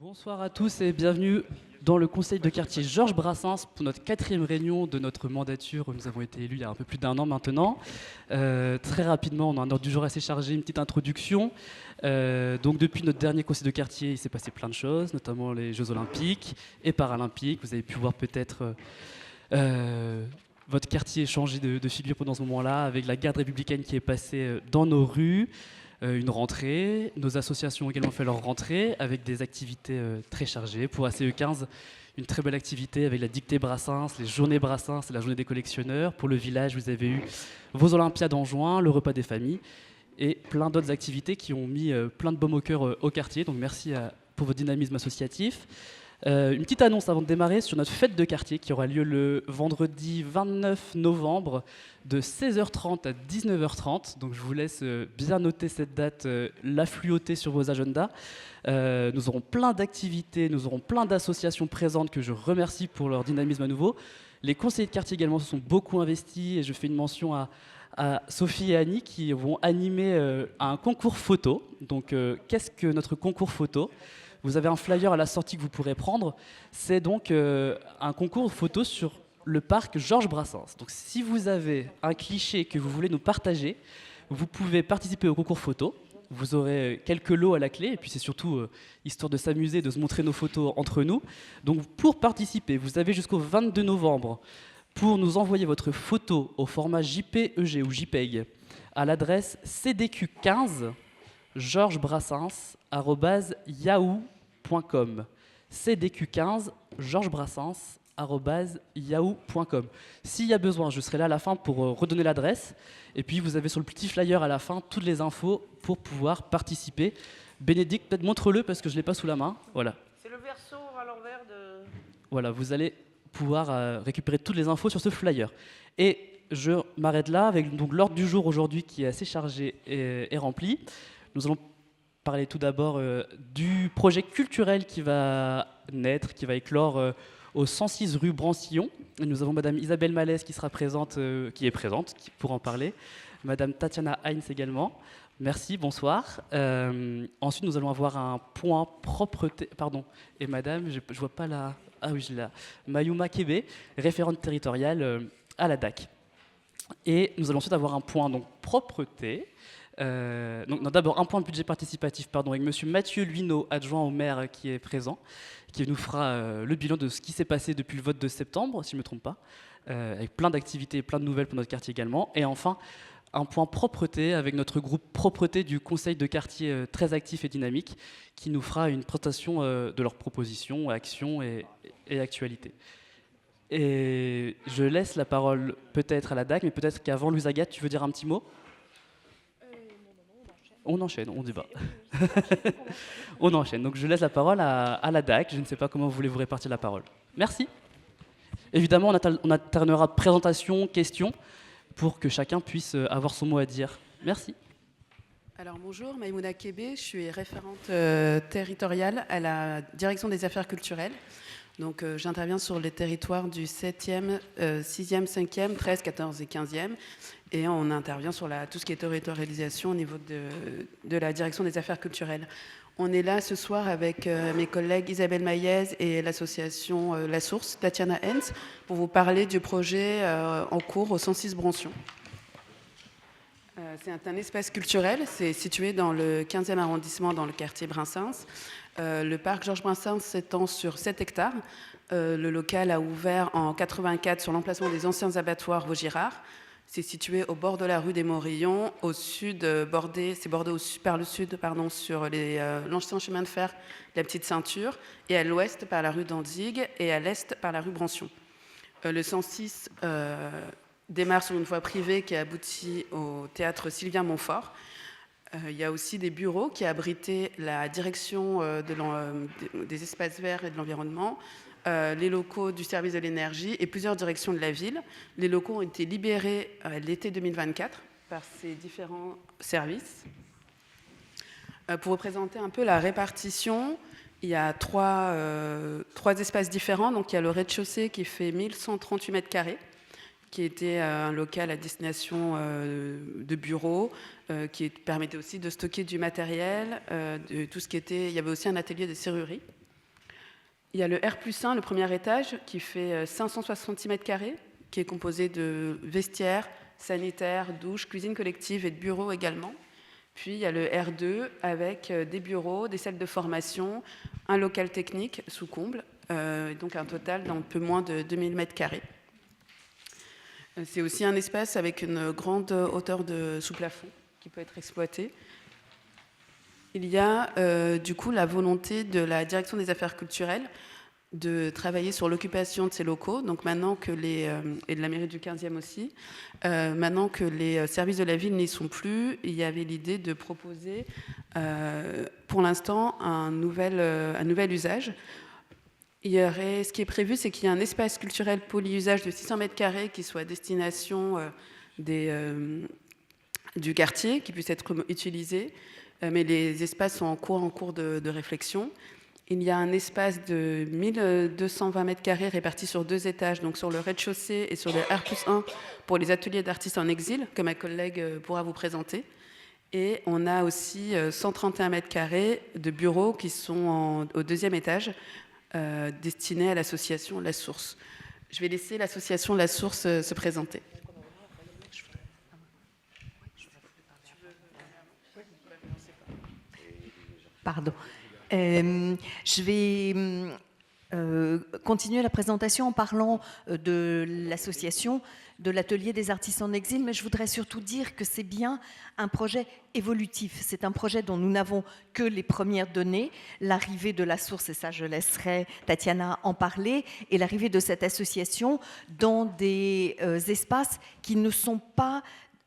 Bonsoir à tous et bienvenue dans le conseil de quartier Georges Brassens pour notre 4e réunion de notre mandature. Nous avons été élus il y a un peu plus d'1 an maintenant. Très rapidement, on a un ordre du jour assez chargé, une petite introduction. Donc depuis notre dernier conseil de quartier, il s'est passé plein de choses, notamment les Jeux Olympiques et Paralympiques. Vous avez pu voir peut-être votre quartier changer de figure pendant ce moment-là, avec la garde républicaine qui est passée dans nos rues. Une rentrée. Nos associations ont également fait leur rentrée avec des activités très chargées. Pour ACE15, une très belle activité avec la dictée Brassens, les journées Brassens et la journée des collectionneurs. Pour le village, vous avez eu vos Olympiades en juin, le repas des familles et plein d'autres activités qui ont mis plein de baume au cœur au quartier. Donc merci pour votre dynamisme associatif. Une petite annonce avant de démarrer sur notre fête de quartier qui aura lieu le vendredi 29 novembre de 16h30 à 19h30. Donc je vous laisse bien noter cette date, la fluoter sur vos agendas. Nous aurons plein d'activités, nous aurons plein d'associations présentes que je remercie pour leur dynamisme à nouveau. Les conseillers de quartier également se sont beaucoup investis et je fais une mention à Sophie et Annie qui vont animer un concours photo. Donc qu'est-ce que notre concours photo ? Vous avez un flyer à la sortie que vous pourrez prendre. C'est donc un concours photo sur le parc Georges Brassens. Donc si vous avez un cliché que vous voulez nous partager, vous pouvez participer au concours photo. Vous aurez quelques lots à la clé, et puis c'est surtout histoire de s'amuser, de se montrer nos photos entre nous. Donc pour participer, vous avez jusqu'au 22 novembre pour nous envoyer votre photo au format JPEG ou JPEG à l'adresse cdq15 georgesbrassens@yahoo.com. cdq15 georgesbrassens@yahoo.com. S'il y a besoin, je serai là à la fin pour redonner l'adresse. Et puis vous avez sur le petit flyer à la fin toutes les infos pour pouvoir participer. Bénédicte, peut-être montre-le parce que je ne l'ai pas sous la main. Voilà. C'est le verso à l'envers de... Voilà, vous allez pouvoir récupérer toutes les infos sur ce flyer. Et je m'arrête là avec donc l'ordre du jour aujourd'hui qui est assez chargé et rempli. Nous allons parler tout d'abord du projet culturel qui va naître, qui va éclore au 106 rue Brancillon. Et nous avons Madame Isabelle Malès qui sera présente, qui pour en parler. Madame Tatiana Heinz également. Merci, bonsoir. Ensuite, nous allons avoir un point propreté. Pardon. Et Madame, je vois pas la. Ah oui, je l'ai là. Mayuma Kébé, référente territoriale à la DAC. Et nous allons ensuite avoir un point donc propreté. Donc d'abord un point de budget participatif avec Monsieur Mathieu Luineau, adjoint au maire qui est présent, qui nous fera le bilan de ce qui s'est passé depuis le vote de septembre, si je ne me trompe pas, avec plein d'activités, plein de nouvelles pour notre quartier également. Et enfin, un point propreté avec notre groupe propreté du conseil de quartier très actif et dynamique, qui nous fera une présentation de leurs propositions, actions et actualités. Et je laisse la parole peut-être à la DAC, mais peut-être qu'avant, Louise Agathe, tu veux dire un petit mot ? On enchaîne, on débat. On enchaîne. Donc je laisse la parole à la DAC. Je ne sais pas comment vous voulez vous répartir la parole. Merci. Évidemment, on alternera présentation, questions, pour que chacun puisse avoir son mot à dire. Merci. Alors bonjour, Maïmouna Kébé, je suis référente territoriale à la direction des affaires culturelles. Donc j'interviens sur les territoires du 7e, 6e, 5e, 13, 14 et 15e. Et on intervient sur tout ce qui est territorialisation au niveau de la direction des affaires culturelles. On est là ce soir avec mes collègues Isabelle Maillez et l'association La Source, Tatiana Hens, pour vous parler du projet en cours au 106 Brancillon. C'est un espace culturel, c'est situé dans le 15e arrondissement, dans le quartier Brassens. Le parc Georges Brassens s'étend sur 7 hectares. Le local a ouvert en 84 sur l'emplacement des anciens abattoirs Vaugirard. C'est situé au bord de la rue des Morillons, au sud, c'est bordé par le sud sur l'ancien chemin de fer de la Petite Ceinture, et à l'ouest par la rue d'Andigue, et à l'est par la rue Brancillon. Le 106 démarre sur une voie privée qui aboutit au théâtre Sylvien Montfort. Il y a aussi des bureaux qui abritaient la direction des espaces verts et de l'environnement, les locaux du service de l'énergie et plusieurs directions de la ville. Les locaux ont été libérés l'été 2024 par ces différents services. Pour vous présenter un peu la répartition, il y a trois espaces différents. Donc, il y a le rez-de-chaussée qui fait 1138 mètres carrés, qui était un local à destination de bureaux, qui permettait aussi de stocker du matériel, de tout ce qui était... Il y avait aussi un atelier de serrurerie. Il y a le R+1, le premier étage, qui fait 566 mètres carrés, qui est composé de vestiaires, sanitaires, douches, cuisine collective et de bureaux également. Puis il y a le R2 avec des bureaux, des salles de formation, un local technique sous comble, donc un total d'un peu moins de 2000 mètres carrés. C'est aussi un espace avec une grande hauteur de sous-plafond qui peut être exploité. Il y a du coup la volonté de la direction des affaires culturelles de travailler sur l'occupation de ces locaux, donc maintenant que et de la mairie du 15e aussi, maintenant que les services de la ville n'y sont plus, il y avait l'idée de proposer pour l'instant un nouvel usage. Ce qui est prévu, c'est qu'il y ait un espace culturel polyusage de 600 mètres carrés qui soit à destination du quartier, qui puisse être utilisé, mais les espaces sont en cours de réflexion. Il y a un espace de 1220 mètres carrés répartis sur 2 étages, donc sur le rez-de-chaussée et sur le R+1 pour les ateliers d'artistes en exil, que ma collègue pourra vous présenter. Et on a aussi 131 mètres carrés de bureaux qui sont au 2e étage, destinés à l'association La Source. Je vais laisser l'association La Source se présenter. Pardon. Je vais continuer la présentation en parlant de l'association, de l'atelier des artistes en exil, mais je voudrais surtout dire que c'est bien un projet évolutif. C'est un projet dont nous n'avons que les premières données, l'arrivée de La Source, et ça je laisserai Tatiana en parler, et l'arrivée de cette association dans des espaces qui ne sont pas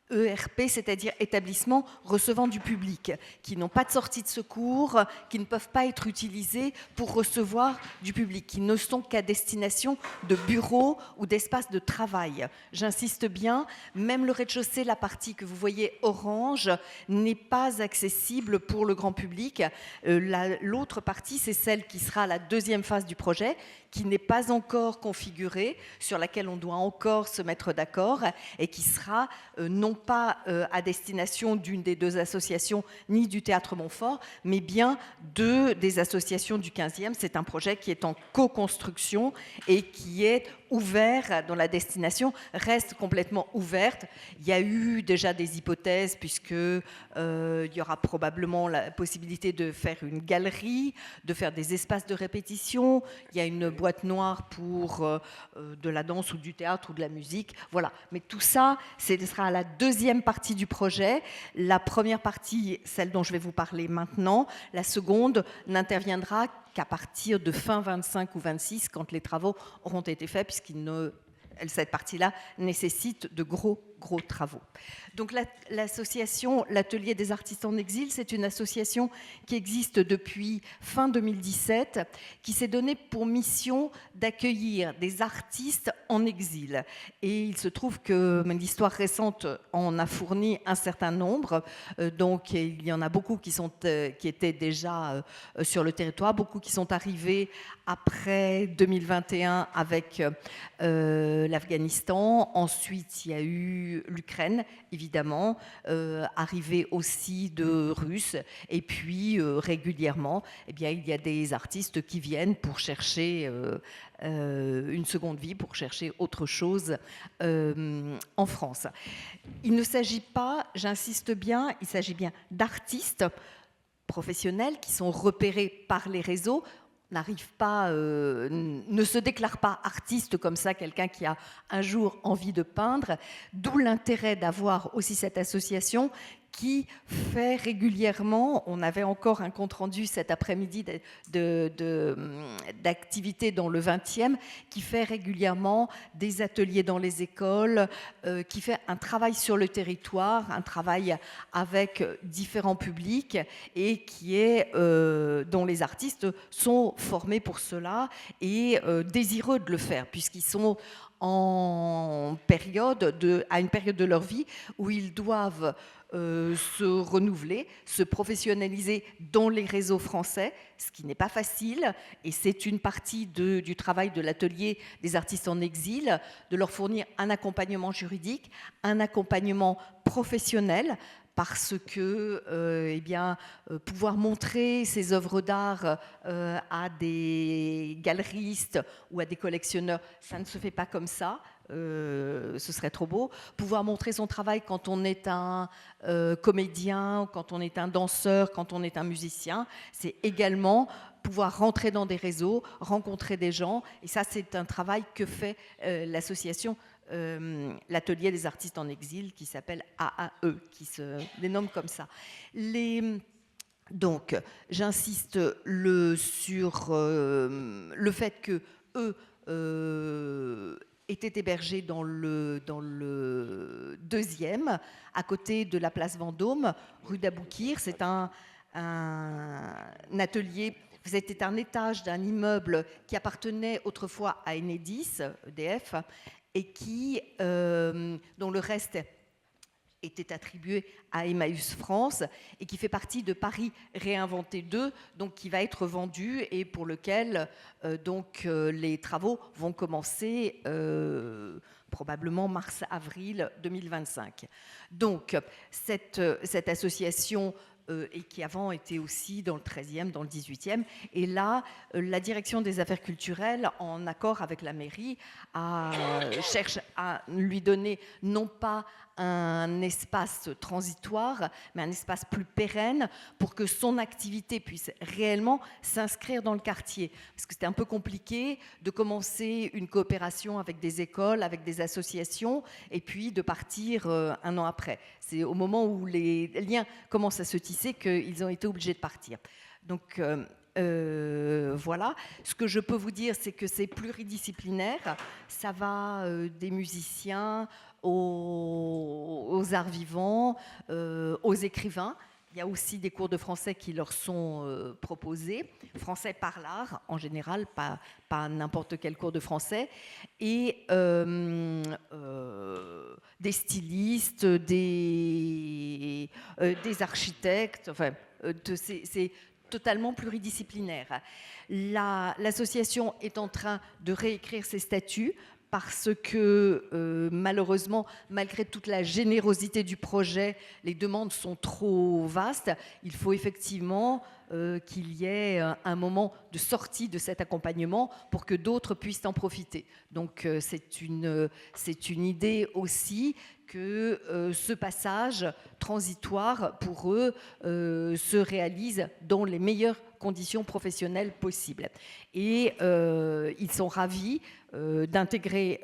ERP, c'est-à-dire établissements recevant du public, qui n'ont pas de sortie de secours, qui ne peuvent pas être utilisés pour recevoir du public, qui ne sont qu'à destination de bureaux ou d'espaces de travail. J'insiste bien, même le rez-de-chaussée, la partie que vous voyez orange, n'est pas accessible pour le grand public. L'autre partie, c'est celle qui sera la 2e phase du projet, qui n'est pas encore configurée, sur laquelle on doit encore se mettre d'accord, et qui sera non pas à destination d'une des 2 associations, ni du Théâtre Montfort, mais bien des associations du 15e. C'est un projet qui est en co-construction et qui est ouvert, dont la destination reste complètement ouverte. Il y a eu déjà des hypothèses, puisqu'il y aura probablement la possibilité de faire une galerie, de faire des espaces de répétition. Il y a une boîte noire pour de la danse ou du théâtre ou de la musique. Voilà. Mais tout ça, ce sera la 2e partie du projet. La première partie, celle dont je vais vous parler maintenant. La seconde n'interviendra qu'à partir de fin 25 ou 26, quand les travaux auront été faits, cette partie-là nécessite de gros travaux. Donc l'association L'Atelier des artistes en exil, c'est une association qui existe depuis fin 2017, qui s'est donnée pour mission d'accueillir des artistes en exil. Et il se trouve que l'histoire récente en a fourni un certain nombre. Donc il y en a beaucoup qui étaient déjà sur le territoire, beaucoup qui sont arrivés après 2021 avec l'Afghanistan. Ensuite, il y a eu l'Ukraine, évidemment, arrivée aussi de Russes. Et puis, régulièrement, il y a des artistes qui viennent pour chercher une seconde vie, pour chercher autre chose en France. Il ne s'agit pas, j'insiste bien, il s'agit bien d'artistes professionnels qui sont repérés par les réseaux, ne se déclare pas artiste comme ça, quelqu'un qui a un jour envie de peindre, d'où l'intérêt d'avoir aussi cette association qui fait régulièrement, on avait encore un compte-rendu cet après-midi d'activités dans le 20e, qui fait régulièrement des ateliers dans les écoles, qui fait un travail sur le territoire, un travail avec différents publics et dont les artistes sont formés pour cela et désireux de le faire, puisqu'ils sont à une période de leur vie où ils doivent se renouveler, se professionnaliser dans les réseaux français, ce qui n'est pas facile, et c'est une partie du travail de l'atelier des artistes en exil, de leur fournir un accompagnement juridique, un accompagnement professionnel, parce que pouvoir montrer ces œuvres d'art à des galeristes ou à des collectionneurs, ça ne se fait pas comme ça. Ce serait trop beau. Pouvoir montrer son travail quand on est un comédien, quand on est un danseur, quand on est un musicien, c'est également pouvoir rentrer dans des réseaux, rencontrer des gens. Et ça, c'est un travail que fait l'association l'Atelier des artistes en exil, qui s'appelle AAE, qui se dénomme comme ça. Donc, j'insiste sur le fait que eux étaient hébergés dans le deuxième, à côté de la place Vendôme, rue d'Aboukir. C'est un atelier, c'était un étage d'un immeuble qui appartenait autrefois à Enedis, EDF, et dont le reste était attribué à Emmaüs France et qui fait partie de Paris Réinventé 2, donc qui va être vendu et pour lequel les travaux vont commencer probablement mars-avril 2025. Donc cette association et qui avant était aussi dans le 13e, dans le 18e. Et là, la direction des affaires culturelles, en accord avec la mairie, cherche à lui donner non pas un espace transitoire, mais un espace plus pérenne pour que son activité puisse réellement s'inscrire dans le quartier. Parce que c'était un peu compliqué de commencer une coopération avec des écoles, avec des associations, et puis de partir un an après. C'est au moment où les liens commencent à se tisser qu'ils ont été obligés de partir. Donc voilà. Ce que je peux vous dire, c'est que c'est pluridisciplinaire. Ça va des musiciens aux arts vivants, aux écrivains. Il y a aussi des cours de français qui leur sont proposés. Français par l'art, en général, pas n'importe quel cours de français. Et des stylistes, des architectes. Enfin, c'est totalement pluridisciplinaire. L'association est en train de réécrire ses statuts parce que malheureusement, malgré toute la générosité du projet, les demandes sont trop vastes. Il faut effectivement qu'il y ait un moment de sortie de cet accompagnement pour que d'autres puissent en profiter. Donc c'est une idée aussi que ce passage transitoire pour eux se réalise dans les meilleures conditions professionnelles possibles. Et ils sont ravis d'intégrer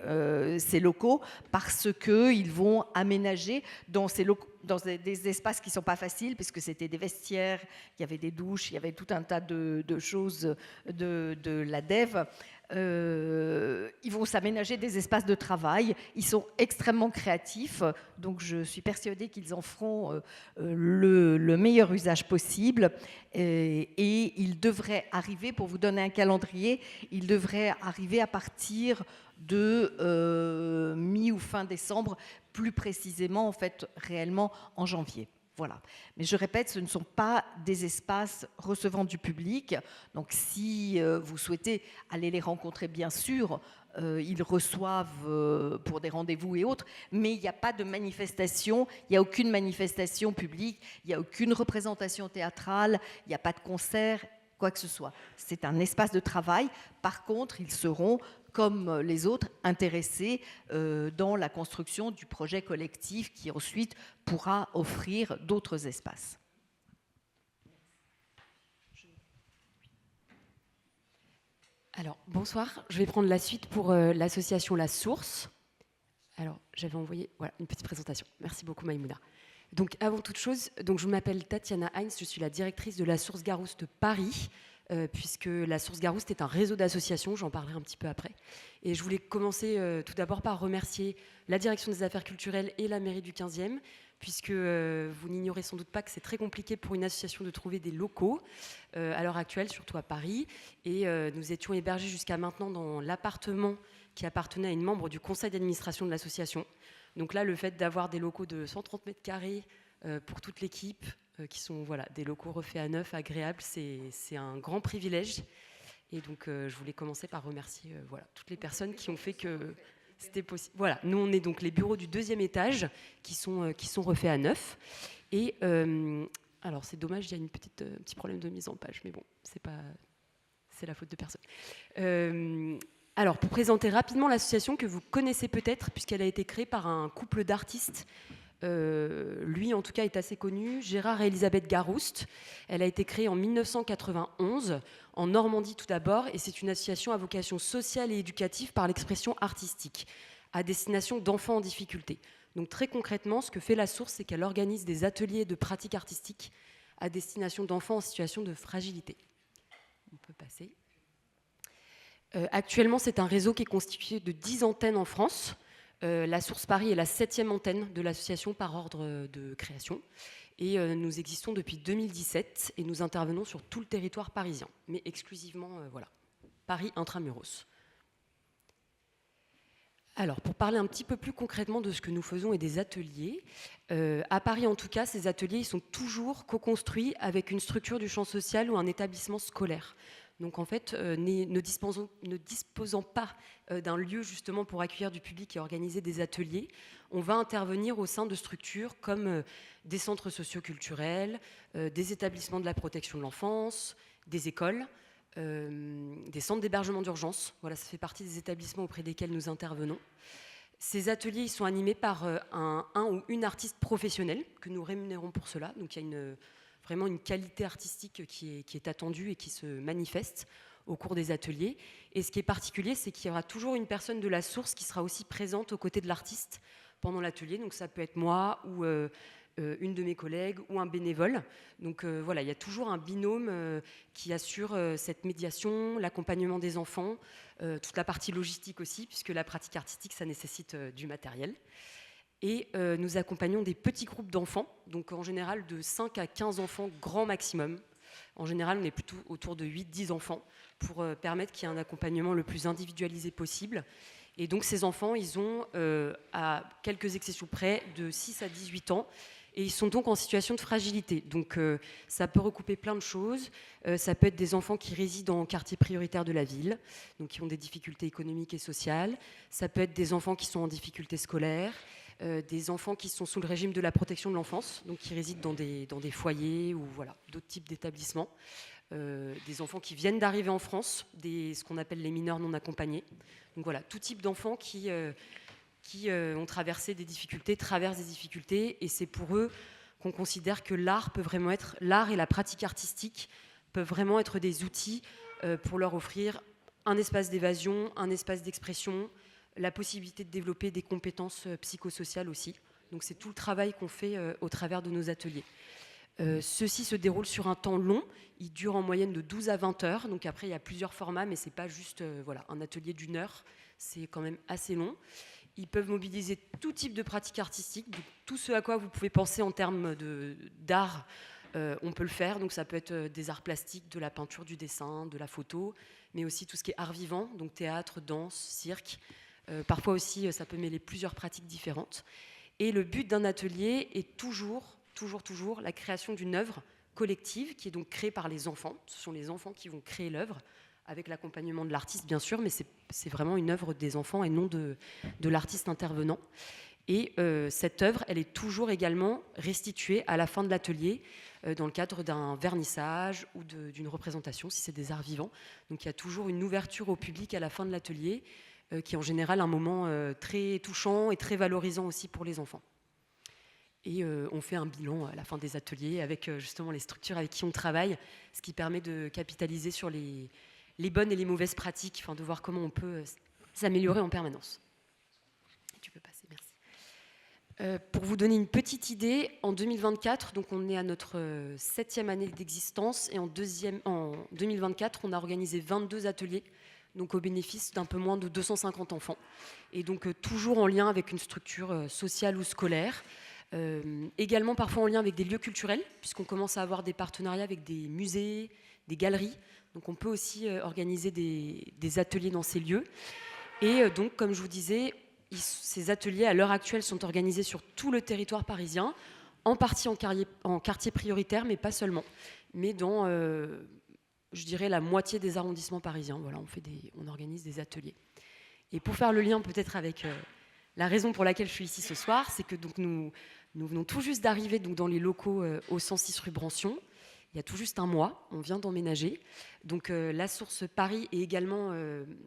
ces locaux parce qu'ils vont aménager dans ces locaux, dans des espaces qui ne sont pas faciles, puisque c'était des vestiaires, il y avait des douches, il y avait tout un tas de choses de la DEV. Ils vont s'aménager des espaces de travail. Ils sont extrêmement créatifs, donc je suis persuadée qu'ils en feront le meilleur usage possible. Et ils devraient arriver, pour vous donner un calendrier, ils devraient arriver à partir de mi ou fin décembre, plus précisément, en fait, réellement en janvier. Voilà. Mais je répète, ce ne sont pas des espaces recevant du public. Donc si vous souhaitez aller les rencontrer, bien sûr, ils reçoivent pour des rendez-vous et autres, mais il n'y a pas de manifestation, il n'y a aucune manifestation publique, il n'y a aucune représentation théâtrale, il n'y a pas de concert, quoi que ce soit. C'est un espace de travail. Par contre, ils seront, comme les autres, intéressés dans la construction du projet collectif qui ensuite pourra offrir d'autres espaces. Alors, bonsoir. Je vais prendre la suite pour l'association La Source. Alors, j'avais envoyé une petite présentation. Merci beaucoup, Maïmouna. Donc, avant toute chose, je m'appelle Tatiana Heinz, je suis la directrice de la Source Garouste Paris, puisque la Source Garouste est un réseau d'associations, j'en parlerai un petit peu après. Et je voulais commencer tout d'abord par remercier la direction des affaires culturelles et la mairie du 15e, puisque vous n'ignorez sans doute pas que c'est très compliqué pour une association de trouver des locaux à l'heure actuelle, surtout à Paris. Et nous étions hébergés jusqu'à maintenant dans l'appartement qui appartenait à une membre du conseil d'administration de l'association. Donc là, le fait d'avoir des locaux de 130 mètres carrés pour toute l'équipe, qui sont des locaux refaits à neuf, agréables, c'est un grand privilège. Et donc, je voulais commencer par remercier toutes les personnes qui ont fait que c'était possible. Voilà, nous, on est donc les bureaux du 2e étage qui sont refaits à neuf. Et alors c'est dommage, il y a un petit problème de mise en page, mais bon, c'est la faute de personne. Alors, pour présenter rapidement l'association que vous connaissez peut-être, puisqu'elle a été créée par un couple d'artistes. Lui, en tout cas, est assez connu, Gérard et Elisabeth Garouste. Elle a été créée en 1991, en Normandie tout d'abord, et c'est une association à vocation sociale et éducative par l'expression artistique, à destination d'enfants en difficulté. Donc très concrètement, ce que fait la Source, c'est qu'elle organise des ateliers de pratiques artistiques à destination d'enfants en situation de fragilité. On peut passer. Actuellement, c'est un réseau qui est constitué de 10 antennes en France. La Source Paris est la 7e antenne de l'association par ordre de création. Et nous existons depuis 2017 et nous intervenons sur tout le territoire parisien, mais exclusivement Paris intramuros. Alors, pour parler un petit peu plus concrètement de ce que nous faisons et des ateliers, à Paris en tout cas, ces ateliers ils sont toujours co-construits avec une structure du champ social ou un établissement scolaire. Donc en fait, ne disposant pas d'un lieu justement pour accueillir du public et organiser des ateliers, on va intervenir au sein de structures comme des centres socioculturels, des établissements de la protection de l'enfance, des écoles, des centres d'hébergement d'urgence. Voilà, ça fait partie des établissements auprès desquels nous intervenons. Ces ateliers ils sont animés par un ou une artiste professionnelle que nous rémunérons pour cela. Donc il y a vraiment une qualité artistique qui est attendue et qui se manifeste au cours des ateliers. Et ce qui est particulier, c'est qu'il y aura toujours une personne de la Source qui sera aussi présente aux côtés de l'artiste pendant l'atelier. Donc ça peut être moi ou une de mes collègues ou un bénévole. Donc voilà, il y a toujours un binôme qui assure cette médiation, l'accompagnement des enfants, toute la partie logistique aussi, puisque la pratique artistique, ça nécessite du matériel. Et nous accompagnons des petits groupes d'enfants, donc en général de 5 à 15 enfants grand maximum. En général, on est plutôt autour de 8-10 enfants pour permettre qu'il y ait un accompagnement le plus individualisé possible. Et donc ces enfants, ils ont, à quelques exceptions près, de 6 à 18 ans. Et ils sont donc en situation de fragilité. Donc ça peut recouper plein de choses. Ça peut être des enfants qui résident en quartier prioritaire de la ville, donc qui ont des difficultés économiques et sociales. Ça peut être des enfants qui sont en difficulté scolaire. Des enfants qui sont sous le régime de la protection de l'enfance, donc qui résident dans des foyers ou voilà, d'autres types d'établissements. Des enfants qui viennent d'arriver en France, ce qu'on appelle les mineurs non accompagnés. Donc voilà, tout type d'enfants qui ont traversé des difficultés, traversent des difficultés, et c'est pour eux qu'on considère que l'art et la pratique artistique peuvent vraiment être des outils pour leur offrir un espace d'évasion, un espace d'expression, la possibilité de développer des compétences psychosociales aussi. Donc c'est tout le travail qu'on fait au travers de nos ateliers. Ceux-ci se déroulent sur un temps long, ils durent en moyenne de 12 à 20 heures, donc après il y a plusieurs formats, mais c'est pas juste un atelier d'1 heure, c'est quand même assez long. Ils peuvent mobiliser tout type de pratiques artistiques, donc tout ce à quoi vous pouvez penser en termes d'art, on peut le faire, donc ça peut être des arts plastiques, de la peinture, du dessin, de la photo, mais aussi tout ce qui est art vivant, donc théâtre, danse, cirque. Parfois aussi, ça peut mêler plusieurs pratiques différentes. Et le but d'un atelier est toujours la création d'une œuvre collective qui est donc créée par les enfants. Ce sont les enfants qui vont créer l'œuvre, avec l'accompagnement de l'artiste, bien sûr, mais c'est vraiment une œuvre des enfants et non de l'artiste intervenant. Et cette œuvre, elle est toujours également restituée à la fin de l'atelier dans le cadre d'un vernissage ou d'une représentation, si c'est des arts vivants. Donc il y a toujours une ouverture au public à la fin de l'atelier, qui est en général un moment très touchant et très valorisant aussi pour les enfants. Et on fait un bilan à la fin des ateliers avec justement les structures avec qui on travaille, ce qui permet de capitaliser sur les bonnes et les mauvaises pratiques, enfin de voir comment on peut s'améliorer en permanence. Tu peux passer, merci. Pour vous donner une petite idée, en 2024, donc on est à notre 7e année d'existence, et en 2024, on a organisé 22 ateliers, donc au bénéfice d'un peu moins de 250 enfants, et donc toujours en lien avec une structure sociale ou scolaire, également parfois en lien avec des lieux culturels, puisqu'on commence à avoir des partenariats avec des musées, des galeries, donc on peut aussi organiser des ateliers dans ces lieux. Et donc, comme je vous disais, ces ateliers à l'heure actuelle sont organisés sur tout le territoire parisien, en partie en quartier prioritaire, mais pas seulement, mais dans je dirais la moitié des arrondissements parisiens. Voilà, on organise des ateliers. Et pour faire le lien peut-être avec La raison pour laquelle je suis ici ce soir, c'est que donc, nous venons tout juste d'arriver dans les locaux au 106 rue Brancion. Il y a tout juste un mois, on vient d'emménager. Donc la Source Paris est également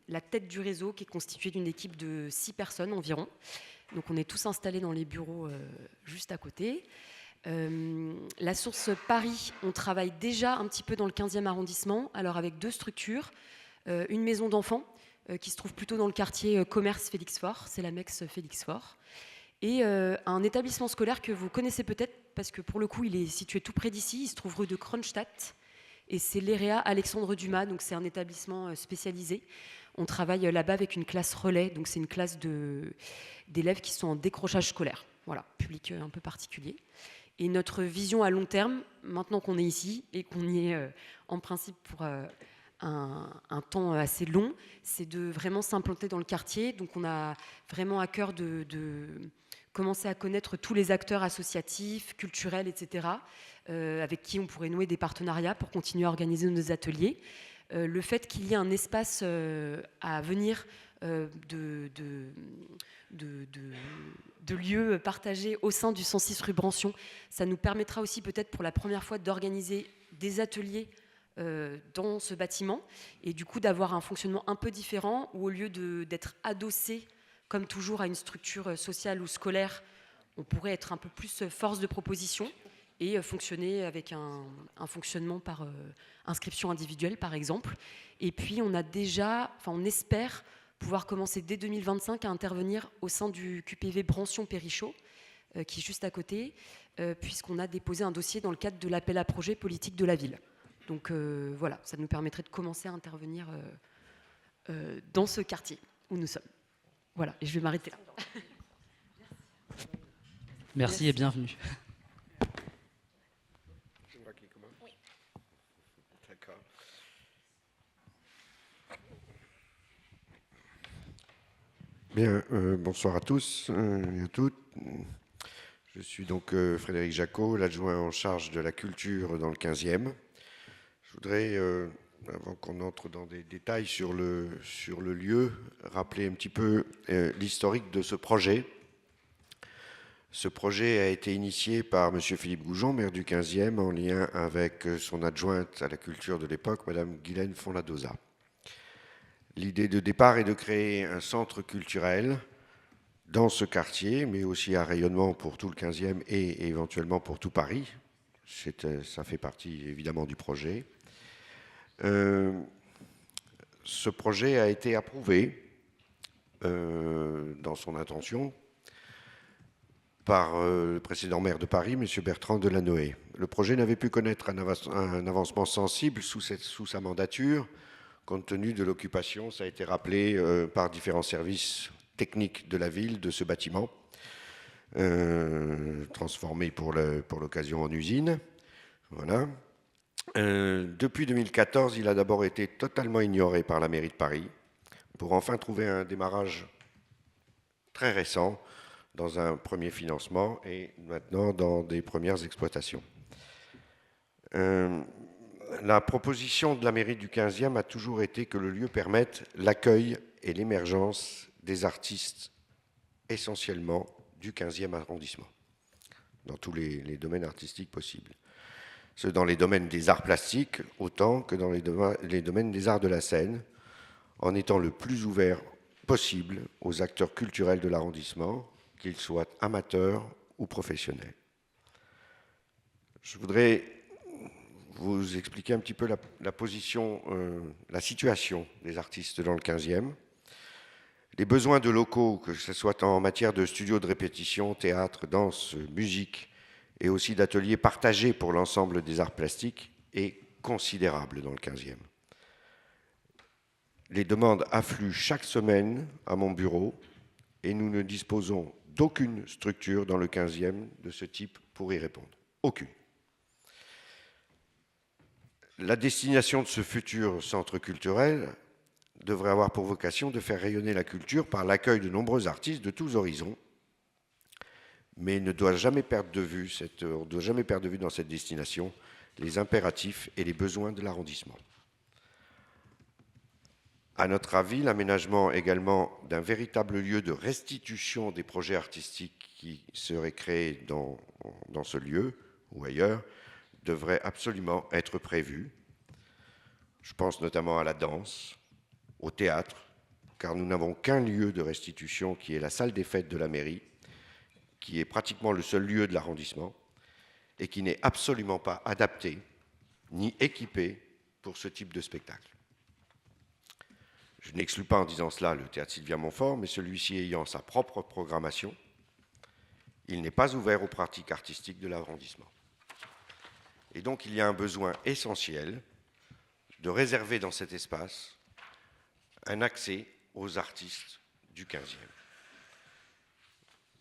la tête du réseau qui est constituée d'une équipe de 6 personnes environ. Donc on est tous installés dans les bureaux juste à côté. La Source Paris, on travaille déjà un petit peu dans le 15e arrondissement, alors avec 2 structures. Une maison d'enfants qui se trouve plutôt dans le quartier commerce Félix-Faure, c'est la MEX Félix-Faure. Et un établissement scolaire que vous connaissez peut-être, parce que pour le coup, il est situé tout près d'ici, il se trouve rue de Kronstadt, et c'est l'EREA Alexandre Dumas, donc c'est un établissement spécialisé. On travaille là-bas avec une classe relais, donc c'est une classe d'élèves qui sont en décrochage scolaire, voilà, public un peu particulier. Et notre vision à long terme, maintenant qu'on est ici, et qu'on y est en principe pour un temps assez long, c'est de vraiment s'implanter dans le quartier. Donc on a vraiment à cœur de commencer à connaître tous les acteurs associatifs, culturels, etc., avec qui on pourrait nouer des partenariats pour continuer à organiser nos ateliers. Le fait qu'il y ait un espace à venir de lieux partagés au sein du 106 rue Brancion, ça nous permettra aussi peut-être pour la première fois d'organiser des ateliers dans ce bâtiment et du coup d'avoir un fonctionnement un peu différent où au lieu d'être adossé comme toujours à une structure sociale ou scolaire, on pourrait être un peu plus force de proposition et fonctionner avec un fonctionnement par inscription individuelle par exemple. Et puis on espère pouvoir commencer dès 2025 à intervenir au sein du QPV Brancion-Périchaud, qui est juste à côté, puisqu'on a déposé un dossier dans le cadre de l'appel à projet politique de la ville. Donc voilà, ça nous permettrait de commencer à intervenir dans ce quartier où nous sommes. Voilà, et je vais m'arrêter là. Merci et bienvenue. C'est moi qui commence ? Oui. D'accord. Bien, bonsoir à tous et à toutes. Je suis donc Frédéric Jacot, l'adjoint en charge de la culture dans le 15e. Je voudrais, avant qu'on entre dans des détails sur le lieu, rappeler un petit peu l'historique de ce projet. Ce projet a été initié par M. Philippe Goujon, maire du 15e, en lien avec son adjointe à la culture de l'époque, Mme Guylaine Fonladosa. L'idée de départ est de créer un centre culturel dans ce quartier, mais aussi un rayonnement pour tout le 15e et éventuellement pour tout Paris. Ça fait partie évidemment du projet. Ce projet a été approuvé dans son intention par le précédent maire de Paris, M. Bertrand Delanoë. Le projet n'avait pu connaître un avancement sensible sous sa mandature, compte tenu de l'occupation, ça a été rappelé, par différents services techniques de la ville, de ce bâtiment, transformé pour l'occasion en usine. Voilà. Depuis 2014, il a d'abord été totalement ignoré par la mairie de Paris, pour enfin trouver un démarrage très récent dans un premier financement et maintenant dans des premières exploitations. La proposition de la mairie du 15e a toujours été que le lieu permette l'accueil et l'émergence des artistes essentiellement du 15e arrondissement, dans tous les domaines artistiques possibles. Ce dans les domaines des arts plastiques autant que dans les domaines des arts de la scène, en étant le plus ouvert possible aux acteurs culturels de l'arrondissement, qu'ils soient amateurs ou professionnels. Je voudrais vous expliquer un petit peu la position, la situation des artistes dans le 15e. Les besoins de locaux, que ce soit en matière de studios de répétition, théâtre, danse, musique, et aussi d'ateliers partagés pour l'ensemble des arts plastiques, est considérable dans le 15e. Les demandes affluent chaque semaine à mon bureau et nous ne disposons d'aucune structure dans le 15e de ce type pour y répondre. Aucune. La destination de ce futur centre culturel devrait avoir pour vocation de faire rayonner la culture par l'accueil de nombreux artistes de tous horizons, mais ne doit jamais perdre de vue on ne doit jamais perdre de vue dans cette destination les impératifs et les besoins de l'arrondissement. À notre avis, l'aménagement également d'un véritable lieu de restitution des projets artistiques qui seraient créés dans ce lieu ou ailleurs devrait absolument être prévu. Je pense notamment à la danse, au théâtre, car nous n'avons qu'un lieu de restitution qui est la salle des fêtes de la mairie, qui est pratiquement le seul lieu de l'arrondissement et qui n'est absolument pas adapté ni équipé pour ce type de spectacle. Je n'exclus pas en disant cela le théâtre Sylvia Montfort, mais celui-ci ayant sa propre programmation, il n'est pas ouvert aux pratiques artistiques de l'arrondissement. Et donc il y a un besoin essentiel de réserver dans cet espace un accès aux artistes du 15e.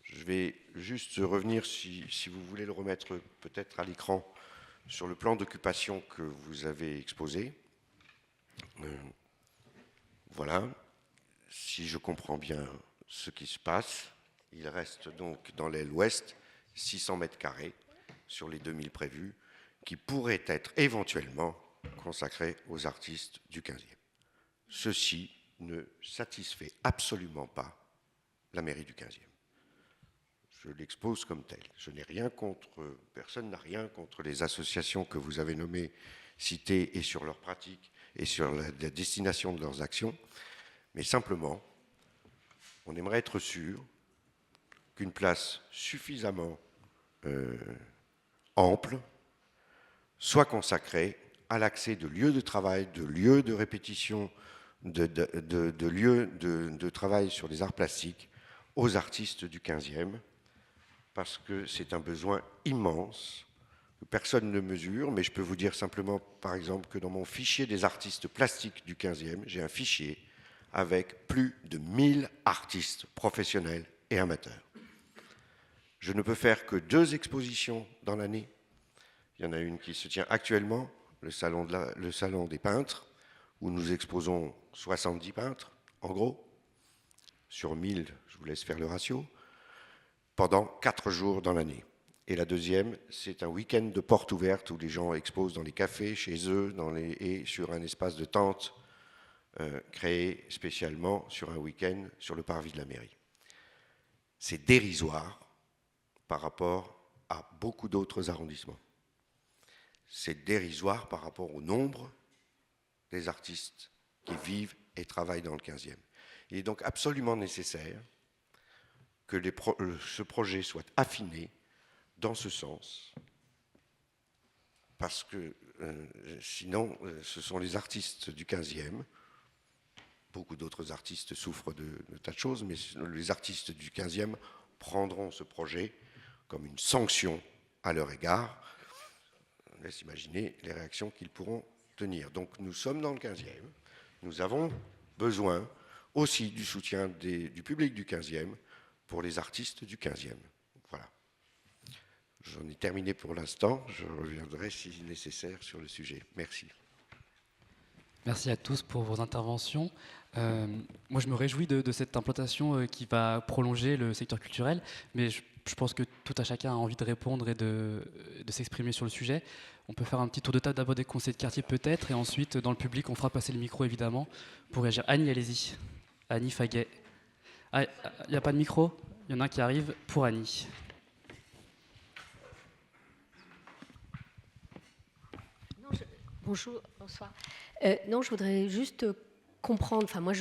Je vais juste revenir, si vous voulez le remettre peut-être à l'écran, sur le plan d'occupation que vous avez exposé. Voilà, si je comprends bien ce qui se passe, il reste donc dans l'aile ouest 600 mètres carrés sur les 2000 prévus qui pourraient être éventuellement consacrés aux artistes du 15e. Ceci ne satisfait absolument pas la mairie du 15e. Je l'expose comme tel. Je n'ai rien contre, personne n'a rien contre les associations que vous avez nommées, citées, et sur leurs pratiques, et sur la destination de leurs actions, mais simplement, on aimerait être sûr qu'une place suffisamment ample soit consacrée à l'accès de lieux de travail, de lieux de répétition, de lieux de travail sur les arts plastiques aux artistes du 15e, parce que c'est un besoin immense que personne ne mesure, mais je peux vous dire simplement, par exemple, que dans mon fichier des artistes plastiques du 15e, j'ai un fichier avec plus de 1000 artistes professionnels et amateurs. Je ne peux faire que 2 expositions dans l'année. Il y en a une qui se tient actuellement, le salon des peintres, où nous exposons 70 peintres, en gros, sur 1000, je vous laisse faire le ratio, pendant 4 jours dans l'année. Et la deuxième, c'est un week-end de porte ouverte où les gens exposent dans les cafés, chez eux, et sur un espace de tente créé spécialement sur un week-end sur le parvis de la mairie. C'est dérisoire par rapport à beaucoup d'autres arrondissements. C'est dérisoire par rapport au nombre des artistes qui vivent et travaillent dans le 15e. Il est donc absolument nécessaire que ce projet soit affiné dans ce sens, parce que sinon, ce sont les artistes du 15e, beaucoup d'autres artistes souffrent de tas de choses, mais les artistes du 15e prendront ce projet comme une sanction à leur égard. On laisse imaginer les réactions qu'ils pourront tenir. Donc nous sommes dans le 15e, nous avons besoin aussi du soutien du public du 15e pour les artistes du 15e. Voilà. J'en ai terminé pour l'instant. Je reviendrai si nécessaire sur le sujet. Merci. Merci à tous pour vos interventions. Moi, je me réjouis de cette implantation qui va prolonger le secteur culturel, mais je pense que tout à chacun a envie de répondre et de s'exprimer sur le sujet. On peut faire un petit tour de table d'abord des conseillers de quartier peut-être, et ensuite, dans le public, on fera passer le micro, évidemment, pour réagir. Annie, allez-y. Annie Faguet. Ah, il n'y a pas de micro ? Il y en a un qui arrive pour Annie. Bonjour, bonsoir. Non, je voudrais juste comprendre. Enfin, moi,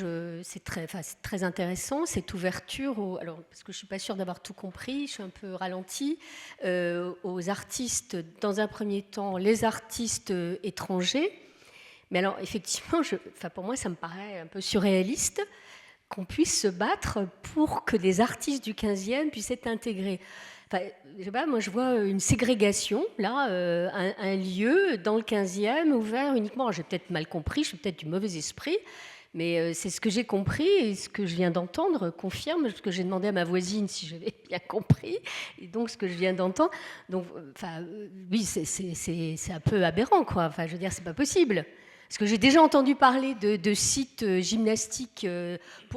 c'est très intéressant cette ouverture. Alors, parce que je suis pas sûre d'avoir tout compris, je suis un peu ralentie. Aux artistes, dans un premier temps, les artistes étrangers. Mais alors, effectivement, pour moi, ça me paraît un peu surréaliste qu'on puisse se battre pour que les artistes du 15e puissent être intégrés. Enfin, je sais pas, moi je vois une ségrégation, là, un lieu dans le 15e ouvert uniquement. J'ai peut-être mal compris, je suis peut-être du mauvais esprit, mais c'est ce que j'ai compris et ce que je viens d'entendre confirme, parce que j'ai demandé à ma voisine si j'avais bien compris, et donc ce que je viens d'entendre. Donc, oui, c'est un peu aberrant, quoi. Enfin, je veux dire, c'est pas possible. Parce que j'ai déjà entendu parler de sites gymnastiques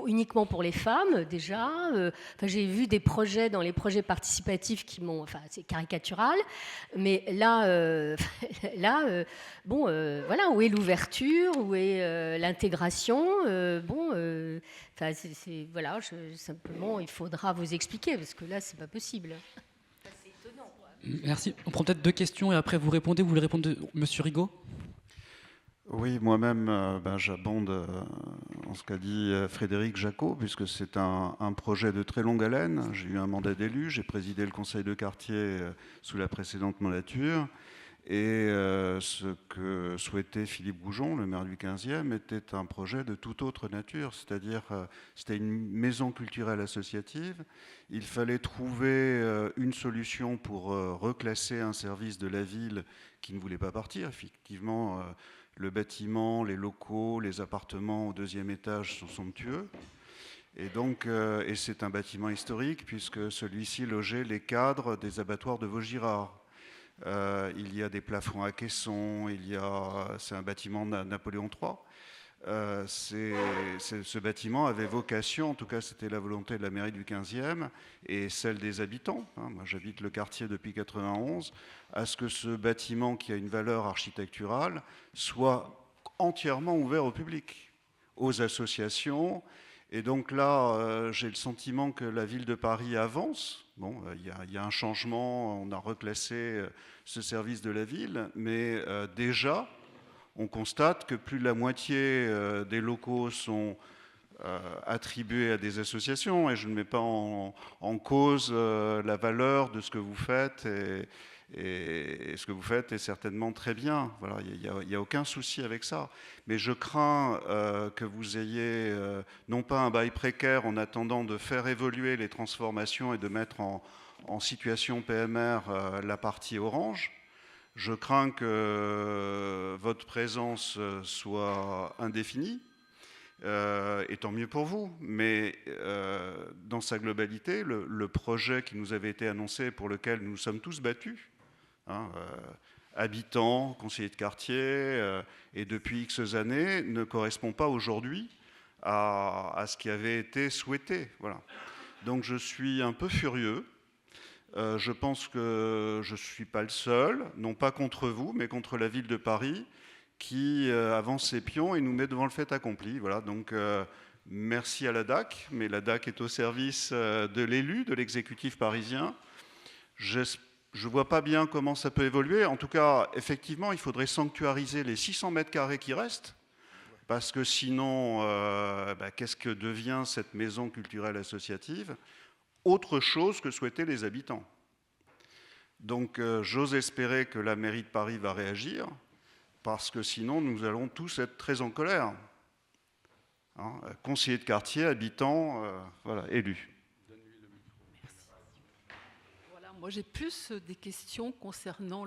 uniquement pour les femmes, déjà. Enfin, j'ai vu des projets dans les projets participatifs qui m'ont... Enfin, c'est caricatural. Mais là, bon, voilà, où est l'ouverture? Où est l'intégration? Enfin, voilà, simplement, il faudra vous expliquer, parce que là, c'est pas possible. C'est étonnant, quoi. Merci. On prend peut-être 2 questions et après vous répondez. Vous voulez répondre, Monsieur Rigaud? Oui, moi-même, j'abonde en ce qu'a dit Frédéric Jacot, puisque c'est un projet de très longue haleine. J'ai eu un mandat d'élu, j'ai présidé le conseil de quartier sous la précédente mandature, et ce que souhaitait Philippe Goujon, le maire du 15e, était un projet de toute autre nature, c'est-à-dire c'était une maison culturelle associative. Il fallait trouver une solution pour reclasser un service de la ville qui ne voulait pas partir. Effectivement, le bâtiment, les locaux, les appartements au 2e étage sont somptueux. Et donc, et c'est un bâtiment historique puisque celui-ci logeait les cadres des abattoirs de Vaugirard. Il y a des plafonds à caissons, c'est un bâtiment de Napoléon III. Ce bâtiment avait vocation, en tout cas c'était la volonté de la mairie du 15e et celle des habitants, moi j'habite le quartier depuis 91, à ce que ce bâtiment qui a une valeur architecturale soit entièrement ouvert au public, aux associations. Et donc là, j'ai le sentiment que la ville de Paris avance. Bon, il y a un changement, on a reclassé ce service de la ville, mais déjà, on constate que plus de la moitié des locaux sont attribués à des associations, et je ne mets pas en cause la valeur de ce que vous faites, et ce que vous faites est certainement très bien. Voilà, il n'y a aucun souci avec ça. Mais je crains que vous ayez non pas un bail précaire en attendant de faire évoluer les transformations et de mettre en situation PMR la partie orange. Je crains que votre présence soit indéfinie, et tant mieux pour vous. Mais dans sa globalité, le projet qui nous avait été annoncé, pour lequel nous nous sommes tous battus, habitants, conseillers de quartier, et depuis X années, ne correspond pas aujourd'hui à ce qui avait été souhaité. Voilà. Donc je suis un peu furieux. Je pense que je ne suis pas le seul, non pas contre vous, mais contre la ville de Paris, qui avance ses pions et nous met devant le fait accompli. Voilà, donc merci à la DAC, mais la DAC est au service de l'élu, de l'exécutif parisien. Je ne vois pas bien comment ça peut évoluer. En tout cas, effectivement, il faudrait sanctuariser les 600 mètres carrés qui restent, parce que sinon, qu'est-ce que devient cette maison culturelle associative ? Autre chose que souhaitaient les habitants. Donc j'ose espérer que la mairie de Paris va réagir, parce que sinon nous allons tous être très en colère. Conseillers de quartier, habitants, voilà, élus. Voilà, moi j'ai plus des questions concernant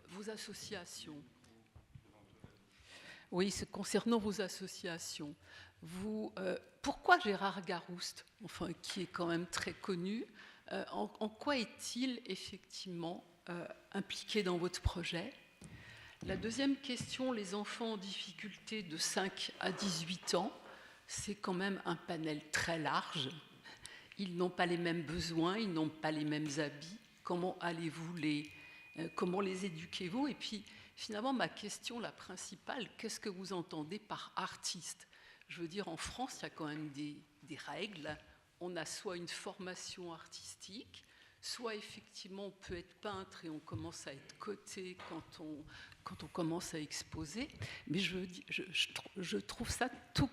vos associations. Oui, c'est concernant vos associations. Pourquoi Gérard Garouste, enfin, qui est quand même très connu, en quoi est-il effectivement impliqué dans votre projet? La deuxième question, les enfants en difficulté de 5 à 18 ans, c'est quand même un panel très large. Ils n'ont pas les mêmes besoins, ils n'ont pas les mêmes habits. Comment comment les éduquez-vous? Et puis, finalement, ma question, la principale, qu'est-ce que vous entendez par artiste? Je veux dire, en France, il y a quand même des règles. On a soit une formation artistique, soit effectivement on peut être peintre et on commence à être coté quand on commence à exposer. Mais je trouve ça tout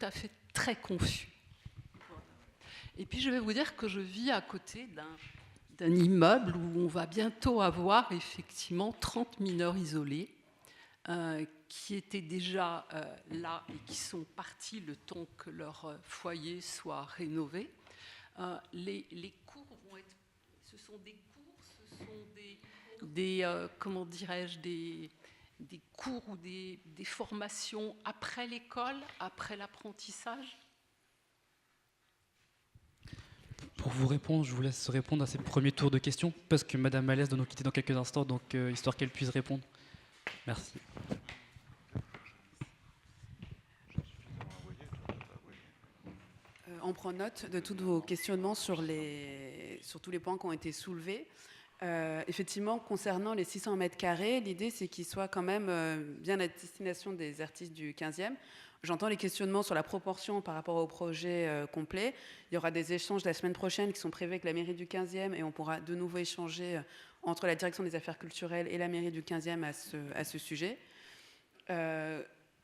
à fait très confus. Voilà. Et puis je vais vous dire que je vis à côté d'un immeuble où on va bientôt avoir effectivement 30 mineurs isolés qui étaient déjà là et qui sont partis le temps que leur foyer soit rénové. Les cours vont être... Ce sont des cours, ce sont comment dirais-je, des cours ou des formations après l'école, après l'apprentissage? Pour vous répondre, je vous laisse répondre à ces premiers tours de questions, parce que Madame Malès doit nous quitter dans quelques instants, donc histoire qu'elle puisse répondre. Merci. On prend note de tous vos questionnements sur tous les points qui ont été soulevés. Effectivement, concernant les 600 mètres carrés, l'idée c'est qu'ils soient quand même bien à destination des artistes du 15e. J'entends les questionnements sur la proportion par rapport au projet complet. Il y aura des échanges la semaine prochaine qui sont prévus avec la mairie du 15e et on pourra de nouveau échanger entre la direction des affaires culturelles et la mairie du 15e à ce sujet.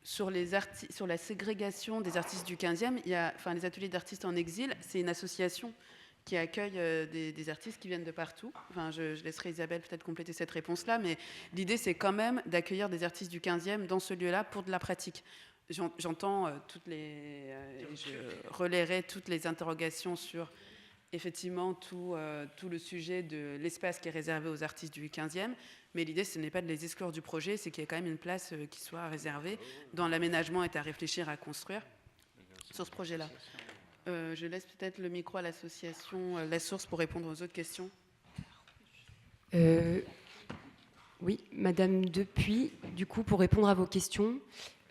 Sur la ségrégation des artistes du 15e, les ateliers d'artistes en exil, c'est une association qui accueille des artistes qui viennent de partout. Je laisserai Isabelle peut-être compléter cette réponse-là, mais l'idée, c'est quand même d'accueillir des artistes du 15e dans ce lieu-là pour de la pratique. J'entends je relayerai toutes les interrogations sur effectivement tout le sujet de l'espace qui est réservé aux artistes du 15e, mais l'idée, ce n'est pas de les exclure du projet, c'est qu'il y ait quand même une place qui soit réservée dans l'aménagement et à réfléchir, à construire sur ce projet-là. Je laisse peut-être le micro à l'association La Source pour répondre aux autres questions. Oui, Madame Depuis, du coup, pour répondre à vos questions.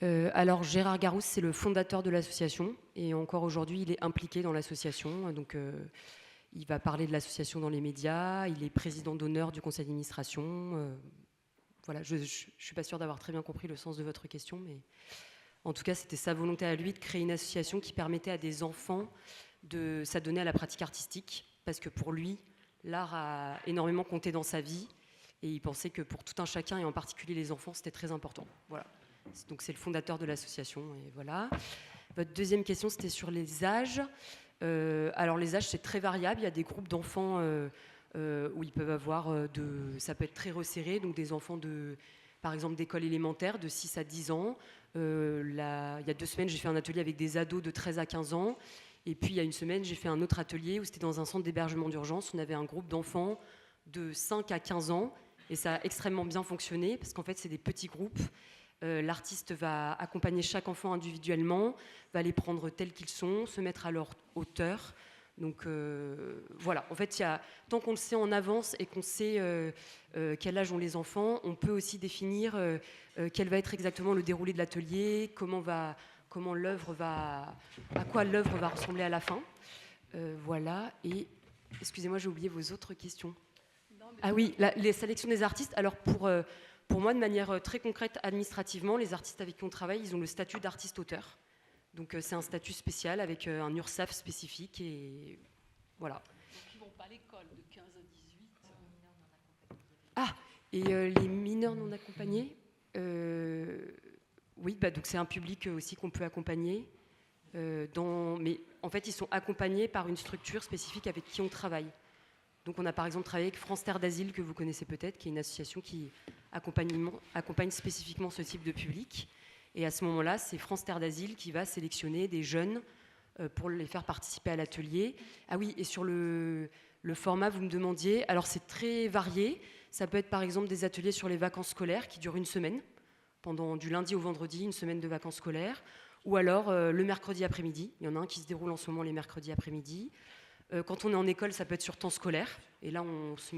Alors, Gérard Garouste, c'est le fondateur de l'association, et encore aujourd'hui, il est impliqué dans l'association. Donc, il va parler de l'association dans les médias, il est président d'honneur du conseil d'administration. Voilà, je ne suis pas sûre d'avoir très bien compris le sens de votre question, mais en tout cas, c'était sa volonté à lui de créer une association qui permettait à des enfants de s'adonner à la pratique artistique, parce que pour lui, l'art a énormément compté dans sa vie, et il pensait que pour tout un chacun, et en particulier les enfants, c'était très important. Voilà. Donc c'est le fondateur de l'association, et voilà. Votre deuxième question, c'était sur les âges. Alors les âges, c'est très variable. Il y a des groupes d'enfants où ils peuvent avoir ça peut être très resserré, donc des enfants par exemple d'école élémentaire de 6 à 10 ans. Il y a 2 semaines, j'ai fait un atelier avec des ados de 13 à 15 ans. Et puis il y a une semaine, j'ai fait un autre atelier où c'était dans un centre d'hébergement d'urgence. On avait un groupe d'enfants de 5 à 15 ans, et ça a extrêmement bien fonctionné parce qu'en fait, c'est des petits groupes. L'artiste va accompagner chaque enfant individuellement, va les prendre tels qu'ils sont, se mettre à leur hauteur. Donc voilà, en fait, tant qu'on le sait en avance et qu'on sait quel âge ont les enfants, on peut aussi définir quel va être exactement le déroulé de l'atelier, à quoi l'œuvre va ressembler à la fin. Voilà, et excusez-moi, j'ai oublié vos autres questions. Ah oui, les sélections des artistes. Alors pour moi, de manière très concrète, administrativement, les artistes avec qui on travaille, ils ont le statut d'artiste-auteur. Donc c'est un statut spécial avec un URSAF spécifique, et voilà. Donc ils ne vont pas à l'école de 15 à 18. Ah, et les mineurs non accompagnés, oui, donc c'est un public aussi qu'on peut accompagner. Mais en fait, ils sont accompagnés par une structure spécifique avec qui on travaille. Donc on a par exemple travaillé avec France Terre d'Asile, que vous connaissez peut-être, qui est une association qui accompagne spécifiquement ce type de public. Et à ce moment-là, c'est France Terre d'Asile qui va sélectionner des jeunes pour les faire participer à l'atelier. Ah oui, et sur le format, vous me demandiez, alors c'est très varié. Ça peut être par exemple des ateliers sur les vacances scolaires qui durent 1 semaine, pendant du lundi au vendredi, 1 semaine de vacances scolaires. Ou alors le mercredi après-midi. Il y en a un qui se déroule en ce moment les mercredis après-midi. Quand on est en école, ça peut être sur temps scolaire. Et là, on se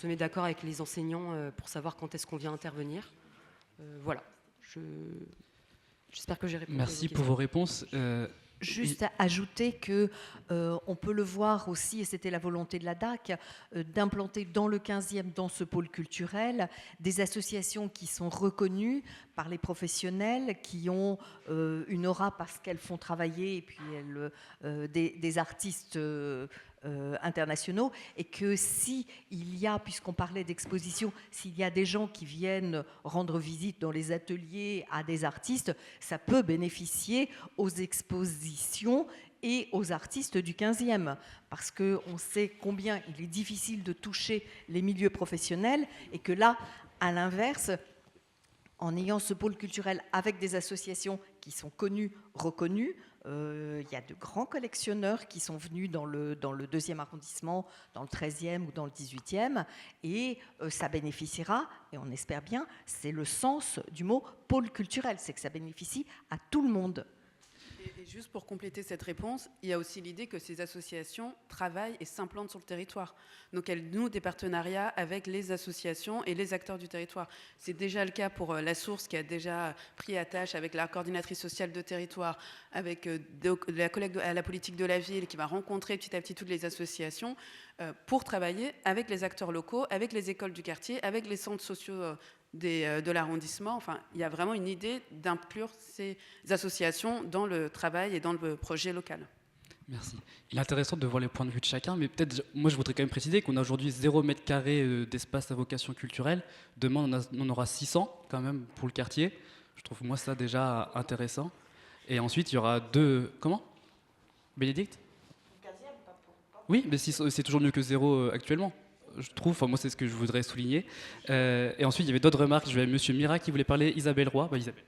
met d'accord avec les enseignants pour savoir quand est-ce qu'on vient intervenir. Voilà. J'espère que j'ai répondu. Merci pour vos réponses. Juste ajouter que on peut le voir aussi, et c'était la volonté de la DAC, d'implanter dans le 15e, dans ce pôle culturel, des associations qui sont reconnues par les professionnels, qui ont une aura parce qu'elles font travailler et puis des artistes internationaux, et que si il y a, puisqu'on parlait d'exposition, s'il y a des gens qui viennent rendre visite dans les ateliers à des artistes, ça peut bénéficier aux expositions et aux artistes du 15e, parce qu'on sait combien il est difficile de toucher les milieux professionnels, et que là, à l'inverse, en ayant ce pôle culturel avec des associations qui sont connues, reconnues, il y a de grands collectionneurs qui sont venus dans le 2e arrondissement, dans le 13e ou dans le 18e, et ça bénéficiera, et on espère bien, c'est le sens du mot pôle culturel, c'est que ça bénéficie à tout le monde. Juste pour compléter cette réponse, il y a aussi l'idée que ces associations travaillent et s'implantent sur le territoire. Donc elles nouent des partenariats avec les associations et les acteurs du territoire. C'est déjà le cas pour La Source qui a déjà pris à tâche avec la coordinatrice sociale de territoire, avec la collègue à la politique de la ville qui va rencontrer petit à petit toutes les associations pour travailler avec les acteurs locaux, avec les écoles du quartier, avec les centres sociaux de l'arrondissement. Enfin, il y a vraiment une idée d'inclure ces associations dans le travail et dans le projet local. Merci. Il est intéressant de voir les points de vue de chacun, mais peut-être, moi je voudrais quand même préciser qu'on a aujourd'hui 0 mètre carré d'espace à vocation culturelle. Demain, on aura 600 quand même pour le quartier. Je trouve moi ça déjà intéressant. Et ensuite, il y aura 2... Comment ? Bénédicte ? Oui, mais c'est toujours mieux que 0 actuellement. Je trouve, enfin moi c'est ce que je voudrais souligner. Et ensuite, il y avait d'autres remarques. Je vais avec Monsieur Mira qui voulait parler, Isabelle Roy. Isabelle.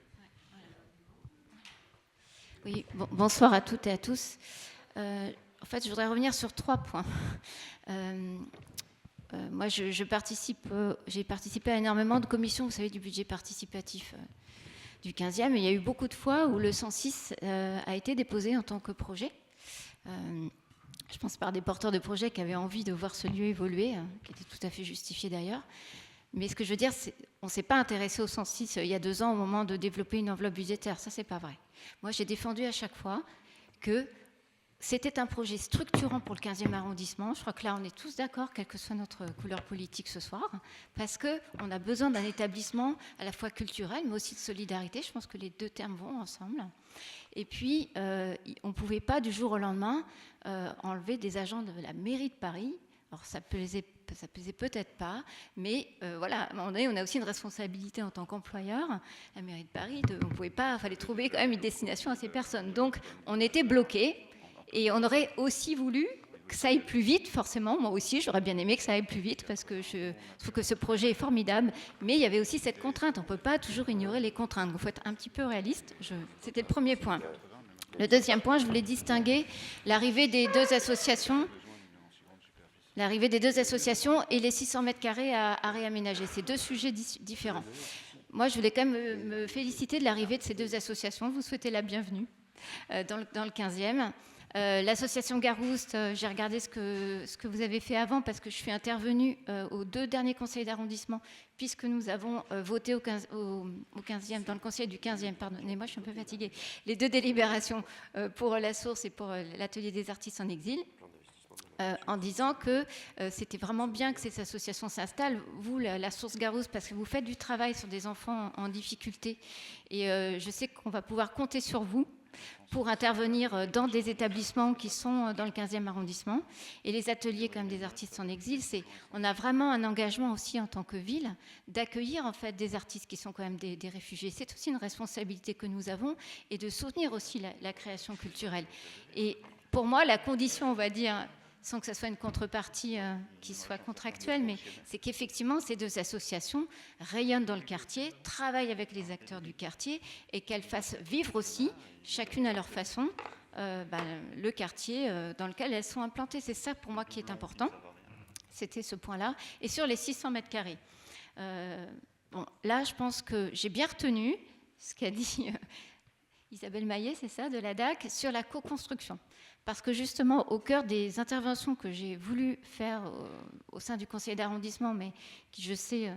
Oui, bonsoir à toutes et à tous. En fait, je voudrais revenir sur 3 points. Moi, j'ai participé à énormément de commissions, vous savez, du budget participatif du 15e. Et il y a eu beaucoup de fois où le 106 a été déposé en tant que projet. Je pense par des porteurs de projets qui avaient envie de voir ce lieu évoluer, qui était tout à fait justifié d'ailleurs. Mais ce que je veux dire, c'est qu'on ne s'est pas intéressé au 106 il y a 2 ans au moment de développer une enveloppe budgétaire. Ça, c'est pas vrai. Moi, j'ai défendu à chaque fois que c'était un projet structurant pour le 15e arrondissement. Je crois que là, on est tous d'accord, quelle que soit notre couleur politique ce soir, parce qu'on a besoin d'un établissement à la fois culturel, mais aussi de solidarité. Je pense que les 2 termes vont ensemble. Et puis, on ne pouvait pas, du jour au lendemain, enlever des agents de la mairie de Paris. Alors, ça plaisait peut-être pas, mais voilà, à un moment donné, on a aussi une responsabilité en tant qu'employeur. La mairie de Paris, on pouvait pas, il fallait trouver quand même une destination à ces personnes. Donc, on était bloqués. Et on aurait aussi voulu que ça aille plus vite, forcément. Moi aussi, j'aurais bien aimé que ça aille plus vite parce que je trouve que ce projet est formidable. Mais il y avait aussi cette contrainte. On ne peut pas toujours ignorer les contraintes. Il faut être un petit peu réaliste. C'était le premier point. Le deuxième point, je voulais distinguer l'arrivée des 2 associations. L'arrivée des 2 associations et les 600 mètres carrés à réaménager. C'est 2 sujets différents. Moi, je voulais quand même me féliciter de l'arrivée de ces 2 associations. Vous souhaitez la bienvenue dans le 15e. L'association Garouste, j'ai regardé ce que vous avez fait avant parce que je suis intervenue aux 2 derniers conseils d'arrondissement puisque nous avons voté au 15e, dans le conseil du 15e, pardonnez-moi, je suis un peu fatiguée, les 2 délibérations pour La Source et pour l'atelier des artistes en exil. En disant que c'était vraiment bien que ces associations s'installent. Vous, la Source Garouste, parce que vous faites du travail sur des enfants en difficulté. Et je sais qu'on va pouvoir compter sur vous pour intervenir dans des établissements qui sont dans le 15e arrondissement. Et les ateliers comme des artistes en exil, on a vraiment un engagement aussi en tant que ville d'accueillir en fait des artistes qui sont quand même des réfugiés. C'est aussi une responsabilité que nous avons et de soutenir aussi la création culturelle. Et pour moi, la condition, on va dire, sans que ce soit une contrepartie qui soit contractuelle, mais c'est qu'effectivement, ces 2 associations rayonnent dans le quartier, travaillent avec les acteurs du quartier et qu'elles fassent vivre aussi, chacune à leur façon, le quartier dans lequel elles sont implantées. C'est ça pour moi qui est important. C'était ce point-là. Et sur les 600 mètres carrés, là, je pense que j'ai bien retenu ce qu'a dit Isabelle Maillet, c'est ça, de la DAC, sur la co-construction. Parce que justement, au cœur des interventions que j'ai voulu faire au sein du conseil d'arrondissement, mais qui, je sais,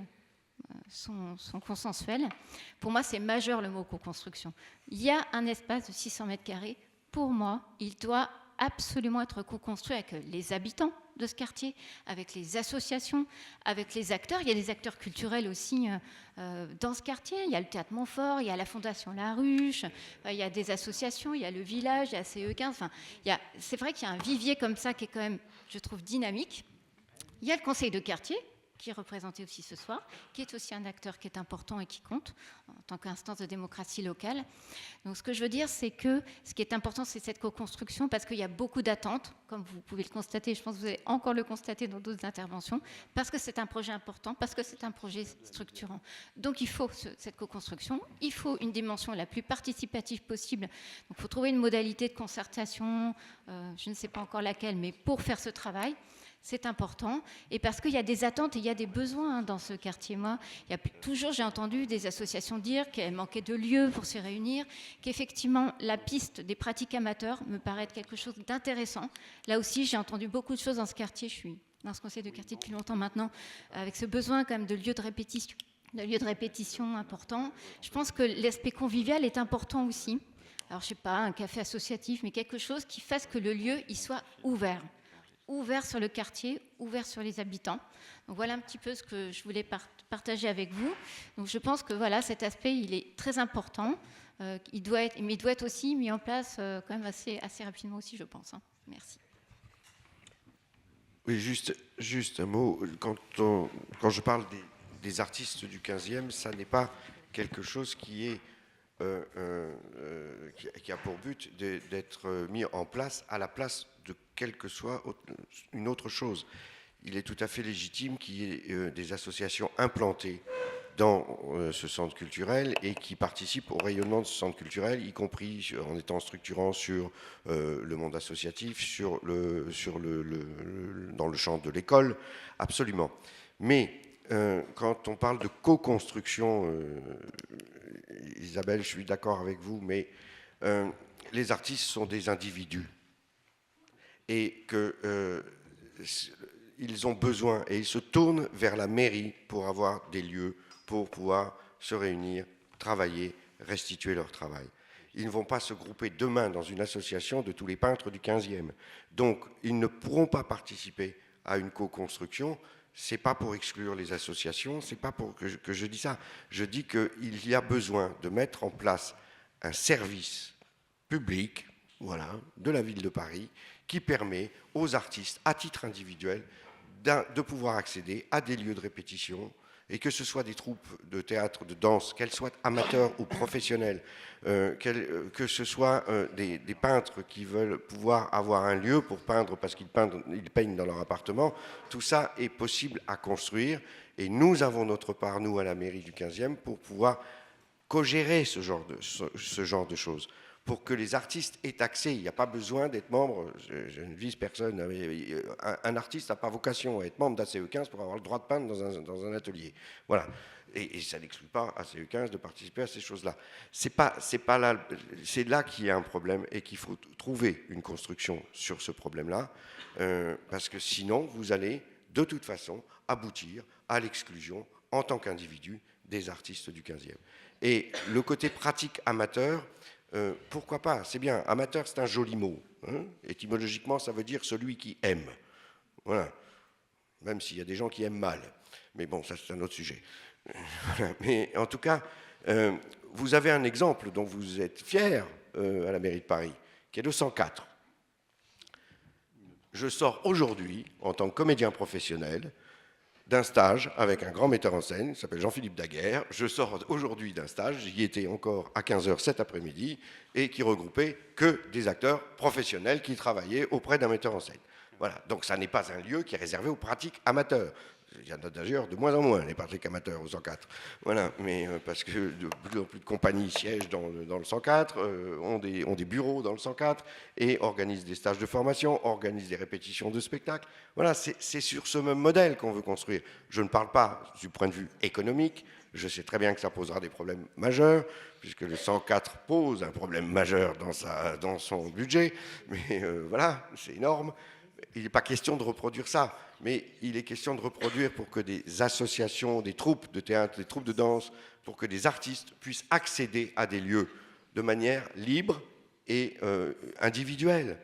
sont consensuelles, pour moi, c'est majeur le mot co-construction. Il y a un espace de 600 mètres carrés. Pour moi, il doit absolument être co-construit avec les habitants de ce quartier, avec les associations, avec les acteurs. Il y a des acteurs culturels aussi dans ce quartier. Il y a le Théâtre Montfort, il y a la Fondation La Ruche, il y a des associations, il y a le village, il y a CE15. Enfin, c'est vrai qu'il y a un vivier comme ça qui est quand même, je trouve, dynamique. Il y a le conseil de quartier, qui est représenté aussi ce soir, qui est aussi un acteur qui est important et qui compte en tant qu'instance de démocratie locale. Donc ce que je veux dire, c'est que ce qui est important, c'est cette co-construction, parce qu'il y a beaucoup d'attentes, comme vous pouvez le constater, je pense que vous allez encore le constater dans d'autres interventions, parce que c'est un projet important, parce que c'est un projet structurant. Donc il faut cette co-construction, il faut une dimension la plus participative possible. Donc il faut trouver une modalité de concertation, je ne sais pas encore laquelle, mais pour faire ce travail. C'est important, et parce qu'il y a des attentes et il y a des besoins dans ce quartier. Moi, toujours, j'ai entendu des associations dire qu'elles manquaient de lieux pour se réunir, qu'effectivement, la piste des pratiques amateurs me paraît être quelque chose d'intéressant. Là aussi, j'ai entendu beaucoup de choses dans ce quartier. Je suis dans ce conseil de quartier depuis longtemps maintenant, avec ce besoin quand même de lieux de répétition importants. Je pense que l'aspect convivial est important aussi. Alors, je ne sais pas, un café associatif, mais quelque chose qui fasse que le lieu il soit ouvert sur le quartier, ouvert sur les habitants. Donc voilà un petit peu ce que je voulais partager avec vous. Donc je pense que voilà, cet aspect, il est très important. Mais il doit être aussi mis en place quand même assez rapidement aussi, je pense. Merci. Oui, juste un mot. Quand je parle des artistes du 15e, ça n'est pas quelque chose qui a pour but d'être mis en place à la place de quelle que soit une autre chose. Il est tout à fait légitime qu'il y ait des associations implantées dans ce centre culturel et qui participent au rayonnement de ce centre culturel, y compris en étant structurant sur le monde associatif, dans le champ de l'école, absolument. Mais quand on parle de co-construction, Isabelle, je suis d'accord avec vous, mais les artistes sont des individus et qu'ils ont besoin, et ils se tournent vers la mairie pour avoir des lieux, pour pouvoir se réunir, travailler, restituer leur travail. Ils ne vont pas se grouper demain dans une association de tous les peintres du 15e. Donc, ils ne pourront pas participer à une co-construction. Ce n'est pas pour exclure les associations, ce n'est pas pour que je dis ça. Je dis qu'il y a besoin de mettre en place un service public, voilà, de la ville de Paris, qui permet aux artistes, à titre individuel, de pouvoir accéder à des lieux de répétition, et que ce soit des troupes de théâtre, de danse, qu'elles soient amateurs ou professionnelles, que ce soit des peintres qui veulent pouvoir avoir un lieu pour peindre parce qu'ils peignent dans leur appartement, tout ça est possible à construire, et nous avons notre part, nous, à la mairie du 15e, pour pouvoir co-gérer ce genre de choses, pour que les artistes aient accès. Il n'y a pas besoin d'être membre, je ne vise personne, un artiste n'a pas vocation à être membre d'ACE15 pour avoir le droit de peindre dans un atelier. Voilà. Et ça n'exclut pas ACE15 de participer à ces choses-là. C'est là qu'il y a un problème et qu'il faut trouver une construction sur ce problème-là, parce que sinon, vous allez de toute façon aboutir à l'exclusion en tant qu'individu des artistes du 15e. Et le côté pratique amateur, pourquoi pas? C'est bien. Amateur, c'est un joli mot. Étymologiquement, ça veut dire celui qui aime. Voilà. Même s'il y a des gens qui aiment mal. Mais bon, ça, c'est un autre sujet. Mais en tout cas, vous avez un exemple dont vous êtes fier à la mairie de Paris, qui est le 104. Je sors aujourd'hui, en tant que comédien professionnel, d'un stage avec un grand metteur en scène, qui s'appelle Jean-Philippe Daguerre. Je sors aujourd'hui d'un stage, j'y étais encore à 15h cet après-midi, et qui regroupait que des acteurs professionnels qui travaillaient auprès d'un metteur en scène. Voilà, donc ça n'est pas un lieu qui est réservé aux pratiques amateurs. Il y en a d'ailleurs de moins en moins, les pratiques amateurs au 104. Voilà, mais parce que de plus en plus de compagnies siègent dans le 104, ont des bureaux dans le 104 et organisent des stages de formation, organisent des répétitions de spectacles. Voilà, c'est sur ce même modèle qu'on veut construire. Je ne parle pas du point de vue économique. Je sais très bien que ça posera des problèmes majeurs, puisque le 104 pose un problème majeur dans son budget. Mais voilà, c'est énorme. Il n'est pas question de reproduire ça, mais il est question de reproduire pour que des associations, des troupes de théâtre, des troupes de danse, pour que des artistes puissent accéder à des lieux de manière libre et individuelle.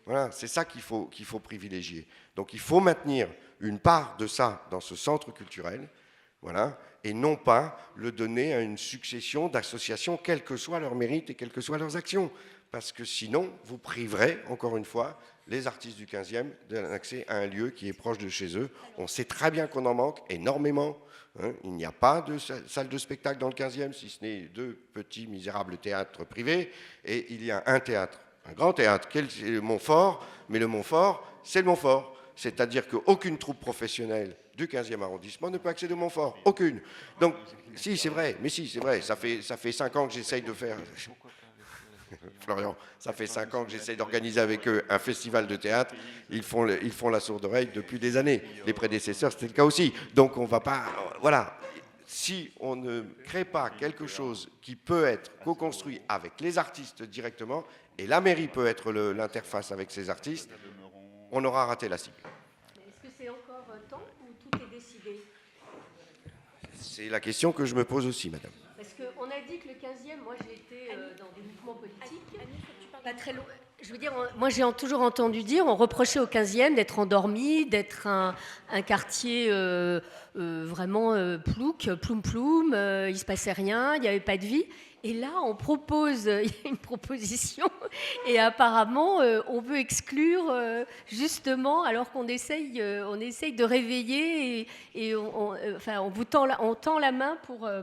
Voilà, c'est ça qu'il faut privilégier. Donc il faut maintenir une part de ça dans ce centre culturel, voilà, et non pas le donner à une succession d'associations, quel que soit leur mérite et quelles que soient leurs actions. Parce que sinon, vous priverez, encore une fois, les artistes du 15e d'un accès à un lieu qui est proche de chez eux. On sait très bien qu'on en manque énormément. Il n'y a pas de salle de spectacle dans le 15e, si ce n'est 2 petits misérables théâtres privés. Et il y a un théâtre, un grand théâtre, qui est le Montfort. Mais le Montfort, c'est le Montfort. C'est-à-dire qu'aucune troupe professionnelle du 15e arrondissement ne peut accéder au Montfort. Aucune. Donc, si, c'est vrai. Mais si, c'est vrai. Ça fait 5 ans que j'essaye de faire... Florian, ça fait 5 ans que j'essaie d'organiser avec eux un festival de théâtre. Ils font la sourde oreille depuis des années. Les prédécesseurs, c'était le cas aussi. Donc on ne va pas... Voilà. Si on ne crée pas quelque chose qui peut être co-construit avec les artistes directement, et la mairie peut être l'interface avec ces artistes, on aura raté la cible. Est-ce que c'est encore temps ou tout est décidé? C'est la question que je me pose aussi, madame. Parce qu'on a dit que le 15e, moi j'ai été dans des mouvements politiques, pas très long. Je veux dire, moi j'ai toujours entendu dire, on reprochait au 15e d'être endormi, d'être un quartier vraiment plouc, ploum-ploum, il ne se passait rien, il n'y avait pas de vie. Et là, on propose, il y a une proposition, et apparemment, on veut exclure, justement, alors qu'on essaye de réveiller, et on tend la main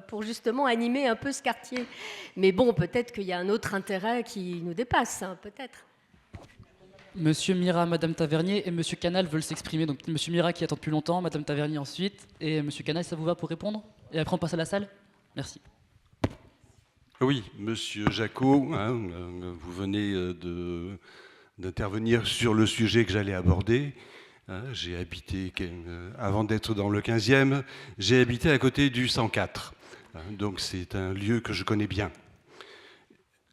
pour justement animer un peu ce quartier. Mais bon, peut-être qu'il y a un autre intérêt qui nous dépasse, hein, peut-être. Monsieur Mira, Madame Tavernier et Monsieur Canal veulent s'exprimer. Donc Monsieur Mira qui attend depuis longtemps, Madame Tavernier ensuite, et Monsieur Canal, ça vous va pour répondre? Et après on passe à la salle? Merci. Oui, Monsieur Jacot, vous venez d'intervenir sur le sujet que j'allais aborder. J'ai habité, avant d'être dans le 15e, j'ai habité à côté du 104. Donc c'est un lieu que je connais bien.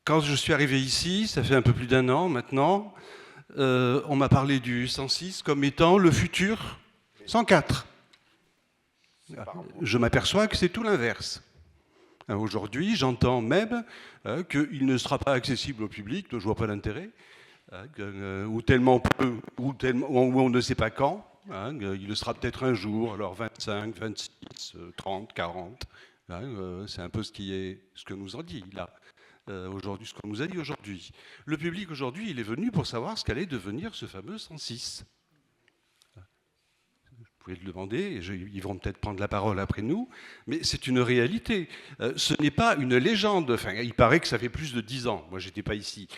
Quand je suis arrivé ici, ça fait un peu plus d'1 an maintenant, on m'a parlé du 106 comme étant le futur 104. Je m'aperçois que c'est tout l'inverse. Aujourd'hui, j'entends même qu'il ne sera pas accessible au public, donc je ne vois pas l'intérêt, ou tellement peu, ou on ne sait pas quand. Il le sera peut-être un jour, alors 25, 26, 30, 40. C'est un peu ce que nous en dit là. Aujourd'hui, ce qu'on nous a dit aujourd'hui. Le public aujourd'hui, il est venu pour savoir ce qu'allait devenir ce fameux 106. Vous pouvez le demander, et ils vont peut-être prendre la parole après nous, mais c'est une réalité. Ce n'est pas une légende. Enfin, il paraît que ça fait plus de 10 ans. Moi, je n'étais pas ici.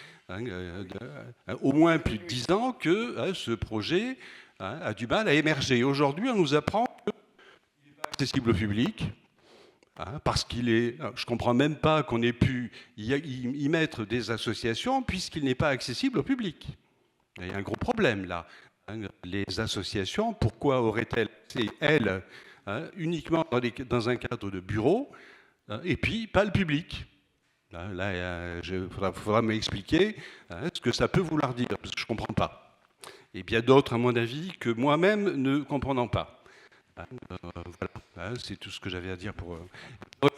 Au moins plus de 10 ans que ce projet a du mal à émerger. Aujourd'hui, on nous apprend qu'il n'est pas accessible au public. Parce qu'il est... Je ne comprends même pas qu'on ait pu y mettre des associations puisqu'il n'est pas accessible au public. Il y a un gros problème là. Les associations, pourquoi auraient-elles été, elles, uniquement dans un cadre de bureau et puis pas le public? Là, il faudra m'expliquer ce que ça peut vouloir dire, parce que je ne comprends pas. Et bien d'autres, à mon avis, que moi-même ne comprenant pas. Voilà, c'est tout ce que j'avais à dire pour...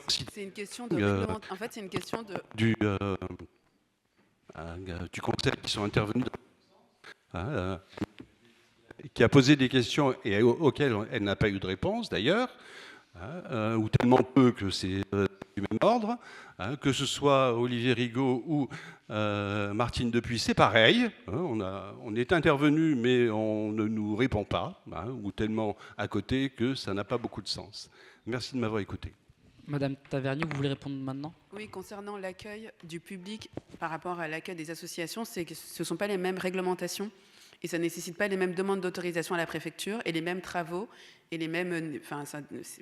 C'est une question de... En fait, c'est une question de... Du conseil qui sont intervenus... qui a posé des questions et auxquelles elle n'a pas eu de réponse d'ailleurs, ou tellement peu que c'est du même ordre, que ce soit Olivier Rigaud ou Martine Depuis, c'est pareil, on est intervenu mais on ne nous répond pas, ou tellement à côté que ça n'a pas beaucoup de sens. Merci de m'avoir écouté. Madame Tavernier, vous voulez répondre maintenant? Oui, concernant l'accueil du public par rapport à l'accueil des associations, c'est que ce ne sont pas les mêmes réglementations. Et ça ne nécessite pas les mêmes demandes d'autorisation à la préfecture et les mêmes travaux et les mêmes.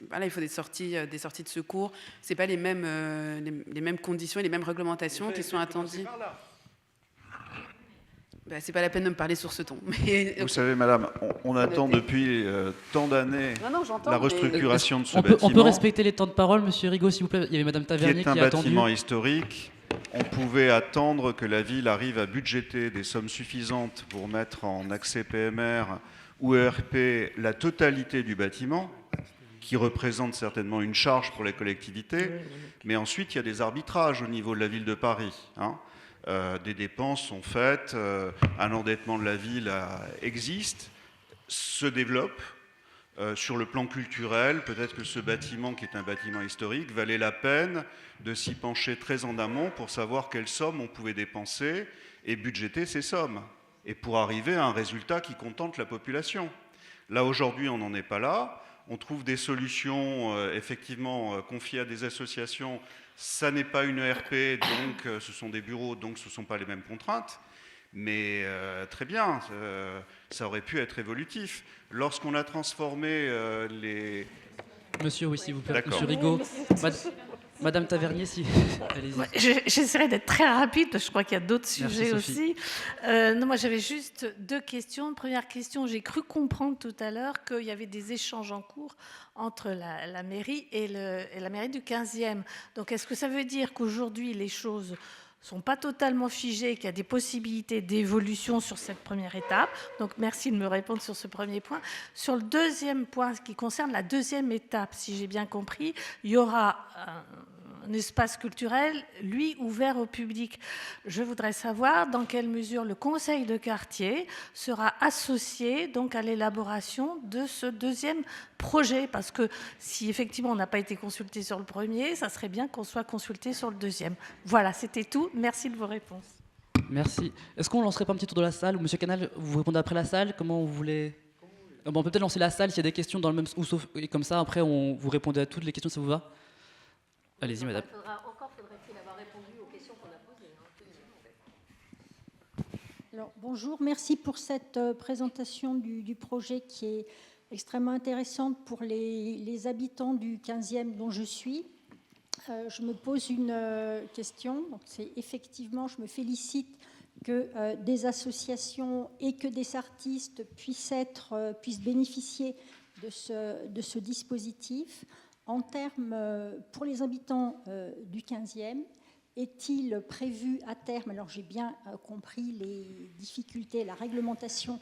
Voilà, il faut des sorties de secours. C'est pas les mêmes conditions et les mêmes réglementations qui sont attendues. C'est pas la peine de me parler sur ce ton. Mais... Vous savez, madame, on attend depuis tant d'années la restructuration de ce bâtiment. On peut respecter les temps de parole, monsieur Rigaud, s'il vous plaît. Il y avait madame Tavernier qui a attendu. Qui est un bâtiment historique. On pouvait attendre que la ville arrive à budgéter des sommes suffisantes pour mettre en accès PMR ou ERP la totalité du bâtiment, qui représente certainement une charge pour les collectivités, mais ensuite il y a des arbitrages au niveau de la ville de Paris. Des dépenses sont faites, un endettement de la ville existe, se développe. Sur le plan culturel, peut-être que ce bâtiment, qui est un bâtiment historique, valait la peine de s'y pencher très en amont pour savoir quelles sommes on pouvait dépenser et budgéter ces sommes, et pour arriver à un résultat qui contente la population. Là, aujourd'hui, on n'en est pas là. On trouve des solutions, effectivement, confiées à des associations. Ça n'est pas une ERP, donc ce sont des bureaux, donc ce ne sont pas les mêmes contraintes. Mais très bien, ça aurait pu être évolutif. Lorsqu'on a transformé les... Monsieur, oui, s'il vous plaît. Monsieur Rigaud. Madame Tavernier, si. Allez-y. J'essaierai d'être très rapide, parce que je crois qu'il y a d'autres Merci, sujets Sophie. aussi. Non, moi, j'avais juste 2 questions. Première question, j'ai cru comprendre tout à l'heure qu'il y avait des échanges en cours entre la mairie et la mairie du 15e. Donc, est-ce que ça veut dire qu'aujourd'hui, les choses sont pas totalement figées, qu'il y a des possibilités d'évolution sur cette première étape? Donc, merci de me répondre sur ce premier point. Sur le deuxième point, ce qui concerne la deuxième étape, si j'ai bien compris, il y aura un espace culturel, lui, ouvert au public. Je voudrais savoir dans quelle mesure le conseil de quartier sera associé donc à l'élaboration de ce deuxième projet, parce que si effectivement on n'a pas été consulté sur le premier, ça serait bien qu'on soit consulté sur le deuxième. Voilà, c'était tout. Merci de vos réponses. Merci. Est-ce qu'on lancerait pas un petit tour de la salle? Monsieur Canal, vous répondez après la salle? Comment vous voulez? Bon, on peut peut-être lancer la salle s'il y a des questions dans le même... Ou sauf... et comme ça, après, vous répondez à toutes les questions, ça vous va? Allez-y, madame. Encore faudrait-il avoir répondu aux questions qu'on a posées. Alors, bonjour, merci pour cette présentation du projet qui est extrêmement intéressante pour les habitants du 15e dont je suis. Je me pose une question. Donc, c'est effectivement, je me félicite que des associations et que des artistes puissent bénéficier de ce dispositif. En termes, pour les habitants du 15e, est-il prévu à terme, alors j'ai bien compris les difficultés, la réglementation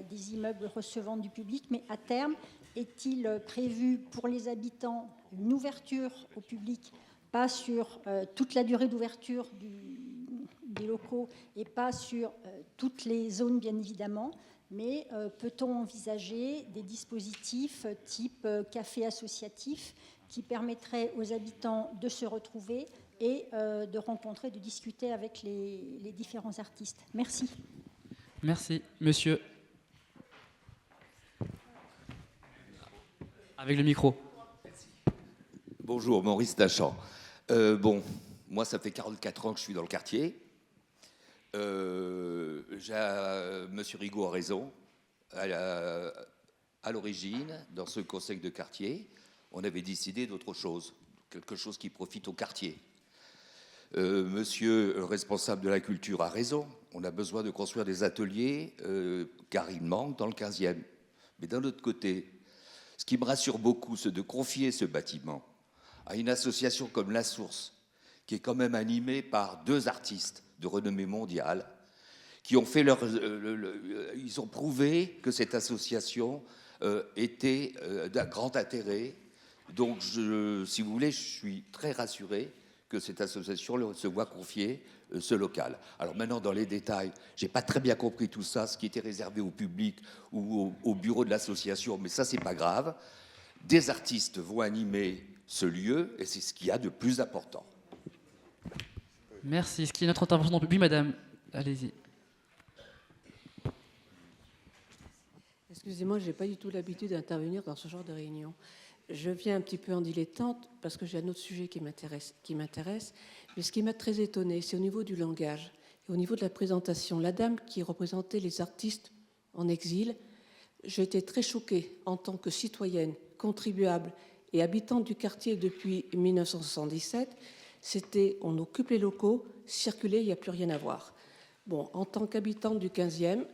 des immeubles recevant du public, mais à terme, est-il prévu pour les habitants une ouverture au public, pas sur toute la durée d'ouverture des locaux et pas sur toutes les zones, bien évidemment, mais peut-on envisager des dispositifs type café associatif qui permettraient aux habitants de se retrouver et de rencontrer, de discuter avec les différents artistes? Merci. Merci. Monsieur. Avec le micro. Bonjour, Maurice Dachamp. Moi, ça fait 44 ans que je suis dans le quartier. Monsieur Rigaud a raison. À l'origine, dans ce conseil de quartier, on avait décidé d'autre chose, quelque chose qui profite au quartier. Monsieur le responsable de la culture a raison. On a besoin de construire des ateliers, car il manque dans le 15e. Mais d'un autre côté, ce qui me rassure beaucoup, c'est de confier ce bâtiment à une association comme La Source, qui est quand même animée par 2 artistes de renommée mondiale, qui ont fait ils ont prouvé que cette association était d'un grand intérêt. Donc, si vous voulez, je suis très rassuré que cette association se voit confier ce local. Alors maintenant, dans les détails, je n'ai pas très bien compris tout ça, ce qui était réservé au public ou au bureau de l'association, mais ça, c'est pas grave. Des artistes vont animer ce lieu, et c'est ce qu'il y a de plus important. Merci. Est-ce qu'il y a notre intervention dans le public, madame? Allez-y. Excusez-moi, je n'ai pas du tout l'habitude d'intervenir dans ce genre de réunion. Je viens un petit peu en dilettante parce que j'ai un autre sujet qui m'intéresse. Mais ce qui m'a très étonnée, c'est au niveau du langage et au niveau de la présentation. La dame qui représentait les artistes en exil, j'ai été très choquée en tant que citoyenne, contribuable et habitante du quartier depuis 1977. C'était on occupe les locaux, circuler, il n'y a plus rien à voir. Bon, en tant qu'habitante du 15e,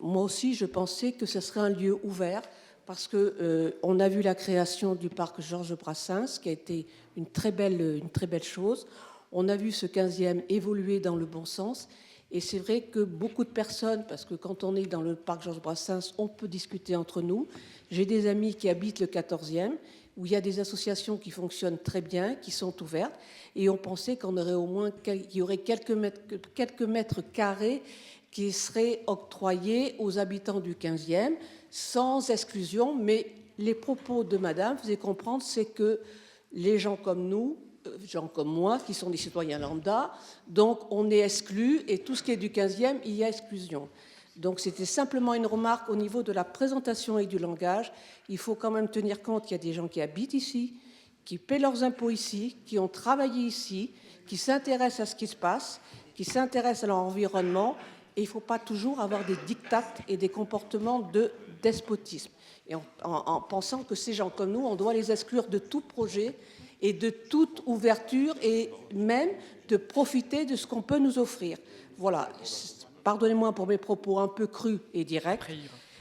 moi aussi je pensais que ce serait un lieu ouvert parce qu'on a vu la création du parc Georges Brassens qui a été une très belle chose. On a vu ce 15e évoluer dans le bon sens et c'est vrai que beaucoup de personnes, parce que quand on est dans le parc Georges Brassens, on peut discuter entre nous. J'ai des amis qui habitent le 14e où il y a des associations qui fonctionnent très bien, qui sont ouvertes, et on pensait qu'on aurait au moins qu'il y aurait quelques mètres carrés qui seraient octroyés aux habitants du 15e, sans exclusion, mais les propos de madame faisaient comprendre, c'est que les gens comme nous, gens comme moi, qui sont des citoyens lambda, donc on est exclus, et tout ce qui est du 15e, il y a exclusion. Donc c'était simplement une remarque au niveau de la présentation et du langage. Il faut quand même tenir compte qu'il y a des gens qui habitent ici, qui paient leurs impôts ici, qui ont travaillé ici, qui s'intéressent à ce qui se passe, qui s'intéressent à leur environnement. Et il ne faut pas toujours avoir des dictats et des comportements de despotisme. Et en pensant que ces gens comme nous, on doit les exclure de tout projet et de toute ouverture et même de profiter de ce qu'on peut nous offrir. Voilà, pardonnez-moi pour mes propos un peu crus et directs,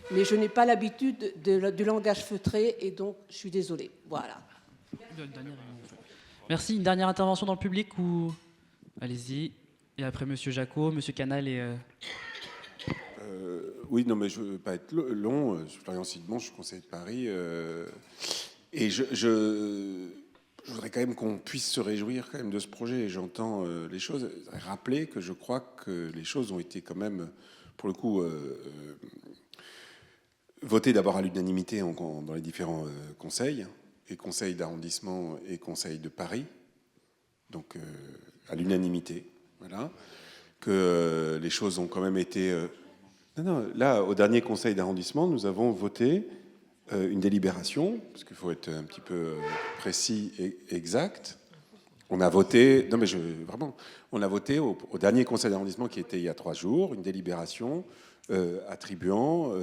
mais je n'ai pas l'habitude du langage feutré et donc je suis désolée. Voilà. Merci. Une dernière intervention dans le public ou... Allez-y. Et après, Monsieur Jacot, Monsieur Canal et... Oui, non, mais je ne veux pas être long. Je suis Florian Sidemont, je suis conseiller de Paris. Et je voudrais quand même qu'on puisse se réjouir quand même de ce projet. J'entends les choses. Rappeler que je crois que les choses ont été quand même, pour le coup, votées d'abord à l'unanimité dans les différents conseils, et conseils d'arrondissement et conseils de Paris. Donc, à l'unanimité. Voilà. Que les choses ont quand même été... Non, là, au dernier conseil d'arrondissement, nous avons voté une délibération, parce qu'il faut être un petit peu précis et exact. On a voté... Non, mais vraiment, on a voté au dernier conseil d'arrondissement qui était il y a 3 jours, une délibération attribuant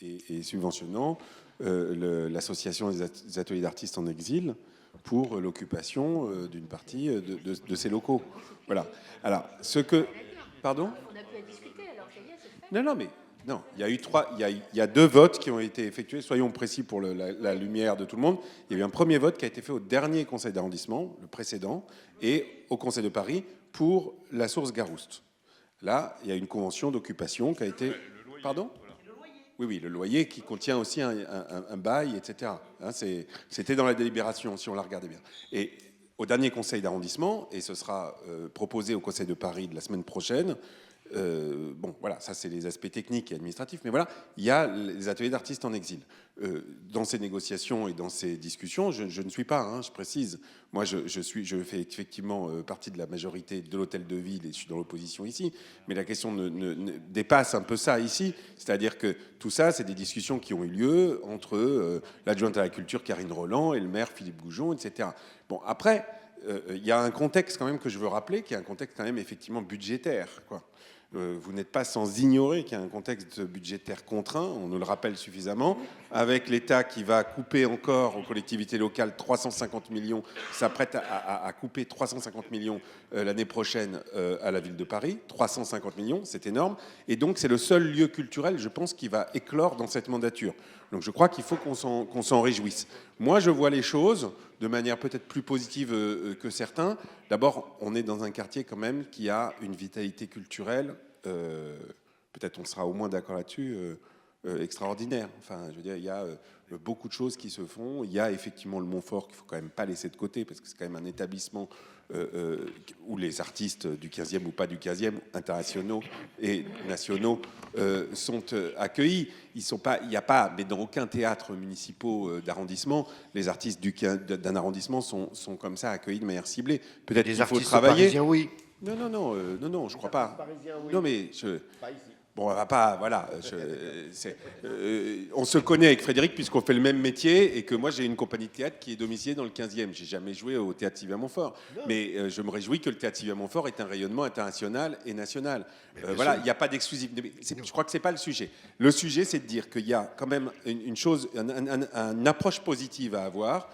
et subventionnant l'association des ateliers d'artistes en exil pour l'occupation d'une partie de ces locaux. Voilà. Alors, ce que... Pardon ? On a pu en discuter, alors ça y est, c'est fait. Non, mais non. Il y a 2 votes qui ont été effectués. Soyons précis pour la lumière de tout le monde. Il y a eu un premier vote qui a été fait au dernier conseil d'arrondissement, le précédent, et au conseil de Paris pour la source Garouste. Là, il y a une convention d'occupation qui a été... Pardon ? Oui, le loyer qui contient aussi un bail, etc. C'était dans la délibération, si on la regardait bien. Et au dernier conseil d'arrondissement, et ce sera proposé au conseil de Paris de la semaine prochaine, bon, voilà, ça c'est les aspects techniques et administratifs, mais voilà, il y a les ateliers d'artistes en exil. Dans ces négociations et dans ces discussions, je ne suis pas, je précise, moi je fais effectivement partie de la majorité de l'hôtel de ville et je suis dans l'opposition ici, mais la question dépasse un peu ça ici, c'est-à-dire que tout ça, c'est des discussions qui ont eu lieu entre l'adjointe à la culture Karine Roland et le maire Philippe Goujon, etc. Bon, après, il y a un contexte quand même que je veux rappeler, qui est un contexte quand même effectivement budgétaire, quoi. Vous n'êtes pas sans ignorer qu'il y a un contexte budgétaire contraint, on nous le rappelle suffisamment, avec l'État qui va couper encore aux collectivités locales 350 millions, s'apprête à couper 350 millions l'année prochaine à la ville de Paris, 350 millions, c'est énorme, et donc c'est le seul lieu culturel, je pense, qui va éclore dans cette mandature. Donc je crois qu'il faut qu'on s'en réjouisse. Moi, je vois les choses de manière peut-être plus positive que certains. D'abord, on est dans un quartier quand même qui a une vitalité culturelle, peut-être on sera au moins d'accord là-dessus, extraordinaire. Enfin, je veux dire, il y a beaucoup de choses qui se font. Il y a effectivement le Montfort qu'il ne faut quand même pas laisser de côté, parce que c'est quand même un établissement où les artistes du 15e ou pas du 15e, internationaux et nationaux, sont accueillis. Il n'y a pas, mais dans aucun théâtre municipal d'arrondissement, les artistes d'un arrondissement sont comme ça accueillis de manière ciblée. Peut-être qu'il faut travailler. Parisiens, oui. Non, je crois pas. Non, mais bon, on va pas, voilà. On se connaît avec Frédéric puisqu'on fait le même métier et que moi j'ai une compagnie de théâtre qui est domiciliée dans le 15e. J'ai jamais joué au théâtre Sylvia Montfort, mais je me réjouis que le théâtre Sylvia Montfort ait un rayonnement international et national. Voilà, il n'y a pas d'exclusivité. Je crois que c'est pas le sujet. Le sujet, c'est de dire qu'il y a quand même une chose, une approche positive à avoir.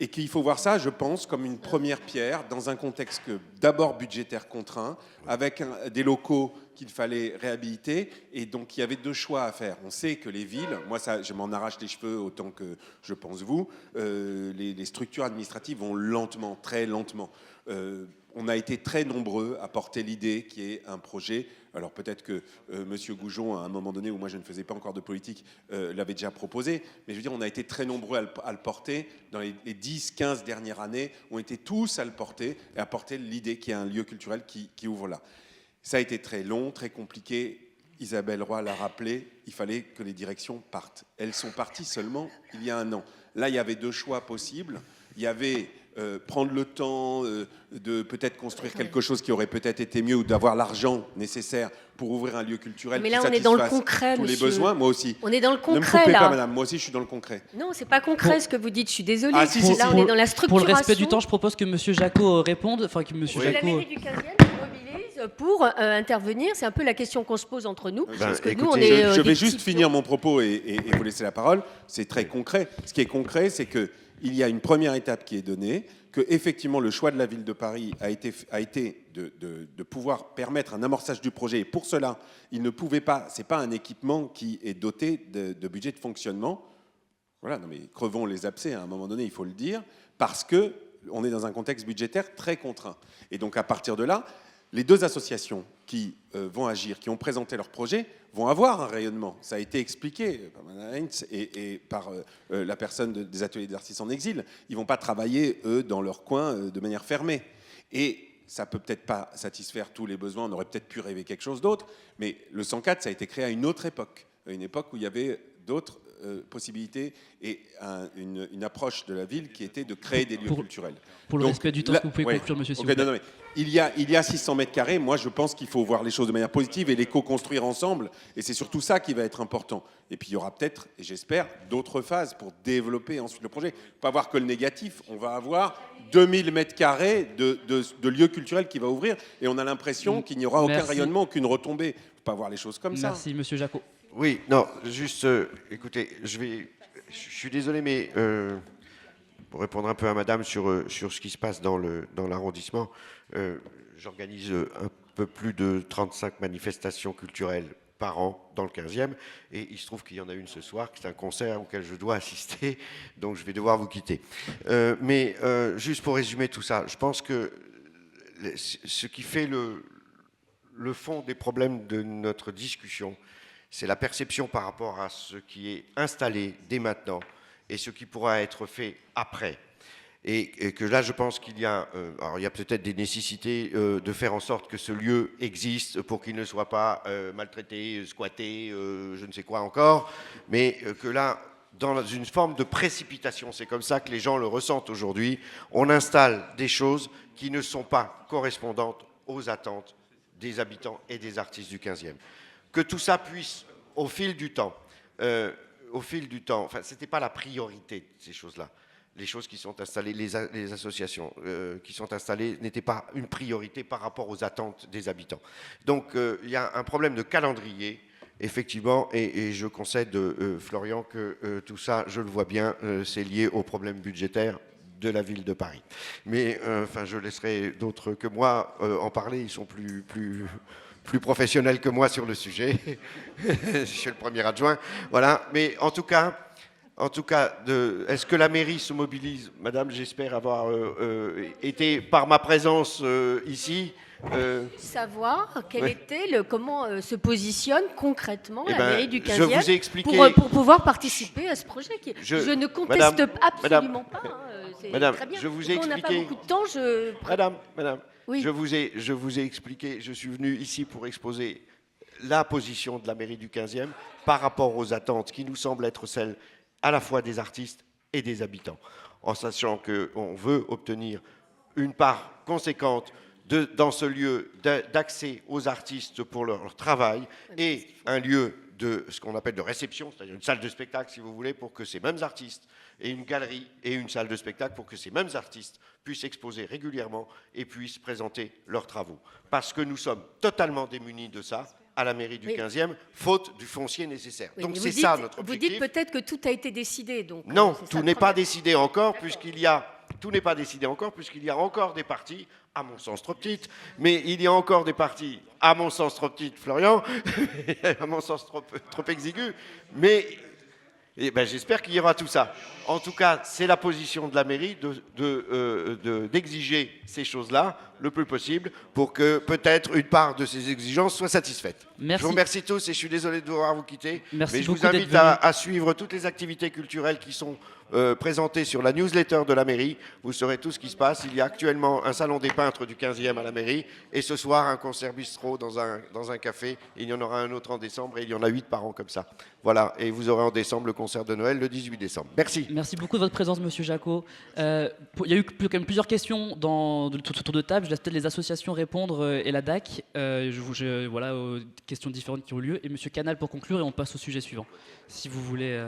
Et qu'il faut voir ça, je pense, comme une première pierre dans un contexte d'abord budgétaire contraint, avec des locaux qu'il fallait réhabiliter. Et donc, il y avait 2 choix à faire. On sait que les villes, moi, ça, je m'en arrache les cheveux autant que je pense vous, les structures administratives vont lentement, très lentement. On a été très nombreux à porter l'idée qui est un projet. Alors peut-être que Monsieur Goujon, à un moment donné où moi je ne faisais pas encore de politique, l'avait déjà proposé. Mais je veux dire, on a été très nombreux à le porter. Dans les 10-15 dernières années, on était tous à le porter et à porter l'idée qu'il y a un lieu culturel qui ouvre là. Ça a été très long, très compliqué. Isabelle Roy l'a rappelé, il fallait que les directions partent. Elles sont parties seulement il y a 1 an. Là, il y avait 2 choix possibles. Il y avait prendre le temps de peut-être construire quelque chose qui aurait peut-être été mieux ou d'avoir l'argent nécessaire pour ouvrir un lieu culturel. Mais là, on est dans le concret, tous monsieur. les besoins. Moi aussi. On est dans le concret, ne me coupez là. pas, madame. Moi aussi, je suis dans le concret. Non, c'est pas concret ce que vous dites. Je suis désolée. Ah, là, on est dans la structuration. Pour le respect du temps, je propose que Monsieur Jacot réponde. Enfin, que Monsieur La Jacot... mairie du 15e se mobilise pour intervenir. C'est un peu la question qu'on se pose entre nous. Parce que Écoutez, nous, on est, je vais juste finir mon propos et vous laisser la parole. C'est très concret. Ce qui est concret, c'est que il y a une première étape qui est donnée, que effectivement le choix de la ville de Paris a été de pouvoir permettre un amorçage du projet. Et pour cela, il ne pouvait pas, c'est pas un équipement qui est doté de budget de fonctionnement. Voilà, non mais crevons les abcès à un moment donné, il faut le dire, parce que on est dans un contexte budgétaire très contraint. Et donc à partir de là, les deux associations qui vont agir, qui ont présenté leur projet, vont avoir un rayonnement. Ça a été expliqué par Mme Heinz et par la personne des ateliers d'artistes en exil. Ils ne vont pas travailler, eux, dans leur coin de manière fermée. Et ça ne peut peut-être pas satisfaire tous les besoins, on aurait peut-être pu rêver quelque chose d'autre, mais le 104, ça a été créé à une autre époque, une époque où il y avait d'autres possibilités et une approche de la ville qui était de créer des lieux culturels. Pour le respect du temps, vous pouvez conclure, monsieur Sion. Non, mais il y a 600 mètres carrés. Moi, je pense qu'il faut voir les choses de manière positive et les co-construire ensemble. Et c'est surtout ça qui va être important. Et puis, il y aura peut-être, et j'espère, d'autres phases pour développer ensuite le projet. Pas voir que le négatif. On va avoir 2000 mètres carrés de lieux culturels qui va ouvrir. Et on a l'impression qu'il n'y aura aucun rayonnement, aucune retombée. Il ne faut pas voir les choses comme ça. Merci, monsieur Jacot. Oui, non, juste, écoutez, je suis désolé, mais pour répondre un peu à madame sur ce qui se passe dans l'arrondissement, j'organise un peu plus de 35 manifestations culturelles par an dans le 15e, et il se trouve qu'il y en a une ce soir, qui est un concert auquel je dois assister, donc je vais devoir vous quitter. Mais juste pour résumer tout ça, je pense que ce qui fait le fond des problèmes de notre discussion, c'est la perception par rapport à ce qui est installé dès maintenant et ce qui pourra être fait après. Et que là, je pense qu'il y a, alors il y a peut-être des nécessités de faire en sorte que ce lieu existe pour qu'il ne soit pas maltraité, squatté, je ne sais quoi encore, mais que là, dans une forme de précipitation, c'est comme ça que les gens le ressentent aujourd'hui, on installe des choses qui ne sont pas correspondantes aux attentes des habitants et des artistes du 15e. Que tout ça puisse, au fil du temps, enfin, ce n'était pas la priorité de ces choses-là. Les choses qui sont installées, les associations qui sont installées n'étaient pas une priorité par rapport aux attentes des habitants. Donc, il y a un problème de calendrier, effectivement, et je concède, Florian, que tout ça, je le vois bien, c'est lié aux problèmes budgétaires de la ville de Paris. Mais, enfin, je laisserai d'autres que moi en parler, ils sont plus professionnel que moi sur le sujet. Je suis le premier adjoint. Voilà. Mais en tout cas, est-ce que la mairie se mobilise? Madame, j'espère avoir été, par ma présence ici... Savoir comment se positionne concrètement la mairie du 15e je vous ai expliqué, pour pouvoir participer à ce projet. Je ne conteste absolument pas. Madame, très bien. Je vous ai expliqué... On n'a pas beaucoup de temps. Madame. Oui. Je vous ai expliqué, je suis venu ici pour exposer la position de la mairie du 15e par rapport aux attentes qui nous semblent être celles à la fois des artistes et des habitants, en sachant qu'on veut obtenir une part conséquente dans ce lieu d'accès aux artistes pour leur travail et un lieu de ce qu'on appelle de réception, c'est-à-dire une salle de spectacle, si vous voulez, pour que ces mêmes artistes, et une galerie et une salle de spectacle, pour que ces mêmes artistes puissent exposer régulièrement et puissent présenter leurs travaux. Parce que nous sommes totalement démunis de ça à la mairie du 15e, faute du foncier nécessaire. Oui, donc c'est ça notre objectif. Vous dites peut-être que tout a été décidé. Donc, non, tout n'est pas décidé encore, puisqu'il y a... Tout n'est pas décidé encore, puisqu'il y a encore des parties, à mon sens trop petites, mais il y a encore des parties, à mon sens trop petites, Florian, à mon sens trop exigu, mais j'espère qu'il y aura tout ça. En tout cas, c'est la position de la mairie d'exiger ces choses-là le plus possible pour que peut-être une part de ces exigences soit satisfaite. Merci. Je vous remercie tous et je suis désolé de devoir vous quitter. Merci mais je vous beaucoup invite d'être venu. à suivre toutes les activités culturelles qui sont présentées sur la newsletter de la mairie. Vous saurez tout ce qui se passe. Il y a actuellement un salon des peintres du 15e à la mairie et ce soir un concert bistrot dans un café. Il y en aura un autre en décembre et il y en a 8 par an comme ça. Voilà, et vous aurez en décembre le concert de Noël le 18 décembre. Merci. Merci beaucoup de votre présence, monsieur Jacot. Il y a eu quand même plusieurs questions autour de table. Je laisse peut-être les associations répondre et la DAC. Voilà, aux questions différentes qui ont lieu. Et monsieur Canal pour conclure et on passe au sujet suivant. Si vous voulez...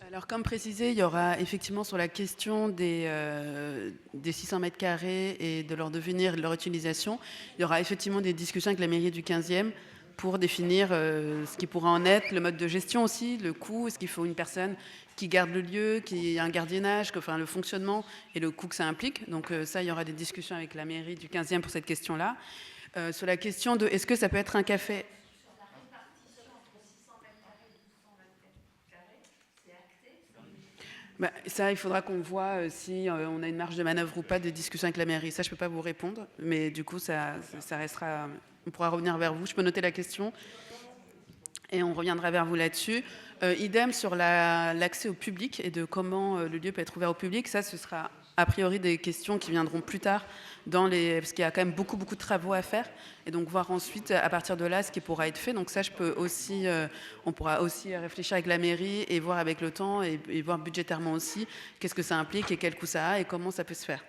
Alors, comme précisé, il y aura effectivement sur la question des 600 mètres carrés et de leur devenir, de leur utilisation, il y aura effectivement des discussions avec la mairie du 15e pour définir ce qui pourrait en être, le mode de gestion aussi, le coût, est-ce qu'il faut une personne qui garde le lieu, qui a un gardiennage, enfin, le fonctionnement et le coût que ça implique. Donc ça, il y aura des discussions avec la mairie du 15e pour cette question-là. Sur la question de est-ce que ça peut être un café ? Bah, ça, il faudra qu'on voit si on a une marge de manœuvre ou pas de discussion avec la mairie. Ça, je ne peux pas vous répondre, mais du coup, ça restera... On pourra revenir vers vous. Je peux noter la question et on reviendra vers vous là-dessus. Idem sur l'accès au public et de comment le lieu peut être ouvert au public. Ça, ce sera a priori des questions qui viendront plus tard, parce qu'il y a quand même beaucoup de travaux à faire. Et donc voir ensuite, à partir de là, ce qui pourra être fait. Donc ça, on pourra aussi réfléchir avec la mairie et voir avec le temps et voir budgétairement aussi qu'est-ce que ça implique et quel coût ça a et comment ça peut se faire.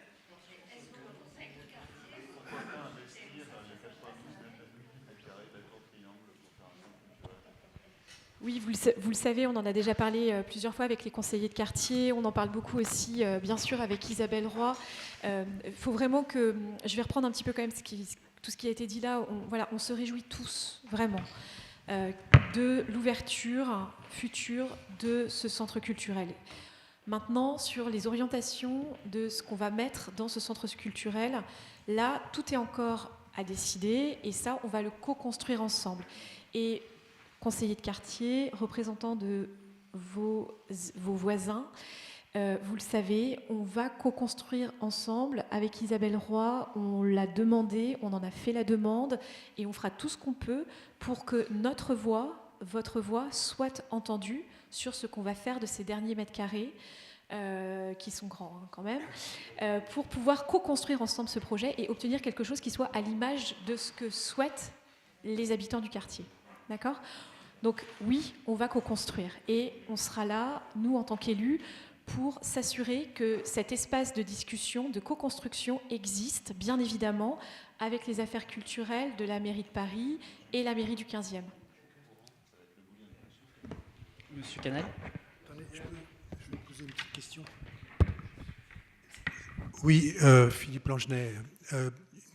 Oui, vous le savez, on en a déjà parlé plusieurs fois avec les conseillers de quartier, on en parle beaucoup aussi, bien sûr, avec Isabelle Roy. Il faut vraiment que... Je vais reprendre un petit peu quand même tout ce qui a été dit là. On se réjouit tous, vraiment, de l'ouverture future de ce centre culturel. Maintenant, sur les orientations de ce qu'on va mettre dans ce centre culturel, là, tout est encore à décider, et ça, on va le co-construire ensemble. Et conseillers de quartier, représentants de vos voisins, vous le savez, on va co-construire ensemble avec Isabelle Roy. On l'a demandé, on en a fait la demande et on fera tout ce qu'on peut pour que notre voix, votre voix, soit entendue sur ce qu'on va faire de ces derniers mètres carrés, qui sont grands quand même, pour pouvoir co-construire ensemble ce projet et obtenir quelque chose qui soit à l'image de ce que souhaitent les habitants du quartier. D'accord ? Donc oui, on va co-construire et on sera là, nous en tant qu'élus, pour s'assurer que cet espace de discussion, de co-construction existe, bien évidemment, avec les affaires culturelles de la mairie de Paris et la mairie du 15e. Monsieur Canal ? Attendez, je vais poser une petite question. Oui, Philippe Langenet.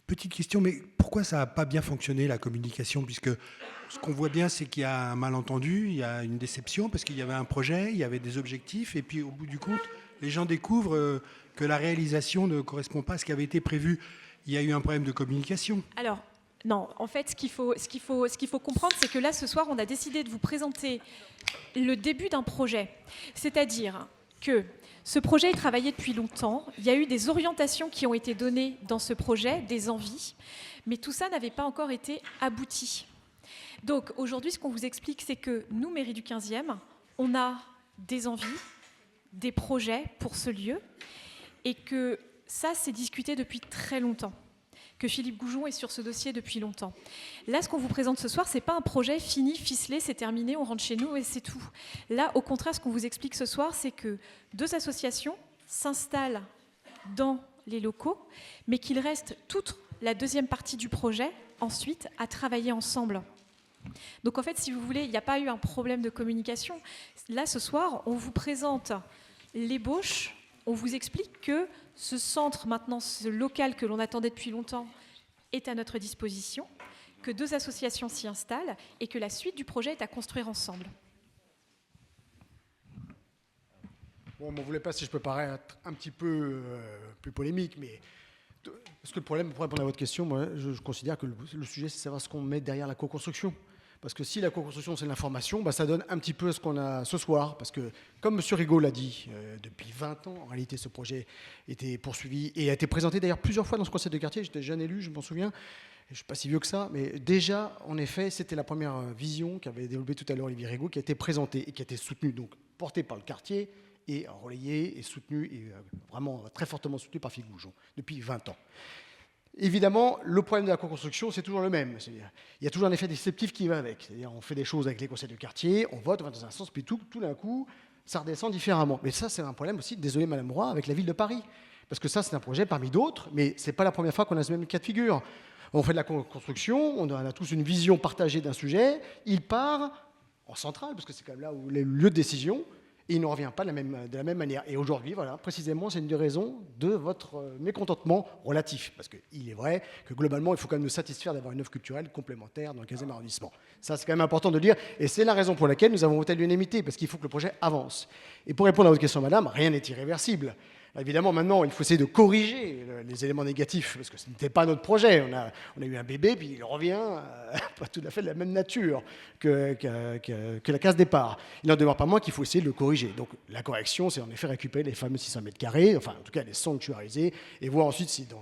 Petite question, mais pourquoi ça n'a pas bien fonctionné, la communication, puisque ce qu'on voit bien, c'est qu'il y a un malentendu, il y a une déception, parce qu'il y avait un projet, il y avait des objectifs, et puis au bout du compte, les gens découvrent que la réalisation ne correspond pas à ce qui avait été prévu. Il y a eu un problème de communication. Alors, non, en fait, ce qu'il faut comprendre, c'est que là, ce soir, on a décidé de vous présenter le début d'un projet. C'est-à-dire que ce projet est travaillé depuis longtemps, il y a eu des orientations qui ont été données dans ce projet, des envies, mais tout ça n'avait pas encore été abouti. Donc aujourd'hui, ce qu'on vous explique, c'est que nous, mairie du 15e, on a des envies, des projets pour ce lieu, et que ça, c'est discuté depuis très longtemps, que Philippe Goujon est sur ce dossier depuis longtemps. Là, ce qu'on vous présente ce soir, c'est pas un projet fini, ficelé, c'est terminé, on rentre chez nous et c'est tout. Là, au contraire, ce qu'on vous explique ce soir, c'est que 2 associations s'installent dans les locaux, mais qu'il reste toute la deuxième partie du projet, ensuite, à travailler ensemble. Donc en fait, si vous voulez, il n'y a pas eu un problème de communication. Là, ce soir, on vous présente l'ébauche, on vous explique que ce centre, maintenant, ce local que l'on attendait depuis longtemps, est à notre disposition, que 2 associations s'y installent et que la suite du projet est à construire ensemble. Bon, on ne m'en voulait pas si je peux paraître un petit peu plus polémique, mais... Parce que le problème, pour répondre à votre question, moi, je considère que le sujet, c'est de savoir ce qu'on met derrière la co-construction. Parce que si la co-construction, c'est l'information, bah, ça donne un petit peu ce qu'on a ce soir. Parce que, comme M. Rigaud l'a dit, depuis 20 ans, en réalité, ce projet était poursuivi et a été présenté d'ailleurs plusieurs fois dans ce conseil de quartier. J'étais jeune élu, je m'en souviens. Je ne suis pas si vieux que ça, mais déjà, en effet, c'était la première vision qu'avait développée tout à l'heure Olivier Rigaud, qui a été présentée et qui a été soutenue, donc portée par le quartier, et relayé et soutenu, et vraiment très fortement soutenu par Philippe Goujon, depuis 20 ans. Évidemment, le problème de la co-construction, c'est toujours le même. C'est-à-dire, il y a toujours un effet déceptif qui va avec. C'est-à-dire, on fait des choses avec les conseils de quartier, on vote, on va dans un sens, puis tout d'un coup, ça redescend différemment. Mais ça, c'est un problème aussi, désolé Madame Roy, avec la ville de Paris. Parce que ça, c'est un projet parmi d'autres, mais ce n'est pas la première fois qu'on a ce même cas de figure. On fait de la co-construction, on a tous une vision partagée d'un sujet, il part en centrale, parce que c'est quand même là où le lieu de décision, et il ne revient pas de la même manière. Et aujourd'hui, voilà, précisément, c'est une des raisons de votre mécontentement relatif. Parce qu'il est vrai que globalement, il faut quand même nous satisfaire d'avoir une offre culturelle complémentaire dans le 15e arrondissement. Ça, c'est quand même important de le dire. Et c'est la raison pour laquelle nous avons voté à l'unanimité, parce qu'il faut que le projet avance. Et pour répondre à votre question, madame, rien n'est irréversible. Évidemment, maintenant, il faut essayer de corriger les éléments négatifs, parce que ce n'était pas notre projet. On a eu un bébé, puis il revient pas tout à fait de la même nature que la case départ. Il n'en demeure pas moins qu'il faut essayer de le corriger. Donc la correction, c'est en effet récupérer les fameux 600 mètres carrés, enfin en tout cas les sanctuariser, et voir ensuite si dans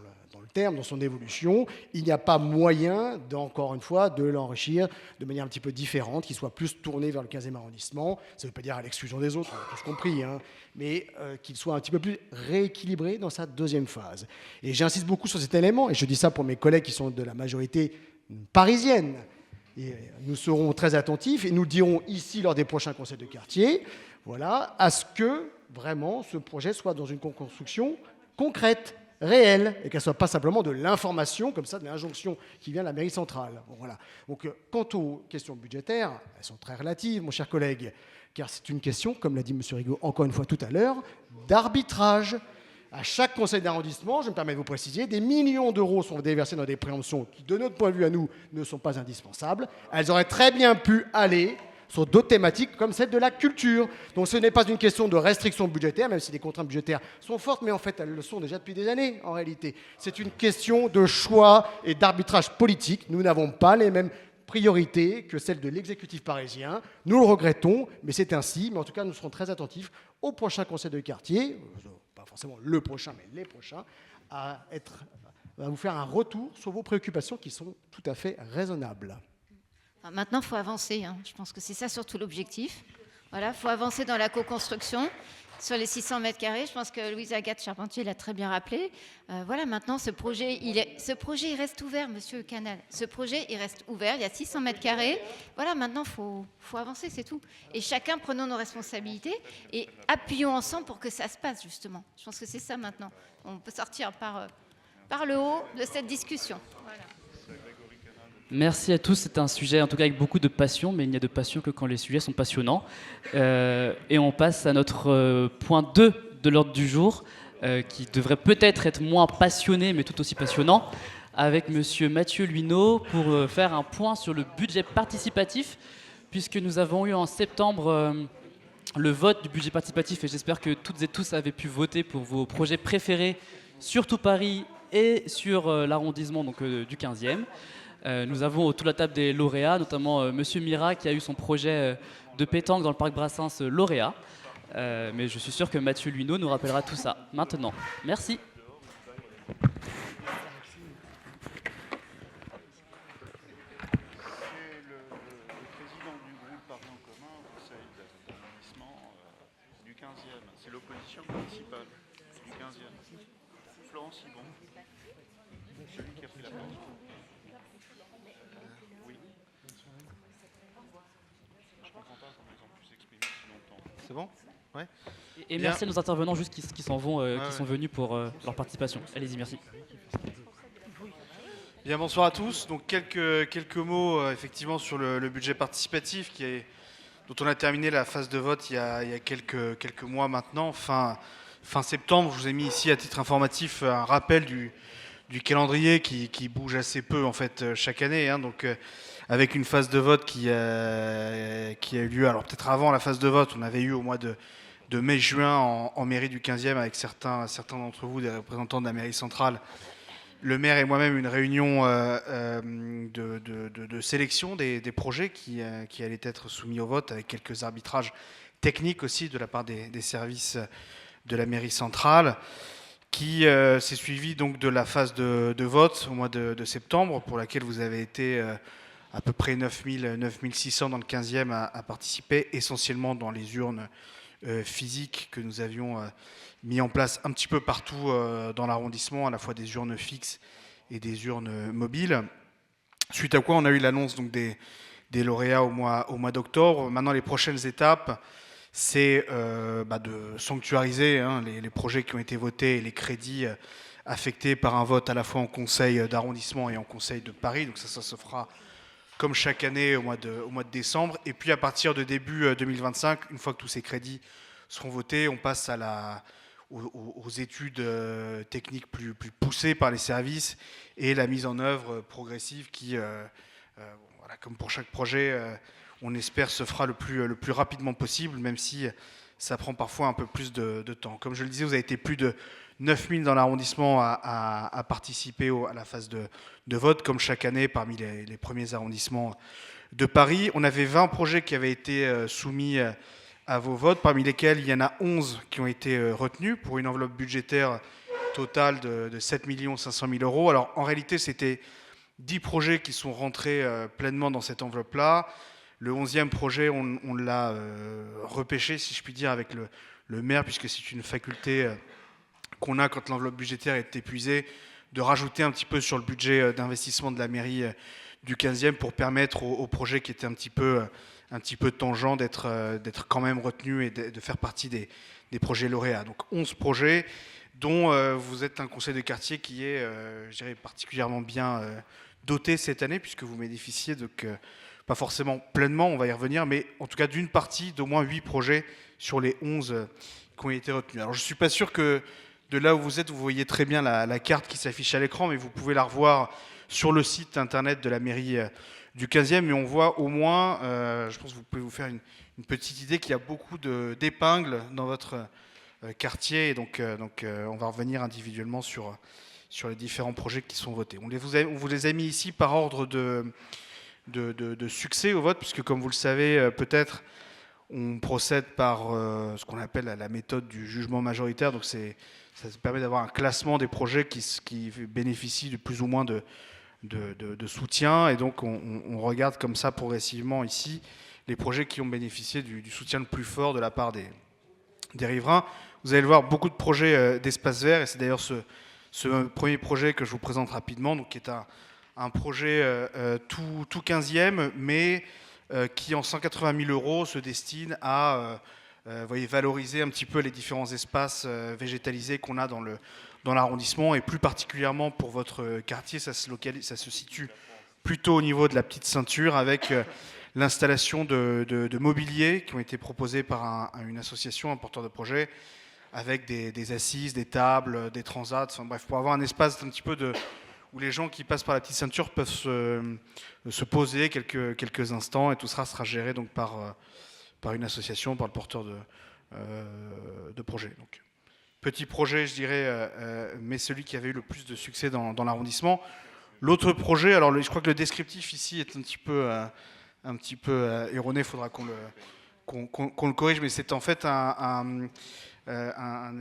son évolution, il n'y a pas moyen, encore une fois, de l'enrichir de manière un petit peu différente, qu'il soit plus tourné vers le 15e arrondissement. Ça ne veut pas dire à l'exclusion des autres, on a tous compris, hein, mais qu'il soit un petit peu plus rééquilibré dans sa deuxième phase. Et j'insiste beaucoup sur cet élément, et je dis ça pour mes collègues qui sont de la majorité parisienne. Et nous serons très attentifs, et nous le dirons ici lors des prochains conseils de quartier, voilà, à ce que vraiment ce projet soit dans une construction concrète, réelle, et qu'elle ne soit pas simplement de l'information, comme ça, de l'injonction qui vient de la mairie centrale. Bon, voilà. Donc, quant aux questions budgétaires, elles sont très relatives, mon cher collègue, car c'est une question, comme l'a dit M. Rigaud encore une fois tout à l'heure, d'arbitrage. À chaque conseil d'arrondissement, je me permets de vous préciser, des millions d'euros sont déversés dans des préemptions qui, de notre point de vue à nous, ne sont pas indispensables. Elles auraient très bien pu aller sur d'autres thématiques comme celle de la culture. Donc ce n'est pas une question de restriction budgétaire, même si les contraintes budgétaires sont fortes, mais en fait elles le sont déjà depuis des années en réalité. C'est une question de choix et d'arbitrage politique. Nous n'avons pas les mêmes priorités que celles de l'exécutif parisien. Nous le regrettons, mais c'est ainsi. Mais en tout cas, nous serons très attentifs au prochain conseil de quartier, pas forcément le prochain, mais les prochains, à vous faire un retour sur vos préoccupations qui sont tout à fait raisonnables. Maintenant, il faut avancer. Hein. Je pense que c'est ça surtout l'objectif. Voilà, il faut avancer dans la co-construction sur les 600 mètres carrés. Je pense que Louise Agathe Charpentier l'a très bien rappelé. Voilà, maintenant, ce projet, il reste ouvert, monsieur Canal. Ce projet, il reste ouvert. Il y a 600 mètres carrés. Voilà, maintenant, il faut avancer, c'est tout. Et chacun prenons nos responsabilités et appuyons ensemble pour que ça se passe, justement. Je pense que c'est ça maintenant. On peut sortir par le haut de cette discussion. Voilà. Merci à tous, c'est un sujet en tout cas avec beaucoup de passion, mais il n'y a de passion que quand les sujets sont passionnants. Et on passe à notre point 2 de l'ordre du jour, qui devrait peut-être être moins passionné, mais tout aussi passionnant, avec monsieur Mathieu Luineau pour faire un point sur le budget participatif, puisque nous avons eu en septembre le vote du budget participatif, et j'espère que toutes et tous avez pu voter pour vos projets préférés, surtout Paris et sur l'arrondissement donc, du 15e. Nous avons autour de la table des lauréats, notamment Monsieur Mira qui a eu son projet de pétanque dans le parc Brassens lauréat. Mais je suis sûr que Mathieu Luineau nous rappellera tout ça maintenant. Merci. C'est l'opposition municipale du 15e. Florence Sibon, celui qui a pris la parole. Oui. Je comprends pas comment ils ont pu s'exprimer si longtemps. C'est bon? Ouais. Et merci à nos intervenants juste qui s'en vont, qui sont venus pour leur participation. Allez-y, merci. Bien, bonsoir à tous. Donc quelques mots effectivement sur le budget participatif dont on a terminé la phase de vote il y a quelques mois maintenant, fin septembre. Je vous ai mis ici à titre informatif un rappel du calendrier qui bouge assez peu en fait chaque année. Hein, donc avec une phase de vote qui a eu lieu, alors peut-être avant la phase de vote, on avait eu au mois de mai-juin en mairie du 15e avec certains d'entre vous, des représentants de la mairie centrale, le maire et moi-même, une réunion de sélection des projets qui allaient être soumis au vote avec quelques arbitrages techniques aussi de la part des services de la mairie centrale, qui s'est suivi donc de la phase de vote au mois de septembre, pour laquelle vous avez été à peu près 9600 dans le 15e à participer, essentiellement dans les urnes physiques que nous avions mis en place un petit peu partout dans l'arrondissement, à la fois des urnes fixes et des urnes mobiles. Suite à quoi on a eu l'annonce donc des lauréats au mois d'octobre. Maintenant, les prochaines étapes, c'est de sanctuariser les projets qui ont été votés et les crédits affectés par un vote à la fois en conseil d'arrondissement et en conseil de Paris. Donc ça se fera comme chaque année au mois de décembre. Et puis à partir de début 2025, une fois que tous ces crédits seront votées, on passe aux études techniques plus poussées par les services et la mise en œuvre progressive qui, voilà, comme pour chaque projet, on espère se fera le plus rapidement possible, même si ça prend parfois un peu plus de temps. Comme je le disais, vous avez été plus de 9000 dans l'arrondissement à participer à la phase de vote, comme chaque année parmi les premiers arrondissements de Paris. On avait 20 projets qui avaient été soumis à vos votes, parmi lesquels il y en a 11 qui ont été retenus pour une enveloppe budgétaire totale de 7 500 000 euros. Alors en réalité, c'était 10 projets qui sont rentrés pleinement dans cette enveloppe-là. Le 11e projet, on l'a repêché, si je puis dire, avec le maire, puisque c'est une faculté qu'on a quand l'enveloppe budgétaire est épuisée, de rajouter un petit peu sur le budget d'investissement de la mairie du 15e pour permettre aux projets qui étaient un petit peu tangents d'être quand même retenus et de faire partie des projets lauréats. Donc 11 projets dont vous êtes un conseil de quartier qui est, je dirais, particulièrement bien doté cette année, puisque vous bénéficiez de pas forcément pleinement, on va y revenir, mais en tout cas d'une partie d'au moins 8 projets sur les 11 qui ont été retenus. Alors je ne suis pas sûr que de là où vous êtes, vous voyez très bien la carte qui s'affiche à l'écran, mais vous pouvez la revoir sur le site internet de la mairie du 15e, mais on voit au moins, je pense que vous pouvez vous faire une petite idée qu'il y a beaucoup d'épingles dans votre quartier, et donc on va revenir individuellement sur les différents projets qui sont votés. On vous les a mis ici par ordre de succès au vote, puisque comme vous le savez peut-être, on procède par ce qu'on appelle la méthode du jugement majoritaire. Donc ça permet d'avoir un classement des projets qui bénéficient de plus ou moins de soutien. Et donc on regarde comme ça progressivement ici les projets qui ont bénéficié du soutien le plus fort de la part des riverains. Vous allez le voir, beaucoup de projets d'espace vert, et c'est d'ailleurs ce premier projet que je vous présente rapidement, donc qui est un projet tout 15e, mais qui en 180 000 euros se destine à valoriser un petit peu les différents espaces végétalisés qu'on a dans l'arrondissement, et plus particulièrement pour votre quartier, ça se situe plutôt au niveau de la petite ceinture, avec l'installation de mobilier qui ont été proposés par une association, un porteur de projet, avec des assises, des tables, des transats, enfin bref, pour avoir un espace un petit peu où les gens qui passent par la petite ceinture peuvent se poser quelques instants, et tout ça sera géré donc par une association, par le porteur de projet. Donc, petit projet, je dirais, mais celui qui avait eu le plus de succès dans l'arrondissement. L'autre projet, alors je crois que le descriptif ici est un petit peu erroné, il faudra qu'on le corrige, mais c'est en fait un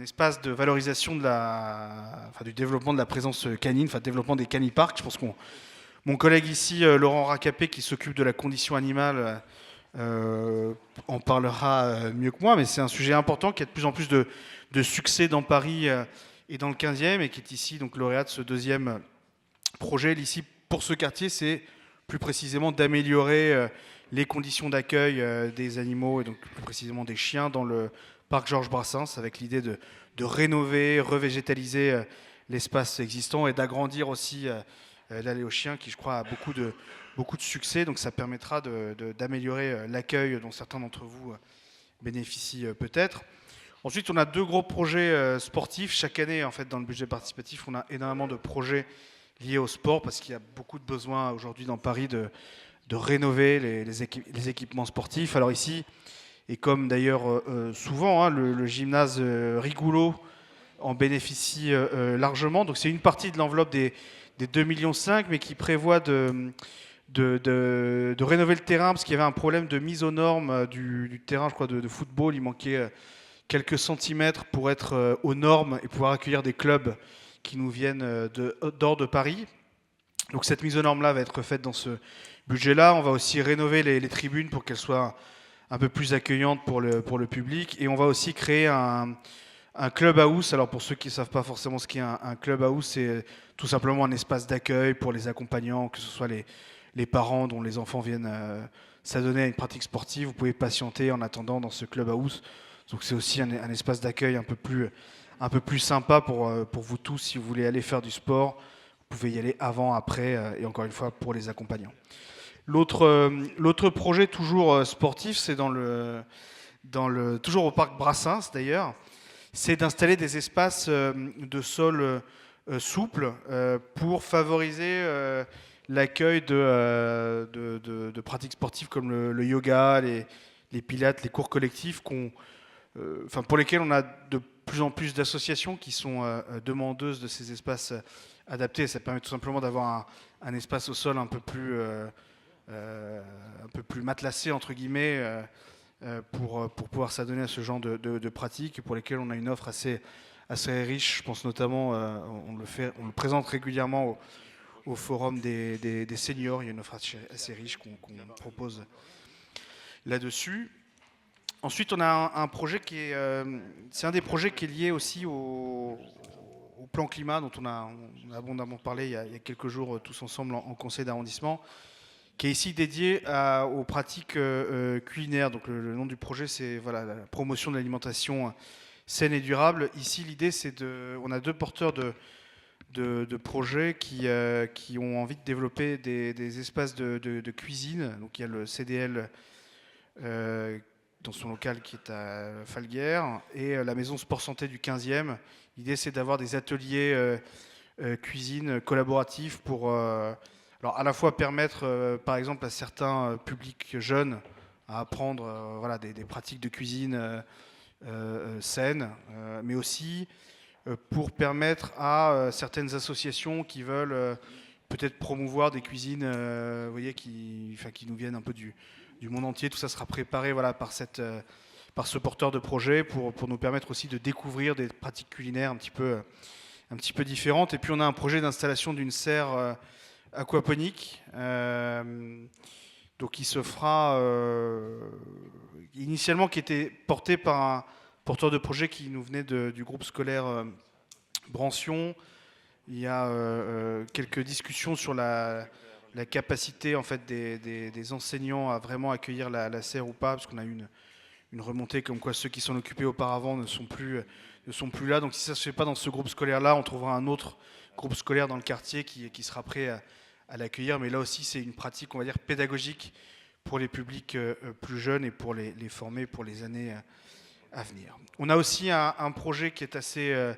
espace de valorisation du développement de la présence canine, développement des caniparks. Je pense que mon collègue ici, Laurent Racapé, qui s'occupe de la condition animale, en parlera mieux que moi, mais c'est un sujet important qui a de plus en plus de succès dans Paris et dans le 15e, et qui est ici donc lauréat de ce deuxième projet. Ici, pour ce quartier, c'est plus précisément d'améliorer les conditions d'accueil des animaux, et donc plus précisément des chiens, dans le parc Georges Brassens, avec l'idée de rénover, revégétaliser l'espace existant, et d'agrandir aussi l'allée aux chiens, qui je crois a beaucoup de succès. Donc ça permettra d'améliorer l'accueil dont certains d'entre vous bénéficient peut-être. Ensuite, on a 2 gros projets sportifs. Chaque année, en fait, dans le budget participatif, on a énormément de projets liés au sport, parce qu'il y a beaucoup de besoins aujourd'hui dans Paris de rénover les équipements sportifs. Alors ici, et comme d'ailleurs souvent, le gymnase Rigoulot en bénéficie largement. Donc c'est une partie de l'enveloppe des 2,5 millions, mais qui prévoit de rénover le terrain, parce qu'il y avait un problème de mise aux normes du terrain, je crois, de football. Il manquait quelques centimètres pour être aux normes et pouvoir accueillir des clubs qui nous viennent d'hors de Paris. Donc cette mise aux normes-là va être faite dans ce budget-là. On va aussi rénover les tribunes pour qu'elles soient un peu plus accueillantes pour le public. Et on va aussi créer un clubhouse. Alors pour ceux qui ne savent pas forcément ce qu'est un clubhouse, c'est tout simplement un espace d'accueil pour les accompagnants, que ce soit les parents dont les enfants viennent s'adonner à une pratique sportive. Vous pouvez patienter en attendant dans ce clubhouse. Donc c'est aussi un espace d'accueil un peu plus sympa pour vous tous. Si vous voulez aller faire du sport, vous pouvez y aller avant, après, et encore une fois pour les accompagnants. L'autre projet toujours sportif, c'est dans toujours au parc Brassens d'ailleurs, c'est d'installer des espaces de sol souple pour favoriser l'accueil de pratiques sportives comme le yoga, les pilates, les cours collectifs pour lesquels on a de plus en plus d'associations qui sont demandeuses de ces espaces adaptés. Ça permet tout simplement d'avoir un espace au sol un peu plus matelassé, entre guillemets, pour pouvoir s'adonner à ce genre de pratiques pour lesquelles on a une offre assez riche. Je pense notamment, on le présente régulièrement au forum des seniors. Il y a une offre assez riche qu'on propose là-dessus. Ensuite, on a un projet c'est un des projets qui est lié aussi au plan climat, dont on a abondamment parlé il y a quelques jours tous ensemble en conseil d'arrondissement, qui est ici dédié aux pratiques culinaires. Donc le nom du projet, c'est la promotion de l'alimentation saine et durable. Ici, l'idée, on a deux porteurs de projets qui ont envie de développer des espaces de cuisine. Donc il y a le CDL dans son local qui est à Falguière et la maison Sport Santé du 15e. L'idée, c'est d'avoir des ateliers cuisine collaboratifs pour à la fois permettre, par exemple, à certains publics jeunes à apprendre des pratiques de cuisine saines, mais aussi pour permettre à certaines associations qui veulent peut-être promouvoir des cuisines qui nous viennent un peu du monde entier. Tout ça sera préparé par ce porteur de projet pour nous permettre aussi de découvrir des pratiques culinaires un petit peu différentes. Et puis on a un projet d'installation d'une serre aquaponique, donc qui se fera initialement, qui était porté par un porteur de projet qui nous venait du groupe scolaire Brancion. Il y a quelques discussions sur la capacité en fait des enseignants à vraiment accueillir la serre ou pas, parce qu'on a eu une remontée comme quoi ceux qui s'en occupaient auparavant ne sont plus là. Donc si ça ne se fait pas dans ce groupe scolaire-là, on trouvera un autre groupe scolaire dans le quartier qui sera prêt à l'accueillir. Mais là aussi, c'est une pratique, on va dire, pédagogique pour les publics plus jeunes et pour les former pour les années à venir. On a aussi un projet qui est assez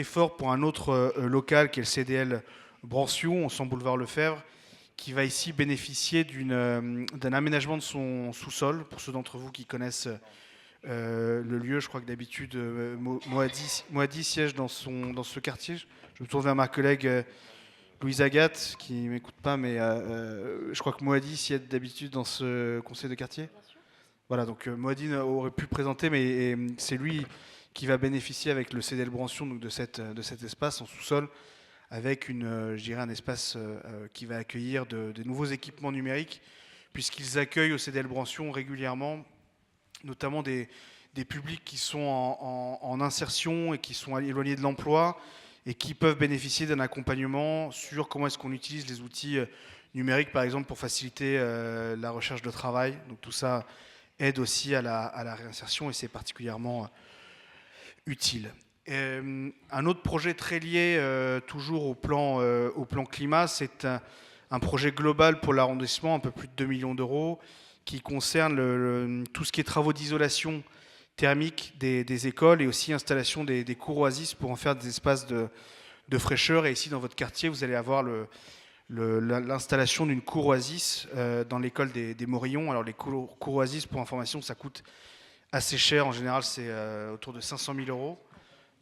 fort pour un autre local qui est le CDL Brancion, on sent boulevard Lefebvre, qui va ici bénéficier d'un aménagement de son sous-sol. Pour ceux d'entre vous qui connaissent le lieu, je crois que d'habitude Moadi siège dans ce quartier. Je me tourne vers ma collègue Louise Agathe, qui ne m'écoute pas, mais je crois que Moadi siège d'habitude dans ce conseil de quartier. Voilà, donc Moadi aurait pu présenter, mais c'est lui qui va bénéficier avec le CDL Brancion donc de cet espace en sous-sol, avec un espace qui va accueillir de nouveaux équipements numériques, puisqu'ils accueillent au CDL Brancion régulièrement, notamment des publics qui sont en insertion et qui sont éloignés de l'emploi et qui peuvent bénéficier d'un accompagnement sur comment est-ce qu'on utilise les outils numériques, par exemple, pour faciliter la recherche de travail. Donc tout ça aide aussi à la réinsertion et c'est particulièrement utile. Un autre projet très lié toujours au plan climat, c'est un projet global pour l'arrondissement, un peu plus de 2 millions d'euros, qui concerne tout ce qui est travaux d'isolation thermique des écoles et aussi installation des cours oasis pour en faire des espaces de fraîcheur. Et ici, dans votre quartier, vous allez avoir l'installation d'une cour oasis dans l'école des Morillons. Alors les cours oasis, pour information, ça coûte assez cher. En général, c'est autour de 500 000 euros.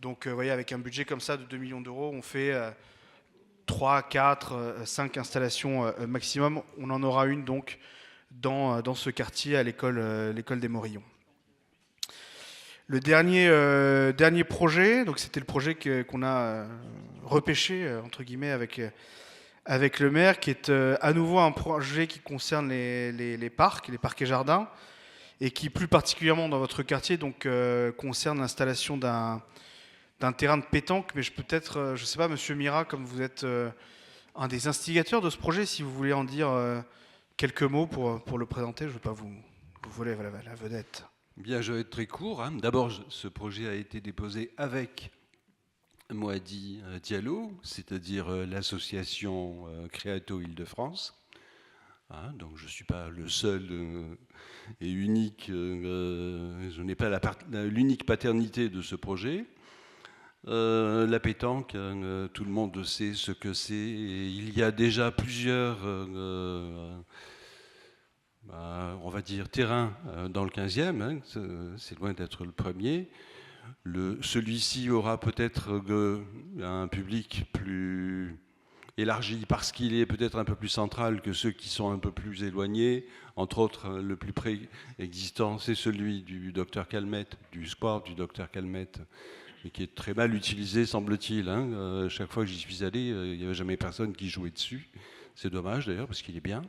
Donc, vous voyez, avec un budget comme ça de 2 millions d'euros, on fait 3, 4, 5 installations maximum. On en aura une donc dans ce quartier à l'école des Morillons. Le dernier projet, donc c'était le projet qu'on a repêché entre guillemets avec le maire, qui est à nouveau un projet qui concerne les parcs et jardins, et qui plus particulièrement dans votre quartier donc concerne l'installation d'un terrain de pétanque. Mais je ne sais pas, Monsieur Mira, comme vous êtes un des instigateurs de ce projet, si vous voulez en dire quelques mots pour le présenter. Je ne veux pas vous voler la vedette. Bien, je vais être très court. D'abord, ce projet a été déposé avec Moadi Diallo, c'est-à-dire l'association Créato Île-de-France. Hein, donc je ne suis pas le seul et unique, je n'ai pas l'unique paternité de ce projet. La pétanque, tout le monde sait ce que c'est. Et il y a déjà plusieurs, on va dire, terrains dans le 15e. Hein, c'est loin d'être le premier. Celui-ci aura peut-être un public plus élargi parce qu'il est peut-être un peu plus central que ceux qui sont un peu plus éloignés. Entre autres, le plus près existant, c'est celui du docteur Calmette, du square du docteur Calmette, mais qui est très mal utilisé, semble-t-il. Hein. Chaque fois que j'y suis allé, il n'y avait jamais personne qui jouait dessus. C'est dommage d'ailleurs, parce qu'il est bien.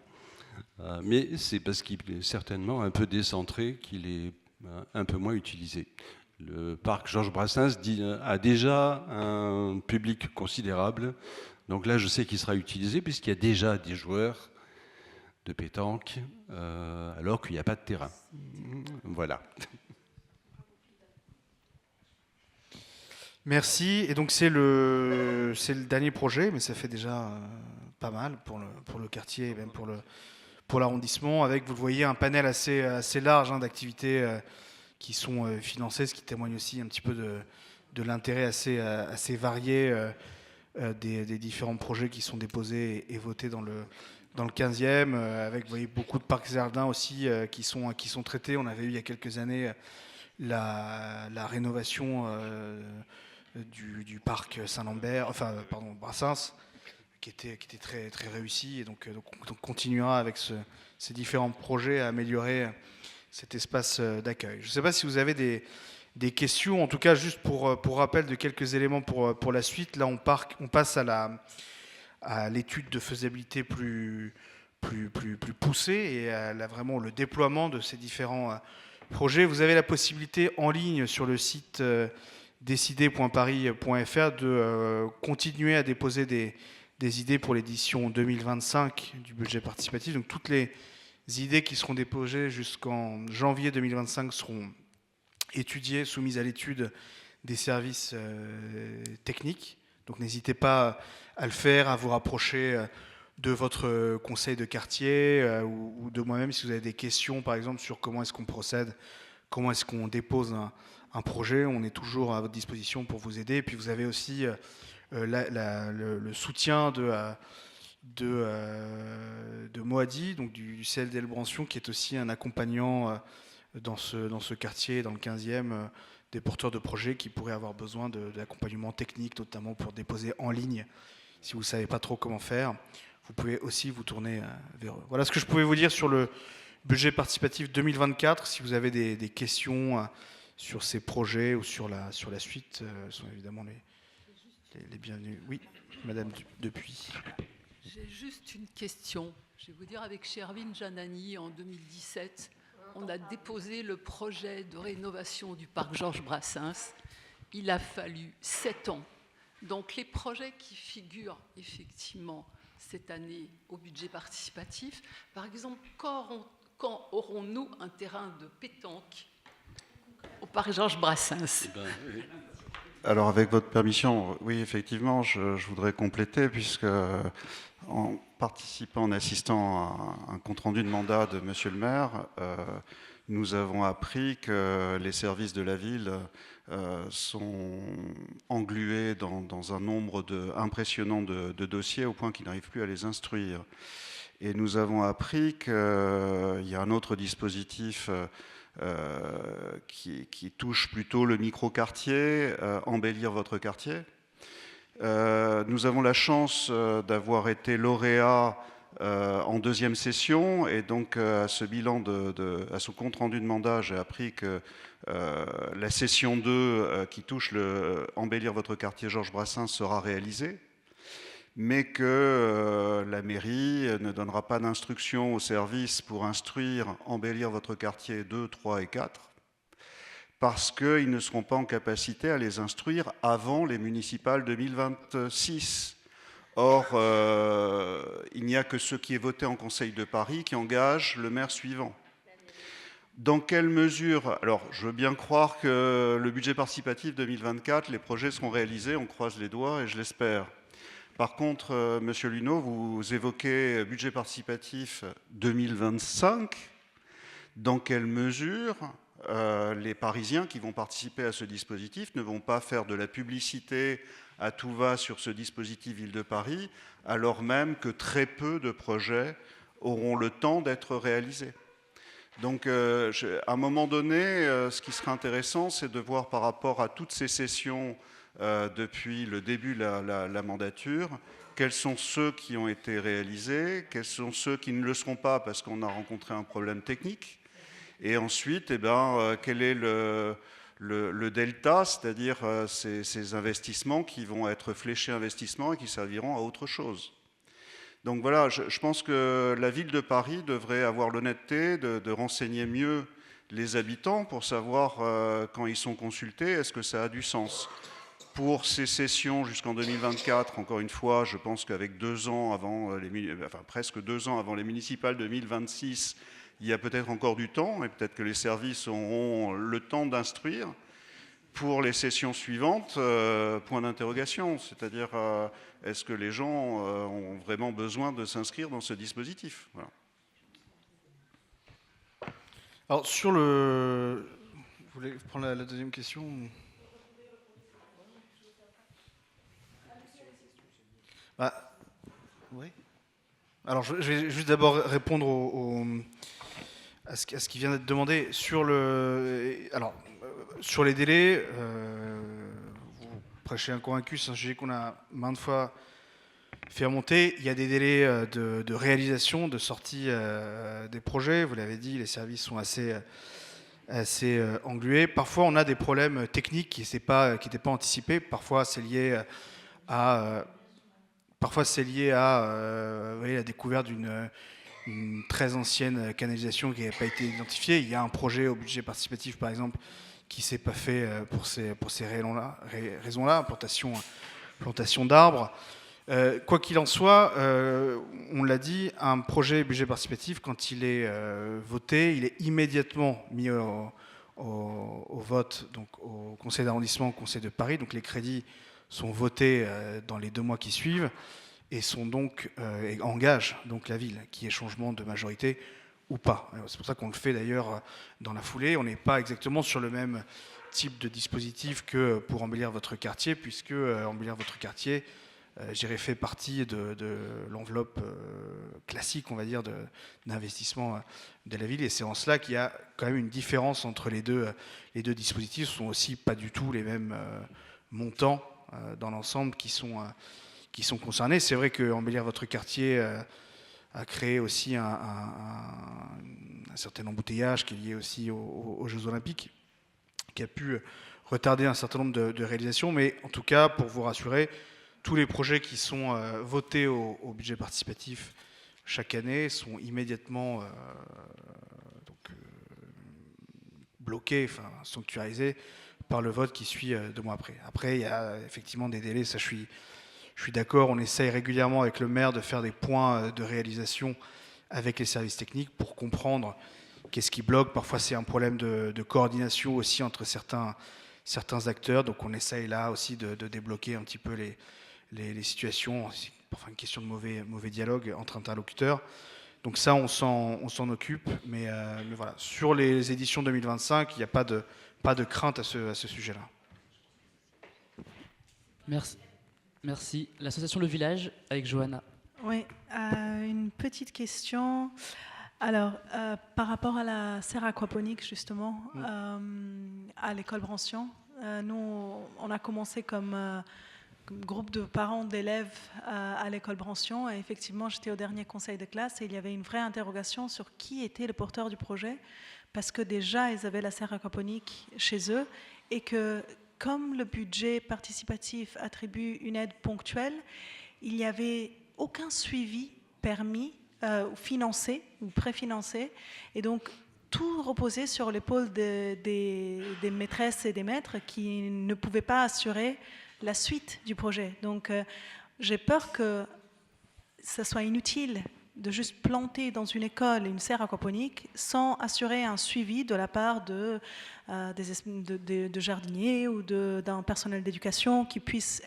Mais c'est parce qu'il est certainement un peu décentré qu'il est un peu moins utilisé. Le parc Georges Brassens a déjà un public considérable. Donc là, je sais qu'il sera utilisé puisqu'il y a déjà des joueurs de pétanque, alors qu'il n'y a pas de terrain. Voilà. Merci. Et donc c'est le dernier projet, mais ça fait déjà pas mal pour le quartier et même pour l'arrondissement, avec, vous le voyez, un panel assez large d'activités qui sont financées, ce qui témoigne aussi un petit peu de l'intérêt assez varié des différents projets qui sont déposés et votés dans le 15e, avec, vous voyez, beaucoup de parcs jardins aussi qui sont traités. On avait eu il y a quelques années la rénovation du parc Saint-Lambert, Brassens, qui était très, très réussi. Et donc on continuera avec ces différents projets à améliorer cet espace d'accueil. Je ne sais pas si vous avez des questions, en tout cas juste pour rappel de quelques éléments pour la suite. Là, on passe à l'étude de faisabilité plus poussée et à vraiment le déploiement de ces différents projets. Vous avez la possibilité en ligne sur le site décider.paris.fr de continuer à déposer des idées pour l'édition 2025 du budget participatif. Donc toutes les idées qui seront déposées jusqu'en janvier 2025 seront étudiées, soumises à l'étude des services techniques. Donc n'hésitez pas à le faire, à vous rapprocher de votre conseil de quartier ou de moi-même si vous avez des questions, par exemple, sur comment est-ce qu'on procède, comment est-ce qu'on dépose un projet. On est toujours à votre disposition pour vous aider. Et puis vous avez aussi le soutien de Moadi, donc du CLD Elbransion, qui est aussi un accompagnant dans ce quartier, dans le 15e, des porteurs de projets qui pourraient avoir besoin d'accompagnement technique, notamment pour déposer en ligne. Si vous ne savez pas trop comment faire, vous pouvez aussi vous tourner vers eux. Voilà ce que je pouvais vous dire sur le budget participatif 2024. Si vous avez des questions sur ces projets ou sur la suite, sont évidemment les bienvenus. Oui, Madame Depuis. J'ai juste une question. Je vais vous dire, avec Shervin Janani, en 2017, on a déposé le projet de rénovation du parc Georges Brassens. Il a fallu 7 ans. Donc les projets qui figurent effectivement cette année au budget participatif, par exemple, quand aurons-nous un terrain de pétanque au parc Georges Brassens? Alors, avec votre permission, oui, effectivement, je voudrais compléter, puisque en participant, en assistant à un compte-rendu de mandat de Monsieur le maire, nous avons appris que les services de la ville sont englués dans un nombre impressionnant de dossiers au point qu'ils n'arrivent plus à les instruire. Et nous avons appris qu'il y a un autre dispositif qui touche plutôt le micro-quartier, embellir votre quartier. Nous avons la chance d'avoir été lauréat en deuxième session, et donc à ce bilan, à ce compte-rendu de mandat, j'ai appris que la session 2 qui touche embellir votre quartier Georges Brassens sera réalisée, mais que la mairie ne donnera pas d'instruction aux services pour instruire, embellir votre quartier 2, 3 et 4, parce qu'ils ne seront pas en capacité à les instruire avant les municipales 2026. Or, il n'y a que ce qui est voté en Conseil de Paris qui engage le maire suivant. Dans quelle mesure? Alors, je veux bien croire que le budget participatif 2024, les projets seront réalisés, on croise les doigts et je l'espère. Par contre, Monsieur Luneau, vous évoquez budget participatif 2025. Dans quelle mesure les Parisiens qui vont participer à ce dispositif ne vont pas faire de la publicité à tout va sur ce dispositif Ville de Paris, alors même que très peu de projets auront le temps d'être réalisés. Donc, à un moment donné, ce qui serait intéressant, c'est de voir par rapport à toutes ces sessions depuis le début de la mandature, quels sont ceux qui ont été réalisés, quels sont ceux qui ne le seront pas parce qu'on a rencontré un problème technique, et ensuite, quel est le delta, c'est-à-dire ces investissements qui vont être fléchés investissements et qui serviront à autre chose. Donc voilà, je pense que la ville de Paris devrait avoir l'honnêteté de renseigner mieux les habitants pour savoir quand ils sont consultés, est-ce que ça a du sens. Pour ces sessions jusqu'en 2024, encore une fois, je pense qu'avec 2 ans avant presque 2 ans avant les municipales 2026, il y a peut-être encore du temps et peut-être que les services auront le temps d'instruire. Pour les sessions suivantes, point d'interrogation, c'est-à-dire est-ce que les gens ont vraiment besoin de s'inscrire dans ce dispositif? Voilà. Alors sur le... Vous voulez prendre la deuxième question? Oui. Alors je vais juste d'abord répondre à ce qui vient d'être demandé. Sur les délais, vous prêchez un convaincu, c'est un sujet qu'on a maintes fois fait remonter. Il y a des délais de réalisation, de sortie des projets. Vous l'avez dit, les services sont assez englués. Parfois, on a des problèmes techniques qui n'étaient pas anticipés. Parfois, c'est lié à la découverte d'une très ancienne canalisation qui n'avait pas été identifiée. Il y a un projet au budget participatif, par exemple, qui ne s'est pas fait pour ces raisons-là, plantation d'arbres. Quoi qu'il en soit, on l'a dit, un projet budget participatif, quand il est voté, il est immédiatement mis au vote, donc au conseil d'arrondissement, au conseil de Paris. Donc les crédits sont votés dans les 2 mois qui suivent et engagent donc la ville, qui est changement de majorité ou pas. C'est pour ça qu'on le fait d'ailleurs dans la foulée. On n'est pas exactement sur le même type de dispositif que pour embellir votre quartier, puisque embellir votre quartier, j'irais, fait partie de l'enveloppe classique, on va dire, d'investissement de la ville. Et c'est en cela qu'il y a quand même une différence entre les deux dispositifs. Ce ne sont aussi pas du tout les mêmes montants dans l'ensemble qui sont concernés. C'est vrai qu'embellir votre quartier a créé aussi un certain embouteillage qui est lié aussi aux Jeux Olympiques, qui a pu retarder un certain nombre de réalisations. Mais en tout cas, pour vous rassurer, tous les projets qui sont votés au budget participatif chaque année sont immédiatement bloqués, sanctuarisés par le vote qui suit 2 mois après. Après, il y a effectivement des délais, ça je suis d'accord. On essaye régulièrement avec le maire de faire des points de réalisation avec les services techniques pour comprendre qu'est-ce qui bloque. Parfois, c'est un problème de coordination aussi entre certains acteurs. Donc, on essaye là aussi de débloquer un petit peu les situations. C'est parfois une question de mauvais dialogue entre interlocuteurs. Donc ça, on s'en occupe. Mais voilà, sur les éditions 2025, il n'y a pas de crainte à ce sujet-là. Merci. L'association Le Village, avec Johanna. Oui, une petite question. Alors, par rapport à la serre aquaponique, justement, à l'école Brancion, nous, on a commencé comme groupe de parents d'élèves à l'école Brancion. Et effectivement, j'étais au dernier conseil de classe et il y avait une vraie interrogation sur qui était le porteur du projet, parce que déjà, ils avaient la serre aquaponique chez eux et que, comme le budget participatif attribue une aide ponctuelle, il n'y avait aucun suivi permis ou financé ou préfinancé. Et donc, tout reposait sur l'épaule des maîtresses et des maîtres qui ne pouvaient pas assurer la suite du projet. Donc, j'ai peur que ça soit inutile de juste planter dans une école une serre aquaponique sans assurer un suivi de la part de jardiniers ou d'un personnel d'éducation qui puisse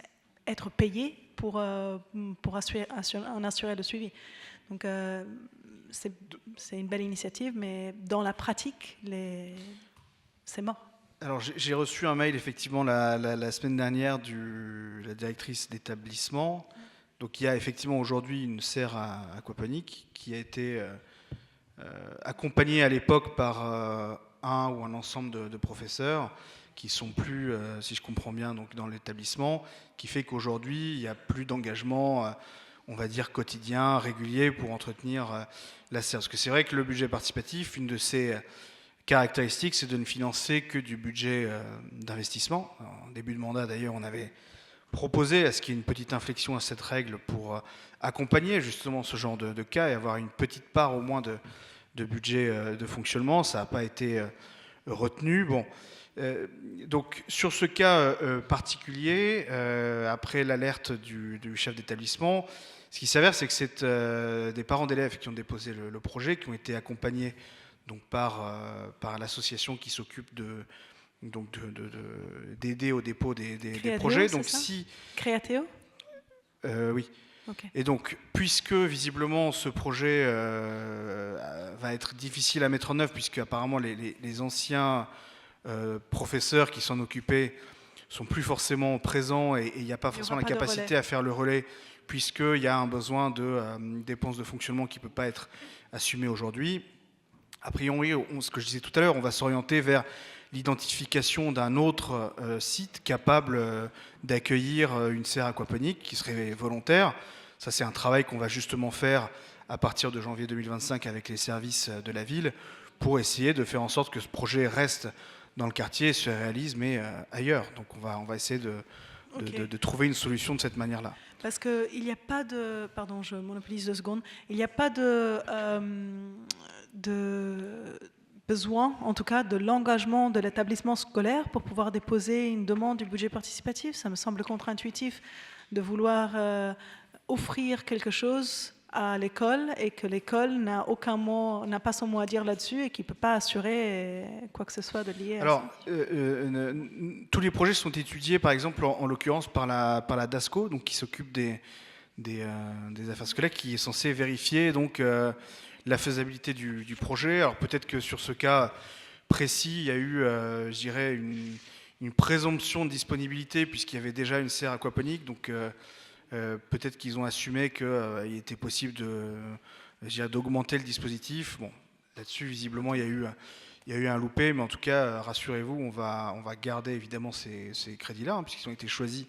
être payé pour en assurer le suivi. Donc, c'est une belle initiative, mais dans la pratique, c'est mort. Alors, j'ai reçu un mail, effectivement, la semaine dernière de la directrice d'établissement. Donc, il y a effectivement aujourd'hui une serre aquaponique qui a été accompagnée à l'époque par un ou un ensemble de professeurs qui sont plus, si je comprends bien, donc dans l'établissement, qui fait qu'aujourd'hui, il n'y a plus d'engagement, on va dire, quotidien, régulier pour entretenir la serre. Parce que c'est vrai que le budget participatif, une de ses caractéristique, c'est de ne financer que du budget d'investissement. En début de mandat, d'ailleurs, on avait proposé à ce qu'il y ait une petite inflexion à cette règle pour accompagner justement ce genre de cas et avoir une petite part au moins de budget de fonctionnement. Ça n'a pas été retenu. Bon. Donc, sur ce cas particulier, après l'alerte du chef d'établissement, ce qui s'avère, c'est que c'est des parents d'élèves qui ont déposé le projet, qui ont été accompagnés donc par l'association qui s'occupe d'aider au dépôt des projets. Donc si Créateo oui. Okay. Et donc, puisque visiblement ce projet va être difficile à mettre en œuvre, puisque apparemment les anciens professeurs qui s'en occupaient sont plus forcément présents et il n'y a pas forcément la capacité à faire le relais, puisqu'il y a un besoin de dépenses de fonctionnement qui ne peut pas être assumé aujourd'hui. A priori, ce que je disais tout à l'heure, on va s'orienter vers l'identification d'un autre site capable d'accueillir une serre aquaponique qui serait volontaire. Ça, c'est un travail qu'on va justement faire à partir de janvier 2025 avec les services de la ville pour essayer de faire en sorte que ce projet reste dans le quartier et se réalise, mais ailleurs. Donc on va essayer de trouver une solution de cette manière-là. Parce qu'il n'y a pas de... Pardon, je monopolise 2 secondes. Il n'y a pas de besoin, en tout cas, de l'engagement de l'établissement scolaire pour pouvoir déposer une demande du budget participatif. Ça me semble contre-intuitif de vouloir offrir quelque chose à l'école et que l'école n'a pas son mot à dire là-dessus et qui ne peut pas assurer quoi que ce soit de lié à Alors, ça. tous les projets sont étudiés, par exemple, en l'occurrence, par la DASCO, donc, qui s'occupe des affaires scolaires, qui est censé vérifier donc, la faisabilité du projet. Alors peut-être que sur ce cas précis, il y a eu, je dirais, une présomption de disponibilité puisqu'il y avait déjà une serre aquaponique. Donc peut-être qu'ils ont assumé qu'il était possible d'augmenter le dispositif. Bon, là-dessus, visiblement, il y a eu un loupé, mais en tout cas, rassurez-vous, on va garder évidemment ces crédits-là, hein, puisqu'ils ont été choisis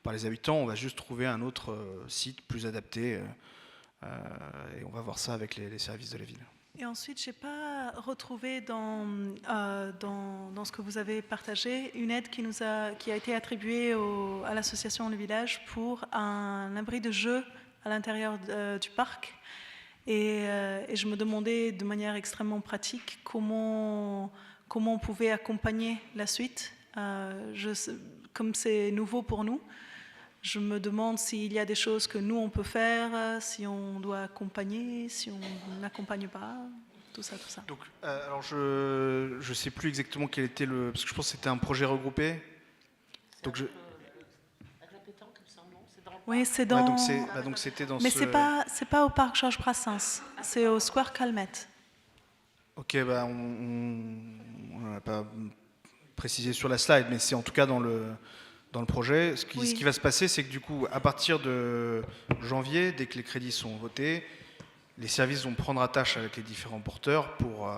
par les habitants. On va juste trouver un autre site plus adapté. Et on va voir ça avec les services de la ville. Et ensuite, je n'ai pas retrouvé dans ce que vous avez partagé une aide qui a été attribuée à l'association Le Village pour un abri de jeu à l'intérieur du parc. Et je me demandais de manière extrêmement pratique comment on pouvait accompagner la suite. Comme c'est nouveau pour nous, je me demande s'il y a des choses que nous, on peut faire, si on doit accompagner, si on n'accompagne pas, tout ça. Donc, alors, je ne sais plus exactement quel était le... Parce que je pense que c'était un projet regroupé. Donc, oui, c'est dans... Ouais, donc c'était dans mais ce... c'est pas au parc Georges Brassens, c'est au Square Calmette. Ok, bah, on n'a pas précisé sur la slide, mais c'est en tout cas dans le projet. Ce qui va se passer, c'est que du coup, à partir de janvier, dès que les crédits sont votés, les services vont prendre attache avec les différents porteurs pour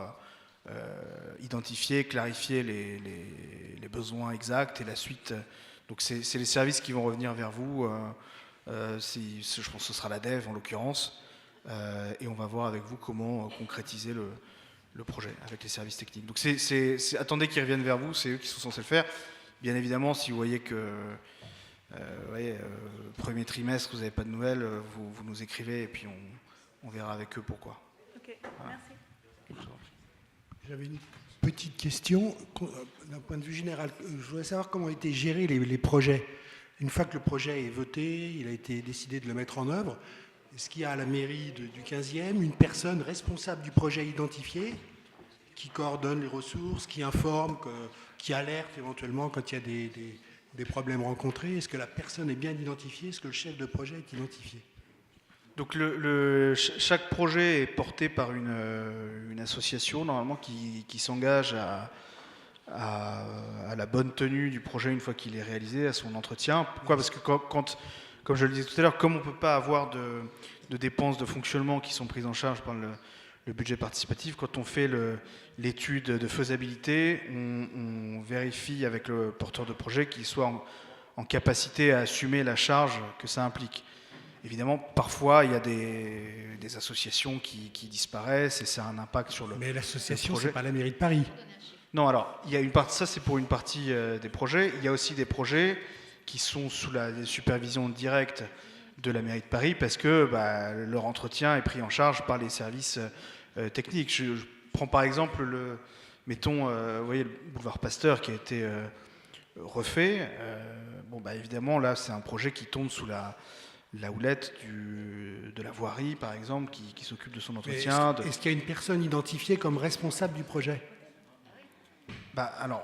identifier, clarifier les besoins exacts et la suite. Donc c'est les services qui vont revenir vers vous. Je pense que ce sera la DEV en l'occurrence. Et on va voir avec vous comment concrétiser le projet avec les services techniques. Donc attendez qu'ils reviennent vers vous, c'est eux qui sont censés le faire. Bien évidemment, si vous voyez que premier trimestre, vous n'avez pas de nouvelles, vous nous écrivez et puis on verra avec eux pourquoi. Ok, voilà. Merci. J'avais une petite question d'un point de vue général. Je voudrais savoir comment ont été gérés les projets. Une fois que le projet est voté, il a été décidé de le mettre en œuvre, est-ce qu'il y a à la mairie du 15e une personne responsable du projet identifié qui coordonne les ressources, qui informe, qui alerte éventuellement quand il y a des problèmes rencontrés? Est-ce que la personne est bien identifiée? Est-ce que le chef de projet est identifié? Donc chaque projet est porté par une association normalement qui s'engage à la bonne tenue du projet une fois qu'il est réalisé, à son entretien. Pourquoi? Parce que comme je le disais tout à l'heure, comme on ne peut pas avoir de dépenses de fonctionnement qui sont prises en charge par le budget participatif, quand on fait l'étude de faisabilité, on vérifie avec le porteur de projet qu'il soit en capacité à assumer la charge que ça implique. Évidemment, parfois, il y a des associations qui disparaissent et ça a un impact sur le projet. Mais l'association, ce n'est pas la mairie de Paris. Non, alors, il y a une partie, ça c'est pour une partie des projets. Il y a aussi des projets qui sont sous la supervision directe de la mairie de Paris parce que leur entretien est pris en charge par les services techniques. Je prends par exemple, vous voyez, le boulevard Pasteur qui a été refait. Évidemment, là, c'est un projet qui tombe sous la houlette de la voirie, par exemple, qui s'occupe de son entretien. Est-ce qu'il y a une personne identifiée comme responsable du projet?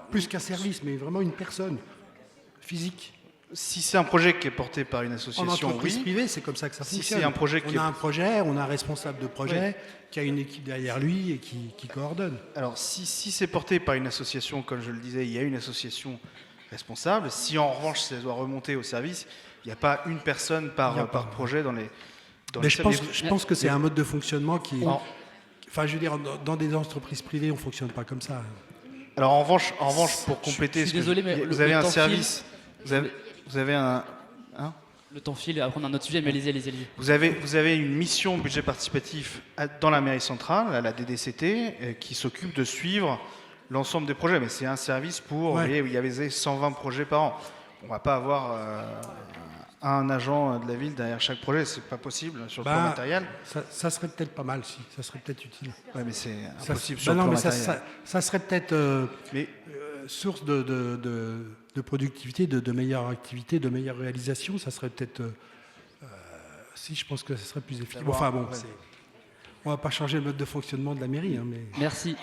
Plus qu'un service, mais vraiment une personne physique. Si c'est un projet qui est porté par une association, en entreprise oui. privée, c'est comme ça que ça fonctionne. Si c'est un projet on a un projet, on a un responsable de projet qui a une équipe derrière lui et qui coordonne. Alors, si c'est porté par une association, comme je le disais, il y a une association responsable. Si en revanche, ça doit remonter au service, il n'y a pas une personne par projet dans les services. Je pense que c'est un mode de fonctionnement qui est... Enfin, je veux dire, dans des entreprises privées, on ne fonctionne pas comme ça. Alors, en revanche pour compléter... Je suis désolé, mais vous avez un service... Vous avez un... Le temps file, après on a un autre sujet, mais allez-y. Vous avez une mission budget participatif dans la mairie centrale, à la DDCT, qui s'occupe de suivre l'ensemble des projets. Mais c'est un service pour... Vous voyez, il y avait 120 projets par an. On ne va pas avoir un agent de la ville derrière chaque projet, c'est pas possible sur le plan matériel. Ça serait peut-être pas mal, si. Ça serait peut-être utile. Oui, mais c'est impossible sur le plan matériel. Ça serait peut-être source de productivité, de meilleure activité, de meilleure réalisation. Ça serait peut-être... si, je pense que ça serait plus efficace. Enfin bon, on ne va pas changer le mode de fonctionnement de la mairie. Hein, mais... Merci.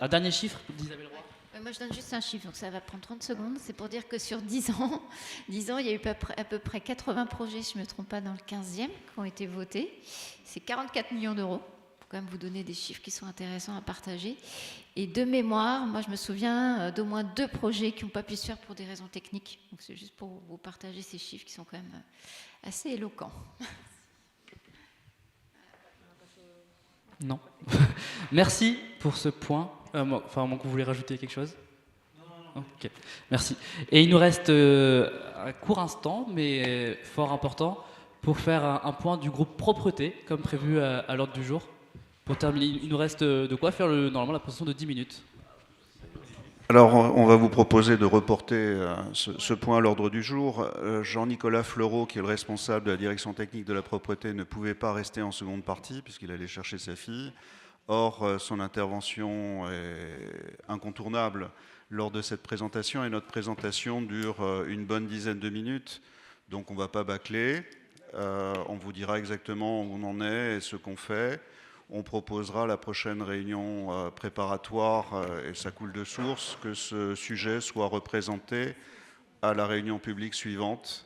Un dernier chiffre d'Isabelle Roy. Moi, je donne juste un chiffre, donc ça va prendre 30 secondes. C'est pour dire que sur 10 ans, il y a eu à peu près 80 projets, si je ne me trompe pas, dans le 15e, qui ont été votés. C'est 44 millions d'euros. Pour quand même vous donner des chiffres qui sont intéressants à partager. Et de mémoire, moi, je me souviens d'au moins 2 projets qui n'ont pas pu se faire pour des raisons techniques. Donc, c'est juste pour vous partager ces chiffres qui sont quand même assez éloquents. Non. Merci pour ce point. Enfin, à moins que vous voulez rajouter quelque chose. Non. Ok. Merci. Et il nous reste un court instant, mais fort important, pour faire un point du groupe propreté, comme prévu à l'ordre du jour. Pour terminer, il nous reste de quoi faire normalement la présentation de 10 minutes. Alors, on va vous proposer de reporter ce point à l'ordre du jour. Jean-Nicolas Fleureau, qui est le responsable de la direction technique de la propreté, ne pouvait pas rester en seconde partie, puisqu'il allait chercher sa fille. Or, son intervention est incontournable lors de cette présentation, et notre présentation dure une bonne dizaine de minutes. Donc, on ne va pas bâcler. On vous dira exactement où on en est et ce qu'on fait. On proposera la prochaine réunion préparatoire, et ça coule de source, que ce sujet soit représenté à la réunion publique suivante,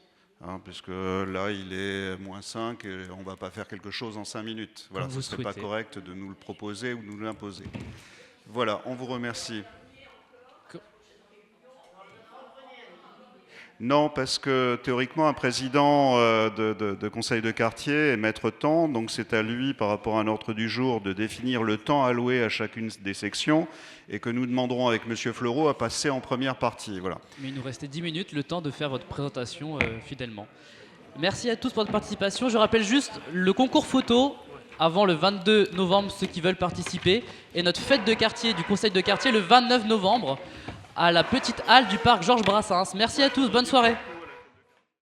puisque là, il est -5 et on ne va pas faire quelque chose en 5 minutes. Voilà, ce ne serait pas correct de nous le proposer ou de nous l'imposer. Voilà, on vous remercie. Non, parce que théoriquement, un président de conseil de quartier est maître temps, donc c'est à lui, par rapport à un ordre du jour, de définir le temps alloué à chacune des sections, et que nous demanderons avec M. Fleureau à passer en première partie. Voilà. Mais il nous restait 10 minutes, le temps de faire votre présentation fidèlement. Merci à tous pour votre participation. Je rappelle juste le concours photo avant le 22 novembre, ceux qui veulent participer, et notre fête de quartier du conseil de quartier le 29 novembre. À la petite halle du parc Georges Brassens. Merci à tous, bonne soirée.